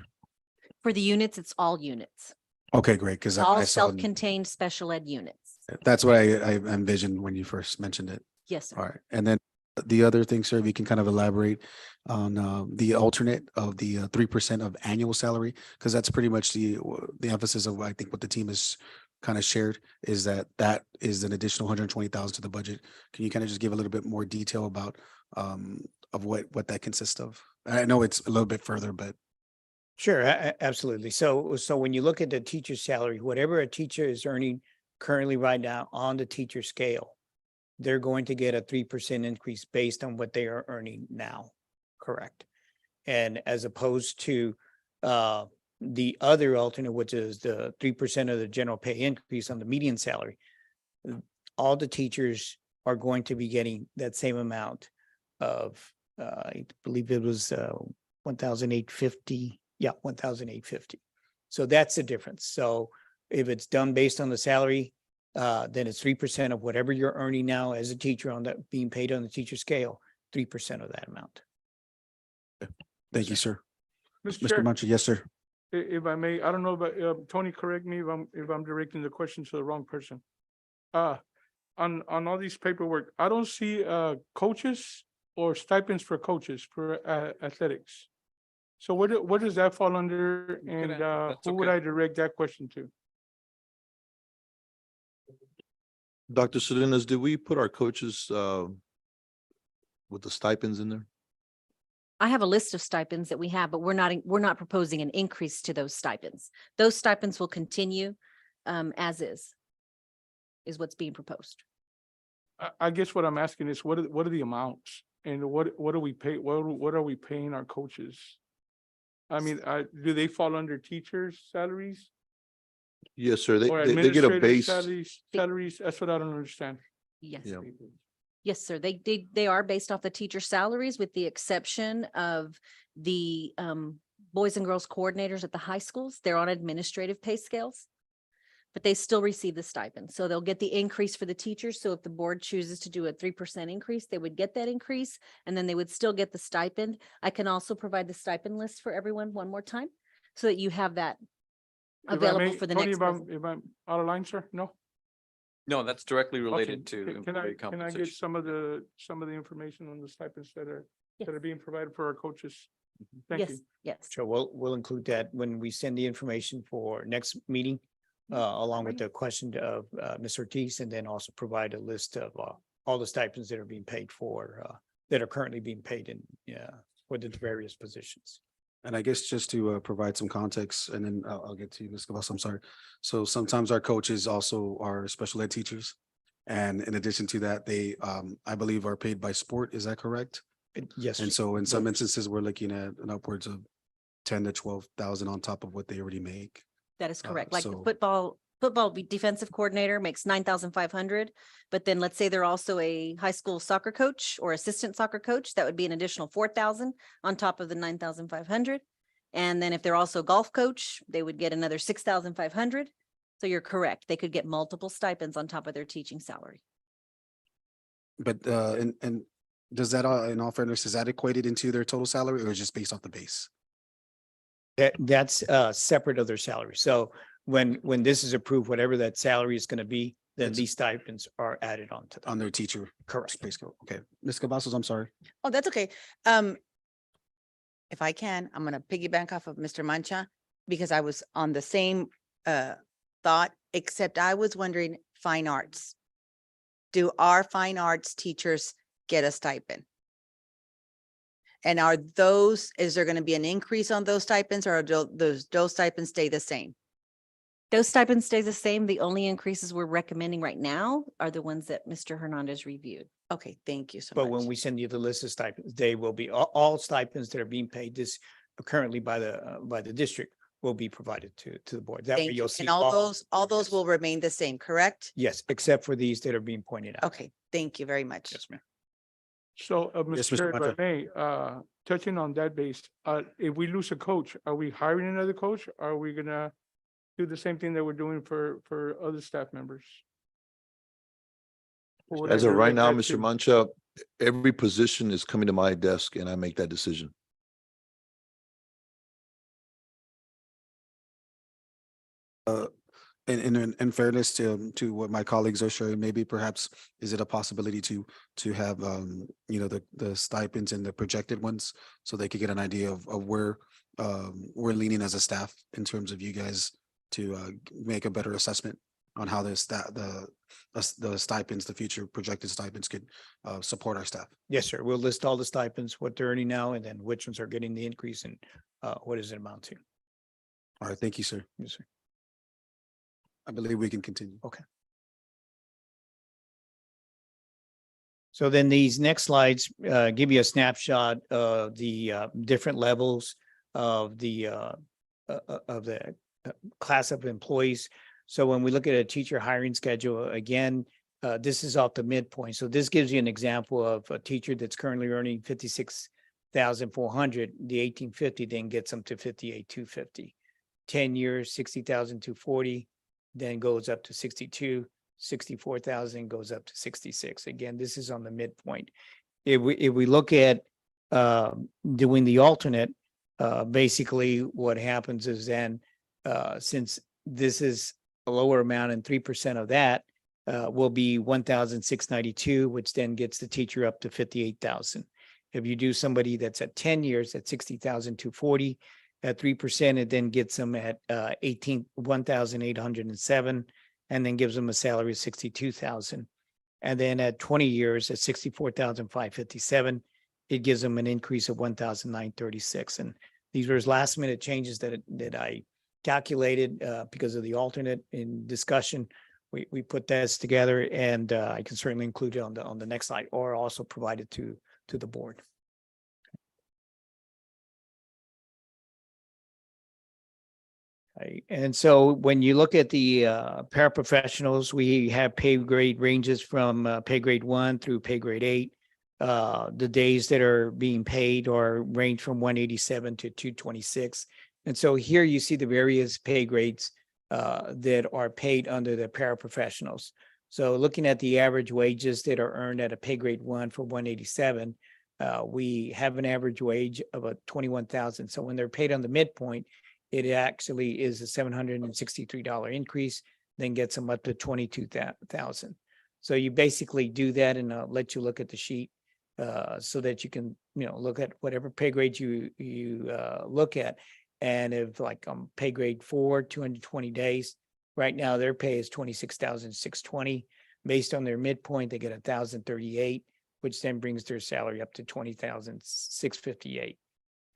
Speaker 8: For the units, it's all units,
Speaker 1: Okay, great, because
Speaker 8: all
Speaker 1: I saw,
Speaker 8: self-contained special ed units.
Speaker 1: that's what I envisioned when you first mentioned it.
Speaker 8: Yes, sir.
Speaker 1: All right, and then the other thing, sir, if you can kind of elaborate on the alternate of the 3% of annual salary, because that's pretty much the emphasis of, I think, what the team has kind of shared, is that is an additional 120,000 to the budget. Can you kind of just give a little bit more detail about of what that consists of? I know it's a little bit further, but
Speaker 14: Sure, absolutely. So when you look at the teacher's salary, whatever a teacher is earning currently right now on the teacher scale, they're going to get a 3% increase based on what they are earning now. Correct. And as opposed to the other alternate, which is the 3% of the general pay increase on the median salary, all the teachers are going to be getting that same amount of, I believe it was 1,850. Yeah, 1,850. So that's the difference. So if it's done based on the salary, then it's 3% of whatever you're earning now as a teacher on that being paid on the teacher scale, 3% of that amount.
Speaker 1: thank you, sir.
Speaker 6: Mr.
Speaker 1: Mr.
Speaker 6: Chair,
Speaker 1: Mancha, yes, sir.
Speaker 6: if I may, I don't know, but Tony, correct me if I'm directing the question to the wrong person. On all these paperwork, I don't see coaches or stipends for coaches for athletics. So what does that fall under, and
Speaker 2: that's
Speaker 6: who would
Speaker 2: okay.
Speaker 6: I direct that question to?
Speaker 3: Dr. Salinas, did we put our coaches with the stipends in there?
Speaker 8: I have a list of stipends that we have, but we're not proposing an increase to those stipends. Those stipends will continue as is what's being proposed.
Speaker 6: I guess what I'm asking is what are the amounts, and what do we pay? What are we paying our coaches? I mean, do they fall under teachers' salaries
Speaker 3: Yes, sir.
Speaker 6: or
Speaker 3: They get a
Speaker 6: administrative
Speaker 3: base.
Speaker 6: salaries? That's what I don't understand.
Speaker 8: Yes.
Speaker 3: Yeah.
Speaker 8: Yes, sir. They are based off the teacher salaries, with the exception of the boys and girls coordinators at the high schools. They're on administrative pay scales, but they still receive the stipend. So they'll get the increase for the teachers. So if the board chooses to do a 3% increase, they would get that increase, and then they would still get the stipend. I can also provide the stipend list for everyone one more time so that you have that
Speaker 6: If I
Speaker 8: available
Speaker 6: may,
Speaker 8: for the
Speaker 6: Tony,
Speaker 8: next.
Speaker 6: if I'm out of line, sir, no?
Speaker 2: No, that's directly
Speaker 6: Okay.
Speaker 2: related to
Speaker 6: Can I
Speaker 2: employee
Speaker 6: get
Speaker 2: compensation.
Speaker 6: some of the information on the stipends that are
Speaker 8: Yes.
Speaker 6: being provided for our coaches? Thank
Speaker 8: Yes,
Speaker 6: you.
Speaker 8: yes.
Speaker 14: Sure, we'll include that when we send the information for next meeting, along with the question of Ms. Ortiz, and then also provide a list of all the stipends that are being paid for, that are currently being paid in, for the various positions.
Speaker 1: And I guess just to provide some context, and then I'll get to you, Ms. Cavazos, I'm sorry. So sometimes our coaches also are special ed teachers. And in addition to that, they, I believe, are paid by sport. Is that correct?
Speaker 14: Yes.
Speaker 1: And so in some instances, we're looking at an upwards of 10 to 12,000 on top of what they already make.
Speaker 8: That is correct. Like the
Speaker 1: so-
Speaker 8: football defensive coordinator makes 9,500, but then let's say they're also a high school soccer coach or assistant soccer coach, that would be an additional 4,000 on top of the 9,500. And then if they're also a golf coach, they would get another 6,500. So you're correct. They could get multiple stipends on top of their teaching salary.
Speaker 1: But and does that, in all fairness, is that equated into their total salary, or is just based off the base?
Speaker 14: That's separate of their salary. So when this is approved, whatever that salary is going to be, then
Speaker 1: It's-
Speaker 14: these stipends are added on to them.
Speaker 1: On their teacher
Speaker 14: Correct.
Speaker 1: pay scale? Okay, Ms. Cavazos, I'm sorry.
Speaker 4: Oh, that's okay. If I can, I'm gonna piggyback off of Mr. Mancha, because I was on the same thought, except I was wondering fine arts. do our fine arts teachers get a stipend? And are those, is there going to be an increase on those stipends, or do those stipends stay the same?
Speaker 19: Those stipends stay the same. The only increases we're recommending right now are the ones that Mr. Hernandez reviewed.
Speaker 4: Okay, thank you so
Speaker 14: But
Speaker 4: much.
Speaker 14: when we send you the list of stipends, they will be, all stipends that are being paid this currently by the district will be provided to the board. That way
Speaker 4: Thank you.
Speaker 14: you'll see
Speaker 4: And all those
Speaker 14: yes.
Speaker 4: will remain the same, correct?
Speaker 14: Yes, except for these that are being pointed out.
Speaker 4: Okay, thank you very much.
Speaker 14: Yes, ma'am.
Speaker 6: So,
Speaker 1: Yes,
Speaker 6: Mr. Chair,
Speaker 1: Mr.
Speaker 6: if
Speaker 1: Mata.
Speaker 6: I may, touching on that base, if we lose a coach, are we hiring another coach? Are we gonna do the same thing that we're doing for other staff members? Or
Speaker 3: As of
Speaker 6: whatever
Speaker 3: right
Speaker 6: it
Speaker 3: now,
Speaker 6: led
Speaker 3: Mr.
Speaker 6: to?
Speaker 3: Mancha, every position is coming to my desk and I make that decision.
Speaker 1: In fairness to what my colleagues are sharing, maybe perhaps is it a possibility to have the stipends and the projected ones so they could get an idea of where we're leaning as a staff in terms of you guys to make a better assessment on how the stipends, the future projected stipends could support our staff.
Speaker 14: Yes, sir. We'll list all the stipends, what they're earning now, and then which ones are getting the increase and what does it amount to?
Speaker 1: All right, thank you, sir.
Speaker 14: Yes, sir.
Speaker 1: I believe we can continue.
Speaker 14: Okay. So then these next slides give you a snapshot of the different levels of the class of employees. So when we look at a teacher hiring schedule, again, this is off the midpoint. So this gives you an example of a teacher that's currently earning 56,400. The 1850 then gets them to 58,250. 10 years, 60,240. Then goes up to 62, 64,000 goes up to 66. Again, this is on the midpoint. If we look at doing the alternate, basically what happens is then since this is a lower amount and 3% of that will be 1,692, which then gets the teacher up to 58,000. If you do somebody that's at 10 years at 60,240, at 3%, it then gets them at 1,807, and then gives them a salary of 62,000. And then at 20 years at 64,557, it gives them an increase of 1,936. And these were last minute changes that I calculated because of the alternate in discussion. We put this together, and I can certainly include it on the next slide, or also provide it to the board. Right. And so when you look at the paraprofessionals, we have pay grade ranges from pay grade 1 through pay grade 8. The days that are being paid are range from 187 to 226. And so here you see the various pay grades that are paid under the paraprofessionals. So looking at the average wages that are earned at a pay grade 1 for 187, we have an average wage of a 21,000. So when they're paid on the midpoint, it actually is a $763 increase, then gets them up to 22,000. So you basically do that, and I'll let you look at the sheet so that you can, look at whatever pay grade you look at. And if like pay grade 4, 220 days, right now their pay is 26,620. Based on their midpoint, they get 1,038, which then brings their salary up to 20,658.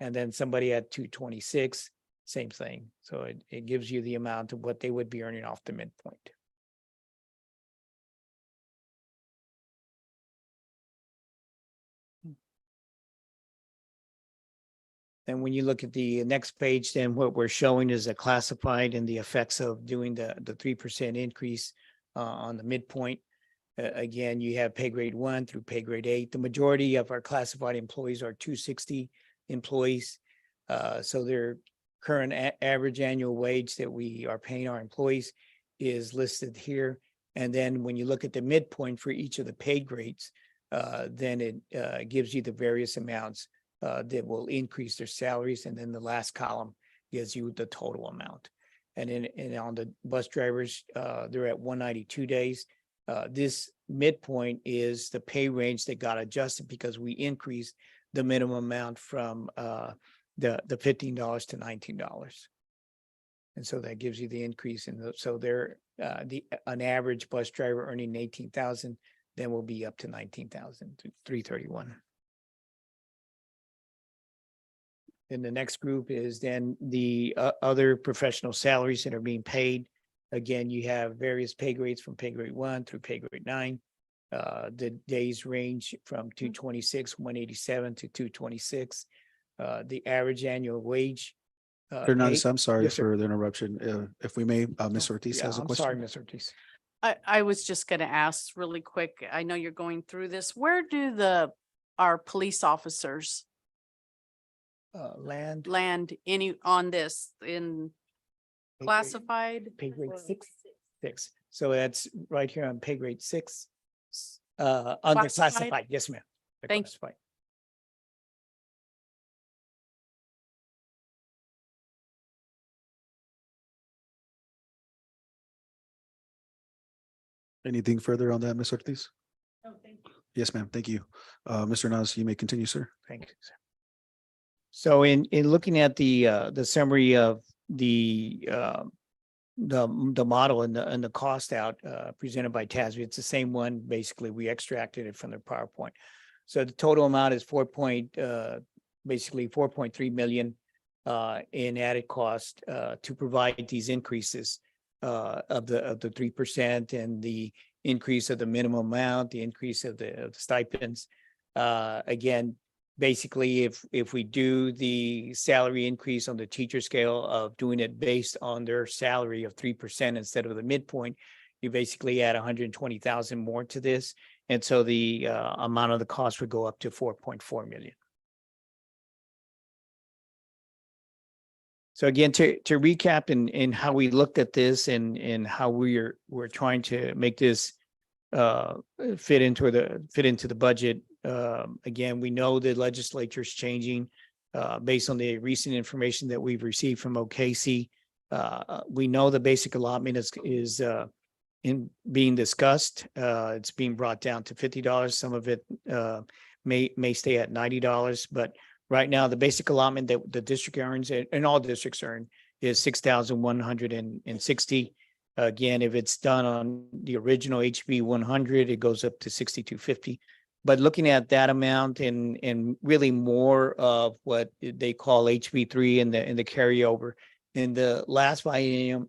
Speaker 14: And then somebody at 226. Same thing. So it gives you the amount of what they would be earning off the midpoint. And when you look at the next page, then what we're showing is a classified and the effects of doing the 3% increase on the midpoint. Again, you have pay grade 1 through pay grade 8. The majority of our classified employees are 260 employees. So their current average annual wage that we are paying our employees is listed here. And then when you look at the midpoint for each of the pay grades, then it gives you the various amounts that will increase their salaries. And then the last column gives you the total amount. And on the bus drivers, they're at 192 days. This midpoint is the pay range that got adjusted because we increased the minimum amount from the $15 to $19. And so that gives you the increase in so they're an average bus driver earning 18,000, then we'll be up to 19,331. And the next group is then the other professional salaries that are being paid. Again, you have various pay grades from pay grade 1 through pay grade 9. The days range from 226, 187 to 226. The average annual wage.
Speaker 1: Hernandez, I'm sorry
Speaker 14: Yes, sir.
Speaker 1: for the interruption. If we may, Ms. Ortiz
Speaker 14: Yeah,
Speaker 1: has a
Speaker 14: I'm
Speaker 1: question.
Speaker 14: sorry, Ms. Ortiz.
Speaker 5: I was just gonna ask really quick. I know you're going through this. Where do our police officers
Speaker 14: Land.
Speaker 5: land any on this in
Speaker 14: Pay grade-
Speaker 5: classified?
Speaker 14: Pay grade 6. So that's right here on pay grade 6. Under
Speaker 5: Classified?
Speaker 14: classified, yes, ma'am. The
Speaker 5: Thank you.
Speaker 14: classified.
Speaker 1: Anything further on that, Ms. Ortiz?
Speaker 5: No, thank you.
Speaker 1: Yes, ma'am. Thank you. Mr. Hernandez, you may continue, sir.
Speaker 14: Thank you. Sir. So in looking at the summary of the model and the cost out presented by TASB, it's the same one. Basically, we extracted it from the PowerPoint. So the total amount is basically 4.3 million in added cost to provide these increases of the 3% and the increase of the minimum amount, the increase of the stipends. Again, basically, if we do the salary increase on the teacher scale of doing it based on their salary of 3% instead of the midpoint, you basically add 120,000 more to this. And so the amount of the cost would go up to 4.4 million. So again, to recap in how we looked at this and how we're trying to make this fit into the budget. Again, we know the legislature is changing based on the recent information that we've received from OKC. We know the basic allotment is in being discussed. It's being brought down to $50. Some of it may stay at $90, but right now, the basic allotment that the district earns and all districts earn is 6,160. Again, if it's done on the original HB 100, it goes up to 6,250. But looking at that amount and really more of what they call HB 3 and the carryover in the last biennium,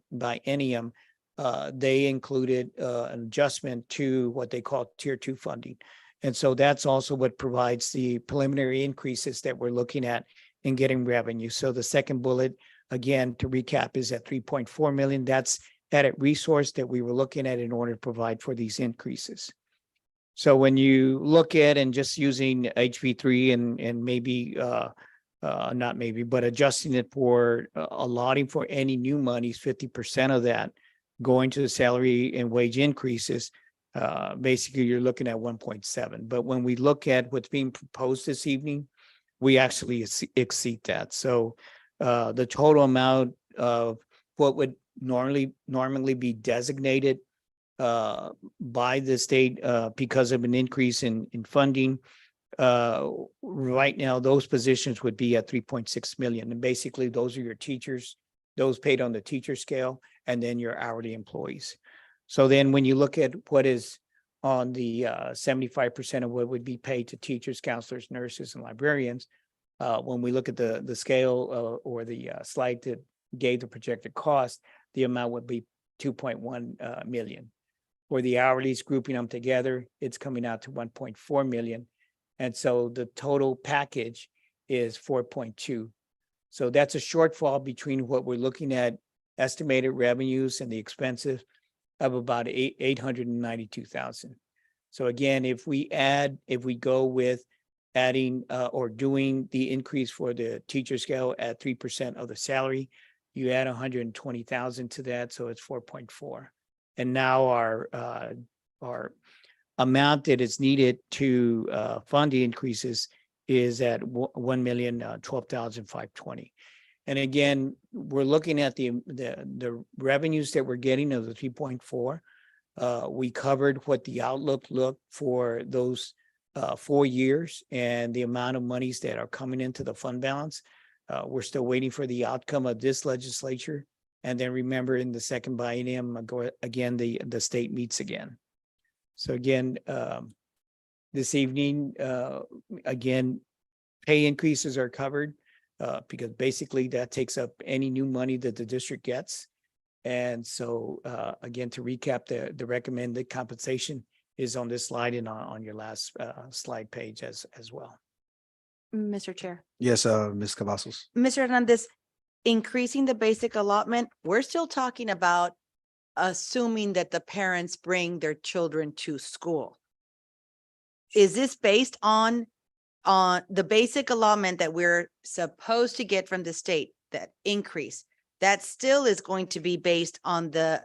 Speaker 14: they included an adjustment to what they call Tier 2 funding. And so that's also what provides the preliminary increases that we're looking at in getting revenue. So the second bullet, again, to recap, is at 3.4 million. That's added resource that we were looking at in order to provide for these increases. So when you look at and just using HB3 and maybe, not maybe, but adjusting it for allotting for any new monies, 50% of that going to the salary and wage increases, basically you're looking at 1.7. But when we look at what's being proposed this evening, we actually exceed that. So the total amount of what would normally be designated by the state because of an increase in funding, right now those positions would be at 3.6 million. And basically those are your teachers, those paid on the teacher scale, and then your hourly employees. So then when you look at what is on the 75% of what would be paid to teachers, counselors, nurses, and librarians, when we look at the scale or the slide that gave the projected cost, the amount would be 2.1 million. For the hourlies, grouping them together, it's coming out to 1.4 million. And so the total package is 4.2. So that's a shortfall between what we're looking at estimated revenues and the expenses of about 892,000. So again, if we go with adding or doing the increase for the teacher scale at 3% of the salary, you add 120,000 to that, so it's 4.4. And now our amount that is needed to fund the increases is at 1,012,520. And again, we're looking at the revenues that we're getting of the 3.4. We covered what the outlook looked for those 4 years and the amount of monies that are coming into the fund balance. We're still waiting for the outcome of this legislature. And then remember, in the second biennium, again, the state meets again. So again, this evening, again, pay increases are covered because basically that takes up any new money that the district gets. And so again, to recap, the recommended compensation is on this slide and on your last slide page as well.
Speaker 4: Mr. Chair.
Speaker 1: Yes, Ms. Cavazos.
Speaker 4: Mr. Hernandez, increasing the basic allotment, we're still talking about assuming that the parents bring their children to school. Is this based on the basic allotment that we're supposed to get from the state, that increase? That still is going to be based on the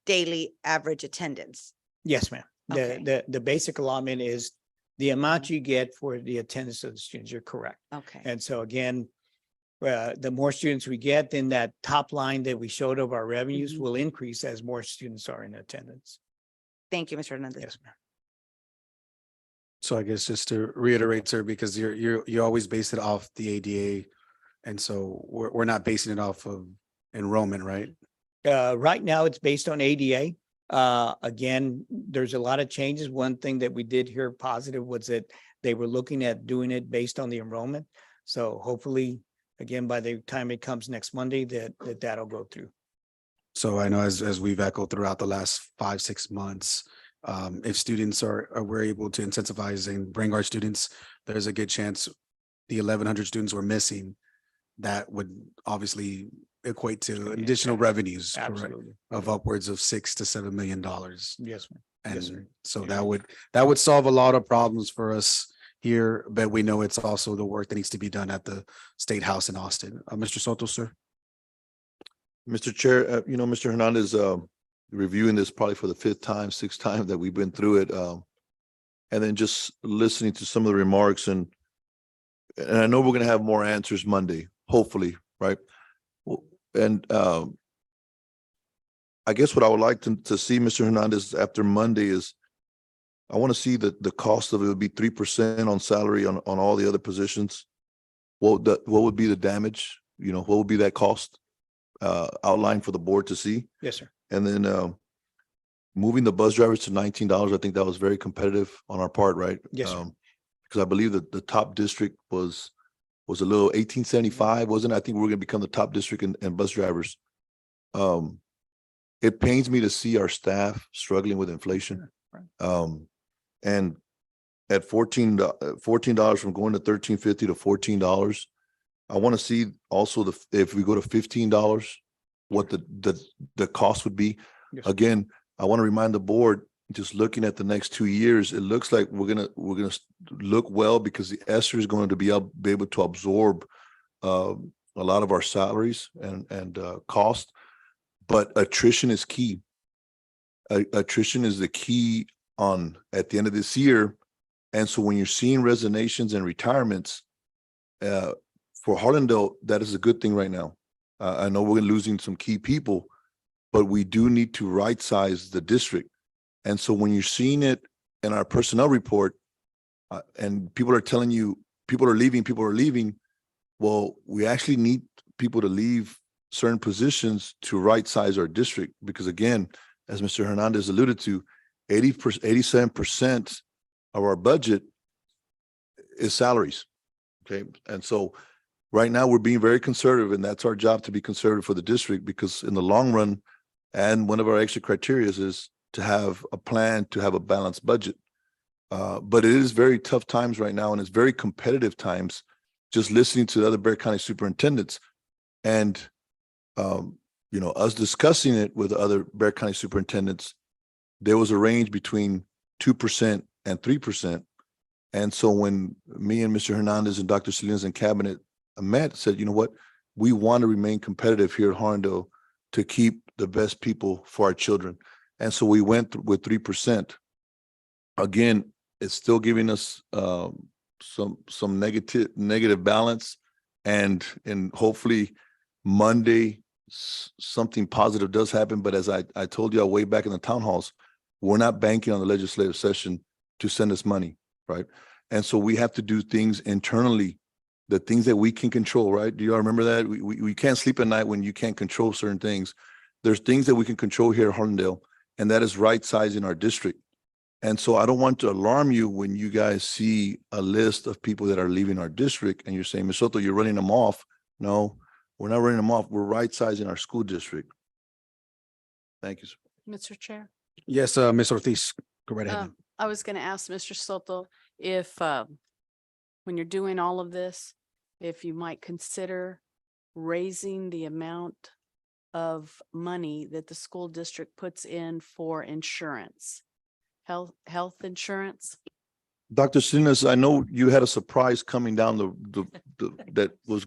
Speaker 4: daily average attendance?
Speaker 14: Yes, ma'am.
Speaker 4: Okay.
Speaker 14: The basic allotment is the amount you get for the attendance of the students. You're correct.
Speaker 4: Okay.
Speaker 14: And so again, the more students we get, then that top line that we showed of our revenues
Speaker 4: Mhm.
Speaker 14: will increase as more students are in attendance.
Speaker 4: Thank you, Mr. Hernandez.
Speaker 14: Yes, ma'am.
Speaker 1: So I guess just to reiterate, sir, because you always base it off the ADA. And so we're not basing it off of enrollment, right?
Speaker 14: Right now, it's based on ADA. Again, there's a lot of changes. One thing that we did hear positive was that they were looking at doing it based on the enrollment. So hopefully, again, by the time it comes next Monday, that'll go through.
Speaker 1: So I know as we've echoed throughout the last 5-6 months, if students we're able to incentivize and bring our students, there's a good chance the 1,100 students we're missing, that would obviously equate to additional revenues, correct,
Speaker 14: Absolutely.
Speaker 1: of upwards of $6 to $7 million.
Speaker 14: Yes, ma'am. Yes, sir.
Speaker 1: And so that would solve a lot of problems for us here, but we know it's also the work that needs to be done at the State House in Austin. Mr. Soto, sir.
Speaker 3: Mr. Chair, Mr. Hernandez, reviewing this probably for the 5th time, 6th time that we've been through it. And then just listening to some of the remarks and I know we're going to have more answers Monday, hopefully, right? And I guess what I would like to see, Mr. Hernandez, after Monday is I want to see that the cost of it would be 3% on salary on all the other positions. What would be the damage? What would be that cost outline for the board to see?
Speaker 14: Yes, sir.
Speaker 3: And then moving the bus drivers to $19, I think that was very competitive on our part, right?
Speaker 14: Yes, sir.
Speaker 3: Because I believe that the top district was a little 1875, wasn't it? I think we're going to become the top district in bus drivers. It pains me to see our staff struggling with inflation. And at $14 from going to $13.50 to $14, I want to see also if we go to $15, what the cost would be.
Speaker 14: Yes.
Speaker 3: Again, I want to remind the board, just looking at the next 2 years, it looks like we're gonna look well because the ESSER is going to be able to absorb a lot of our salaries and cost, but attrition is key. Attrition is the key at the end of this year, and so when you're seeing resignations and retirements for Harlandale, that is a good thing right now. I know we're losing some key people, but we do need to right size the district. And so when you're seeing it in our personnel report and people are telling you, people are leaving, well, we actually need people to leave certain positions to right size our district. Because again, as Mr. Hernandez alluded to, 87% of our budget is salaries. Okay. And so right now we're being very conservative, and that's our job, to be conservative for the district, because in the long run, and one of our extra criteria is to have a plan to have a balanced budget. But it is very tough times right now, and it's very competitive times, just listening to the other Bexar County superintendents and, us discussing it with other Bexar County superintendents. There was a range between 2% and 3%. And so when me and Mr. Hernandez and Dr. Salinas and cabinet met, said, you know what, we want to remain competitive here at Harlandale to keep the best people for our children. And so we went with 3%. Again, it's still giving us some negative balance, and hopefully Monday something positive does happen. But as I told you way back in the town halls, we're not banking on the legislative session to send us money, right? And so we have to do things internally, the things that we can control, right? Do y'all remember that? We can't sleep at night when you can't control certain things. There's things that we can control here at Harlandale, and that is right sizing our district. And so I don't want to alarm you when you guys see a list of people that are leaving our district and you're saying, Ms. Soto, you're running them off. No, we're not running them off. We're right sizing our school district. Thank you, sir.
Speaker 5: Mr. Chair.
Speaker 1: Yes, Ms. Ortiz, go right ahead.
Speaker 5: I was going to ask Mr. Soto if, when you're doing all of this, if you might consider raising the amount of money that the school district puts in for insurance, health insurance.
Speaker 3: Dr. Salinas, I know you had a surprise coming down that was,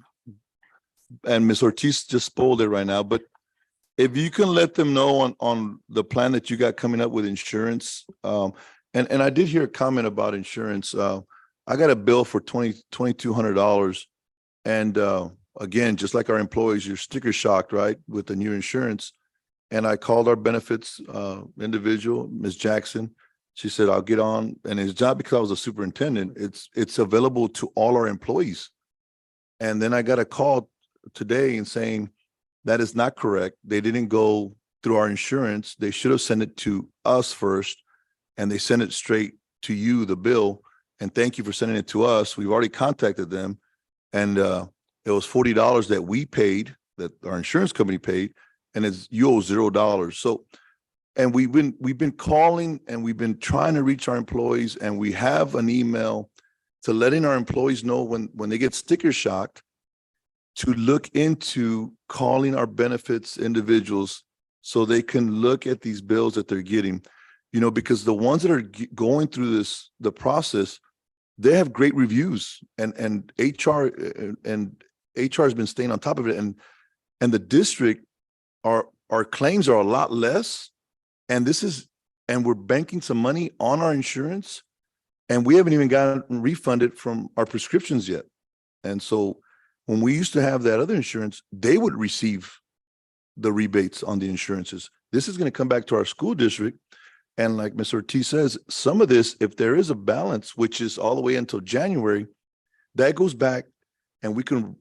Speaker 3: and Ms. Ortiz just spoiled it right now, but if you can let them know on the plan that you got coming up with insurance, and I did hear a comment about insurance. I got a bill for $2,200. And again, just like our employees, you're sticker shocked, right, with the new insurance. And I called our benefits individual, Ms. Jackson. She said, I'll get on. And it's not because I was a superintendent. It's available to all our employees. And then I got a call today and saying that is not correct. They didn't go through our insurance. They should have sent it to us first. And they sent it straight to you, the bill. And thank you for sending it to us. We've already contacted them. And it was $40 that we paid, that our insurance company paid, and you owe $0. So, and we've been calling and we've been trying to reach our employees, and we have an email to letting our employees know when they get sticker shocked to look into calling our benefits individuals so they can look at these bills that they're getting, because the ones that are going through the process, they have great reviews, and HR has been staying on top of it. And the district, our claims are a lot less. And we're banking some money on our insurance, and we haven't even gotten refunded from our prescriptions yet. And so when we used to have that other insurance, they would receive the rebates on the insurances. This is going to come back to our school district. And like Ms. Ortiz says, some of this, if there is a balance, which is all the way until January, that goes back and we can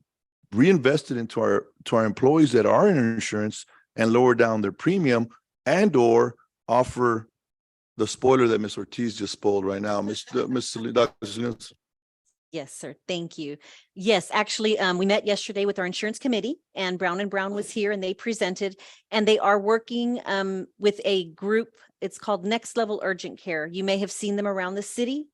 Speaker 3: reinvest it into our employees that are in insurance and lower down their premium, and or offer the spoiler that Ms. Ortiz just spoiled right now. Dr. Salinas.
Speaker 19: Yes, sir. Thank you. Yes, actually, we met yesterday with our insurance committee, and Brown & Brown was here and they presented, and they are working with a group. It's called Next Level Urgent Care. You may have seen them around the city.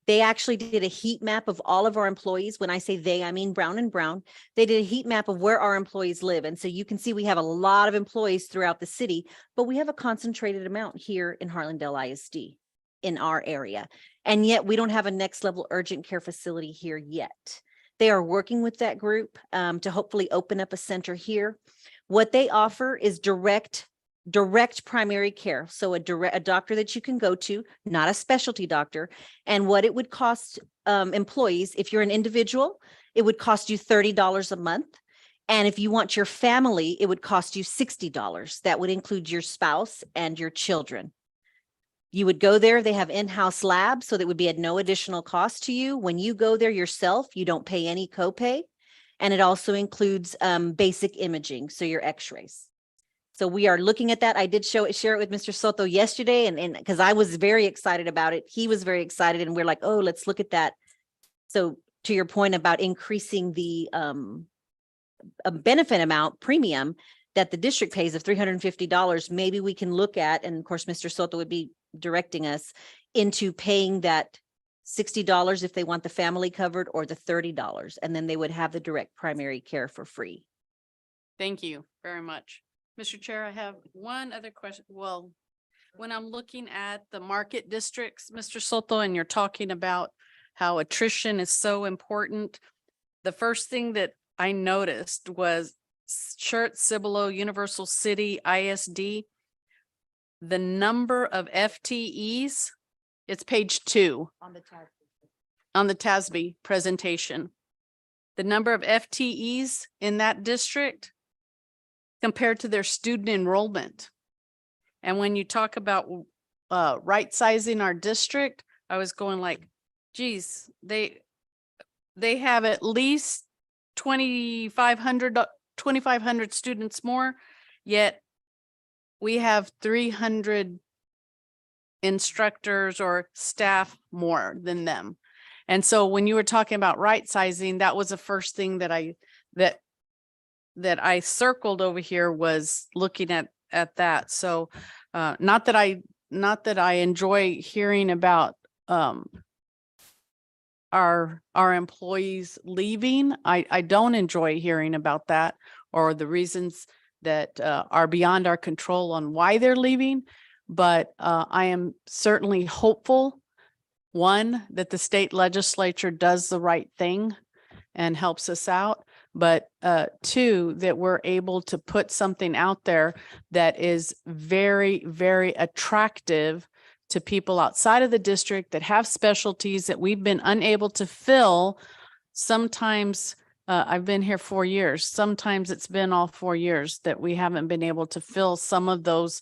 Speaker 19: They actually did a heat map of all of our employees. When I say they, I mean Brown & Brown. They did a heat map of where our employees live. And so you can see we have a lot of employees throughout the city, but we have a concentrated amount here in Harlandale ISD in our area. And yet we don't have a Next Level Urgent Care facility here yet. They are working with that group to hopefully open up a center here. What they offer is direct primary care. So a doctor that you can go to, not a specialty doctor. And what it would cost employees, if you're an individual, it would cost you $30 a month. And if you want your family, it would cost you $60. That would include your spouse and your children. You would go there. They have in-house labs, so that would be at no additional cost to you. When you go there yourself, you don't pay any copay. And it also includes basic imaging, so your x-rays. So we are looking at that. I did share it with Mr. Soto yesterday, and because I was very excited about it. He was very excited, and we're like, oh, let's look at that. So to your point about increasing the benefit amount premium that the district pays of $350, maybe we can look at, and of course, Mr. Soto would be directing us into paying that $60 if they want the family covered, or the $30, and then they would have the direct primary care for free.
Speaker 5: Thank you very much. Mr. Chair, I have one other question. Well, when I'm looking at the market districts, Mr. Soto, and you're talking about how attrition is so important, the first thing that I noticed was Church, Cibolo, Universal City, ISD, the number of FTEs, it's page 2 on the TASB presentation. The number of FTEs in that district compared to their student enrollment. And when you talk about right sizing our district, I was going like, geez, they have at least 2,500 students more, yet we have 300 instructors or staff more than them. And so when you were talking about right sizing, that was the first thing that I circled over here, was looking at that. So not that I enjoy hearing about our employees leaving. I don't enjoy hearing about that, or the reasons that are beyond our control on why they're leaving. But I am certainly hopeful, one, that the state legislature does the right thing and helps us out. But two, that we're able to put something out there that is very, very attractive to people outside of the district that have specialties that we've been unable to fill. Sometimes I've been here 4 years. Sometimes it's been all 4 years that we haven't been able to fill some of those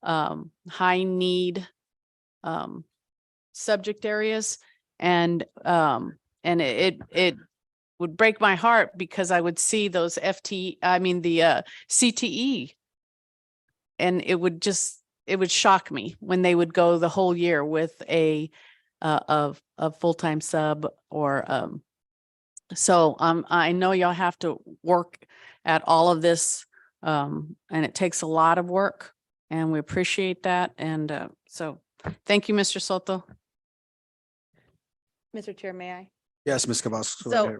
Speaker 5: high need subject areas. And it would break my heart, because I would see those the CTE, and it would shock me when they would go the whole year with a full-time sub or so I know y'all have to work at all of this, and it takes a lot of work, and we appreciate that. And so thank you, Mr. Soto.
Speaker 4: Mr. Chair, may I?
Speaker 1: Yes, Ms. Cavazos. go
Speaker 4: So,
Speaker 1: ahead.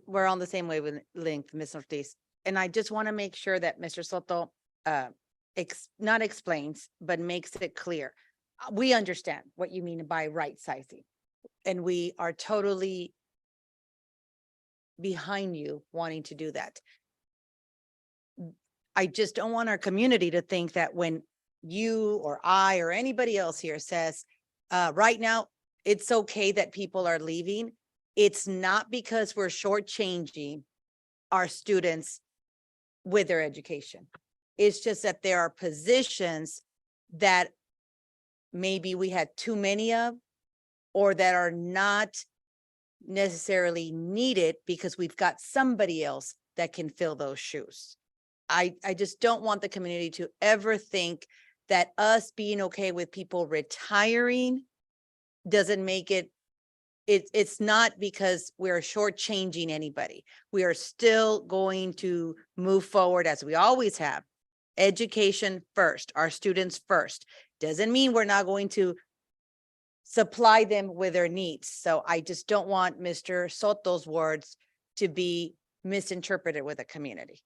Speaker 4: we're on the same wavelength, Ms. Ortiz. And I just want to make sure that Mr. Soto, not explains, but makes it clear. We understand what you mean by right sizing, and we are totally behind you wanting to do that. I just don't want our community to think that when you or I or anybody else here says, right now, it's okay that people are leaving, it's not because we're shortchanging our students with their education. It's just that there are positions that maybe we had too many of, or that are not necessarily needed because we've got somebody else that can fill those shoes. I just don't want the community to ever think that us being okay with people retiring doesn't make it, it's not because we're shortchanging anybody. We are still going to move forward as we always have. Education first, our students first. Doesn't mean we're not going to supply them with their needs. So I just don't want Mr. Soto's words to be misinterpreted with the community.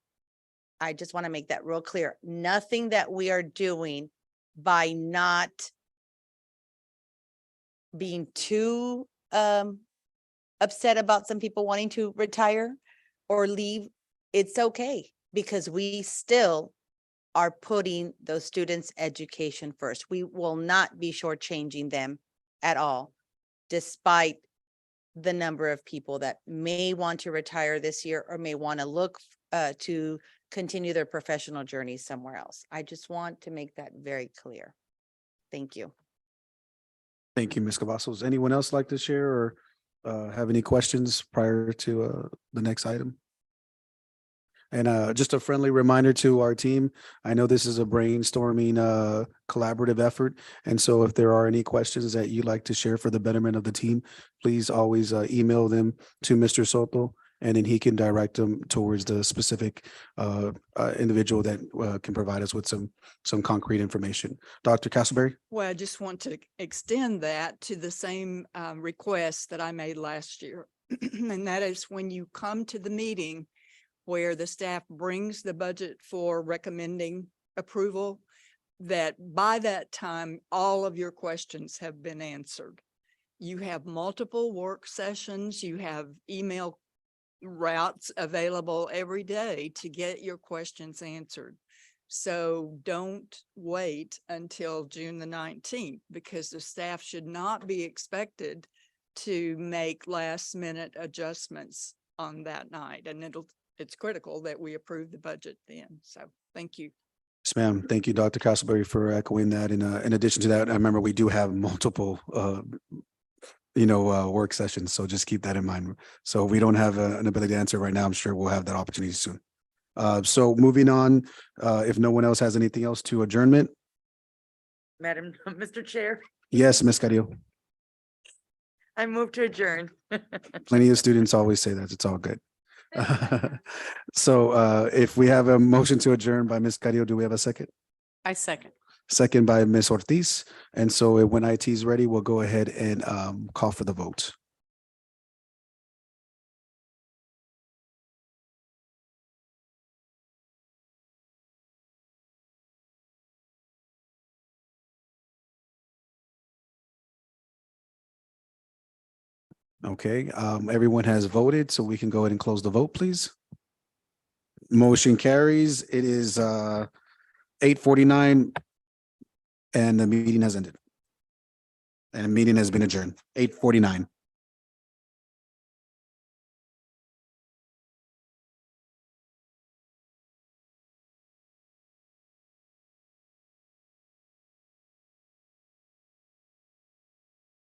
Speaker 4: I just want to make that real clear. Nothing that we are doing by not being too upset about some people wanting to retire or leave. It's okay, because we still are putting those students' education first. We will not be shortchanging them at all, despite the number of people that may want to retire this year or may want to look to continue their professional journey somewhere else. I just want to make that very clear. Thank you.
Speaker 1: Thank you, Ms. Cavazos. Anyone else like to share or have any questions prior to the next item? And just a friendly reminder to our team, I know this is a brainstorming collaborative effort. And so if there are any questions that you'd like to share for the betterment of the team, please always email them to Mr. Soto, and then he can direct them towards the specific individual that can provide us with some concrete information. Dr. Castleberry?
Speaker 17: Well, I just want to extend that to the same request that I made last year. And that is, when you come to the meeting where the staff brings the budget for recommending approval, that by that time, all of your questions have been answered. You have multiple work sessions, you have email routes available every day to get your questions answered. So don't wait until June the 19th, because the staff should not be expected to make last minute adjustments on that night. And it's critical that we approve the budget then. So thank you.
Speaker 1: Yes, ma'am. Thank you, Dr. Castleberry, for echoing that. And in addition to that, I remember we do have multiple work sessions. So just keep that in mind. So we don't have an ability to answer right now. I'm sure we'll have that opportunity soon. So moving on, if no one else has anything else to adjournment.
Speaker 16: Madam, Mr. Chair,
Speaker 1: Yes, Ms. Carrillo.
Speaker 16: I move to adjourn.
Speaker 1: Plenty of students always say that. It's all good. So if we have a motion to adjourn by Ms. Carrillo, do we have a second?
Speaker 5: I second.
Speaker 1: Second by Ms. Ortiz. And so when IT is ready, we'll go ahead and call for the vote. Okay, everyone has voted, so we can go ahead and close the vote, please. Motion carries. It is 8:49 and the meeting has ended. And the meeting has been adjourned, 8:49.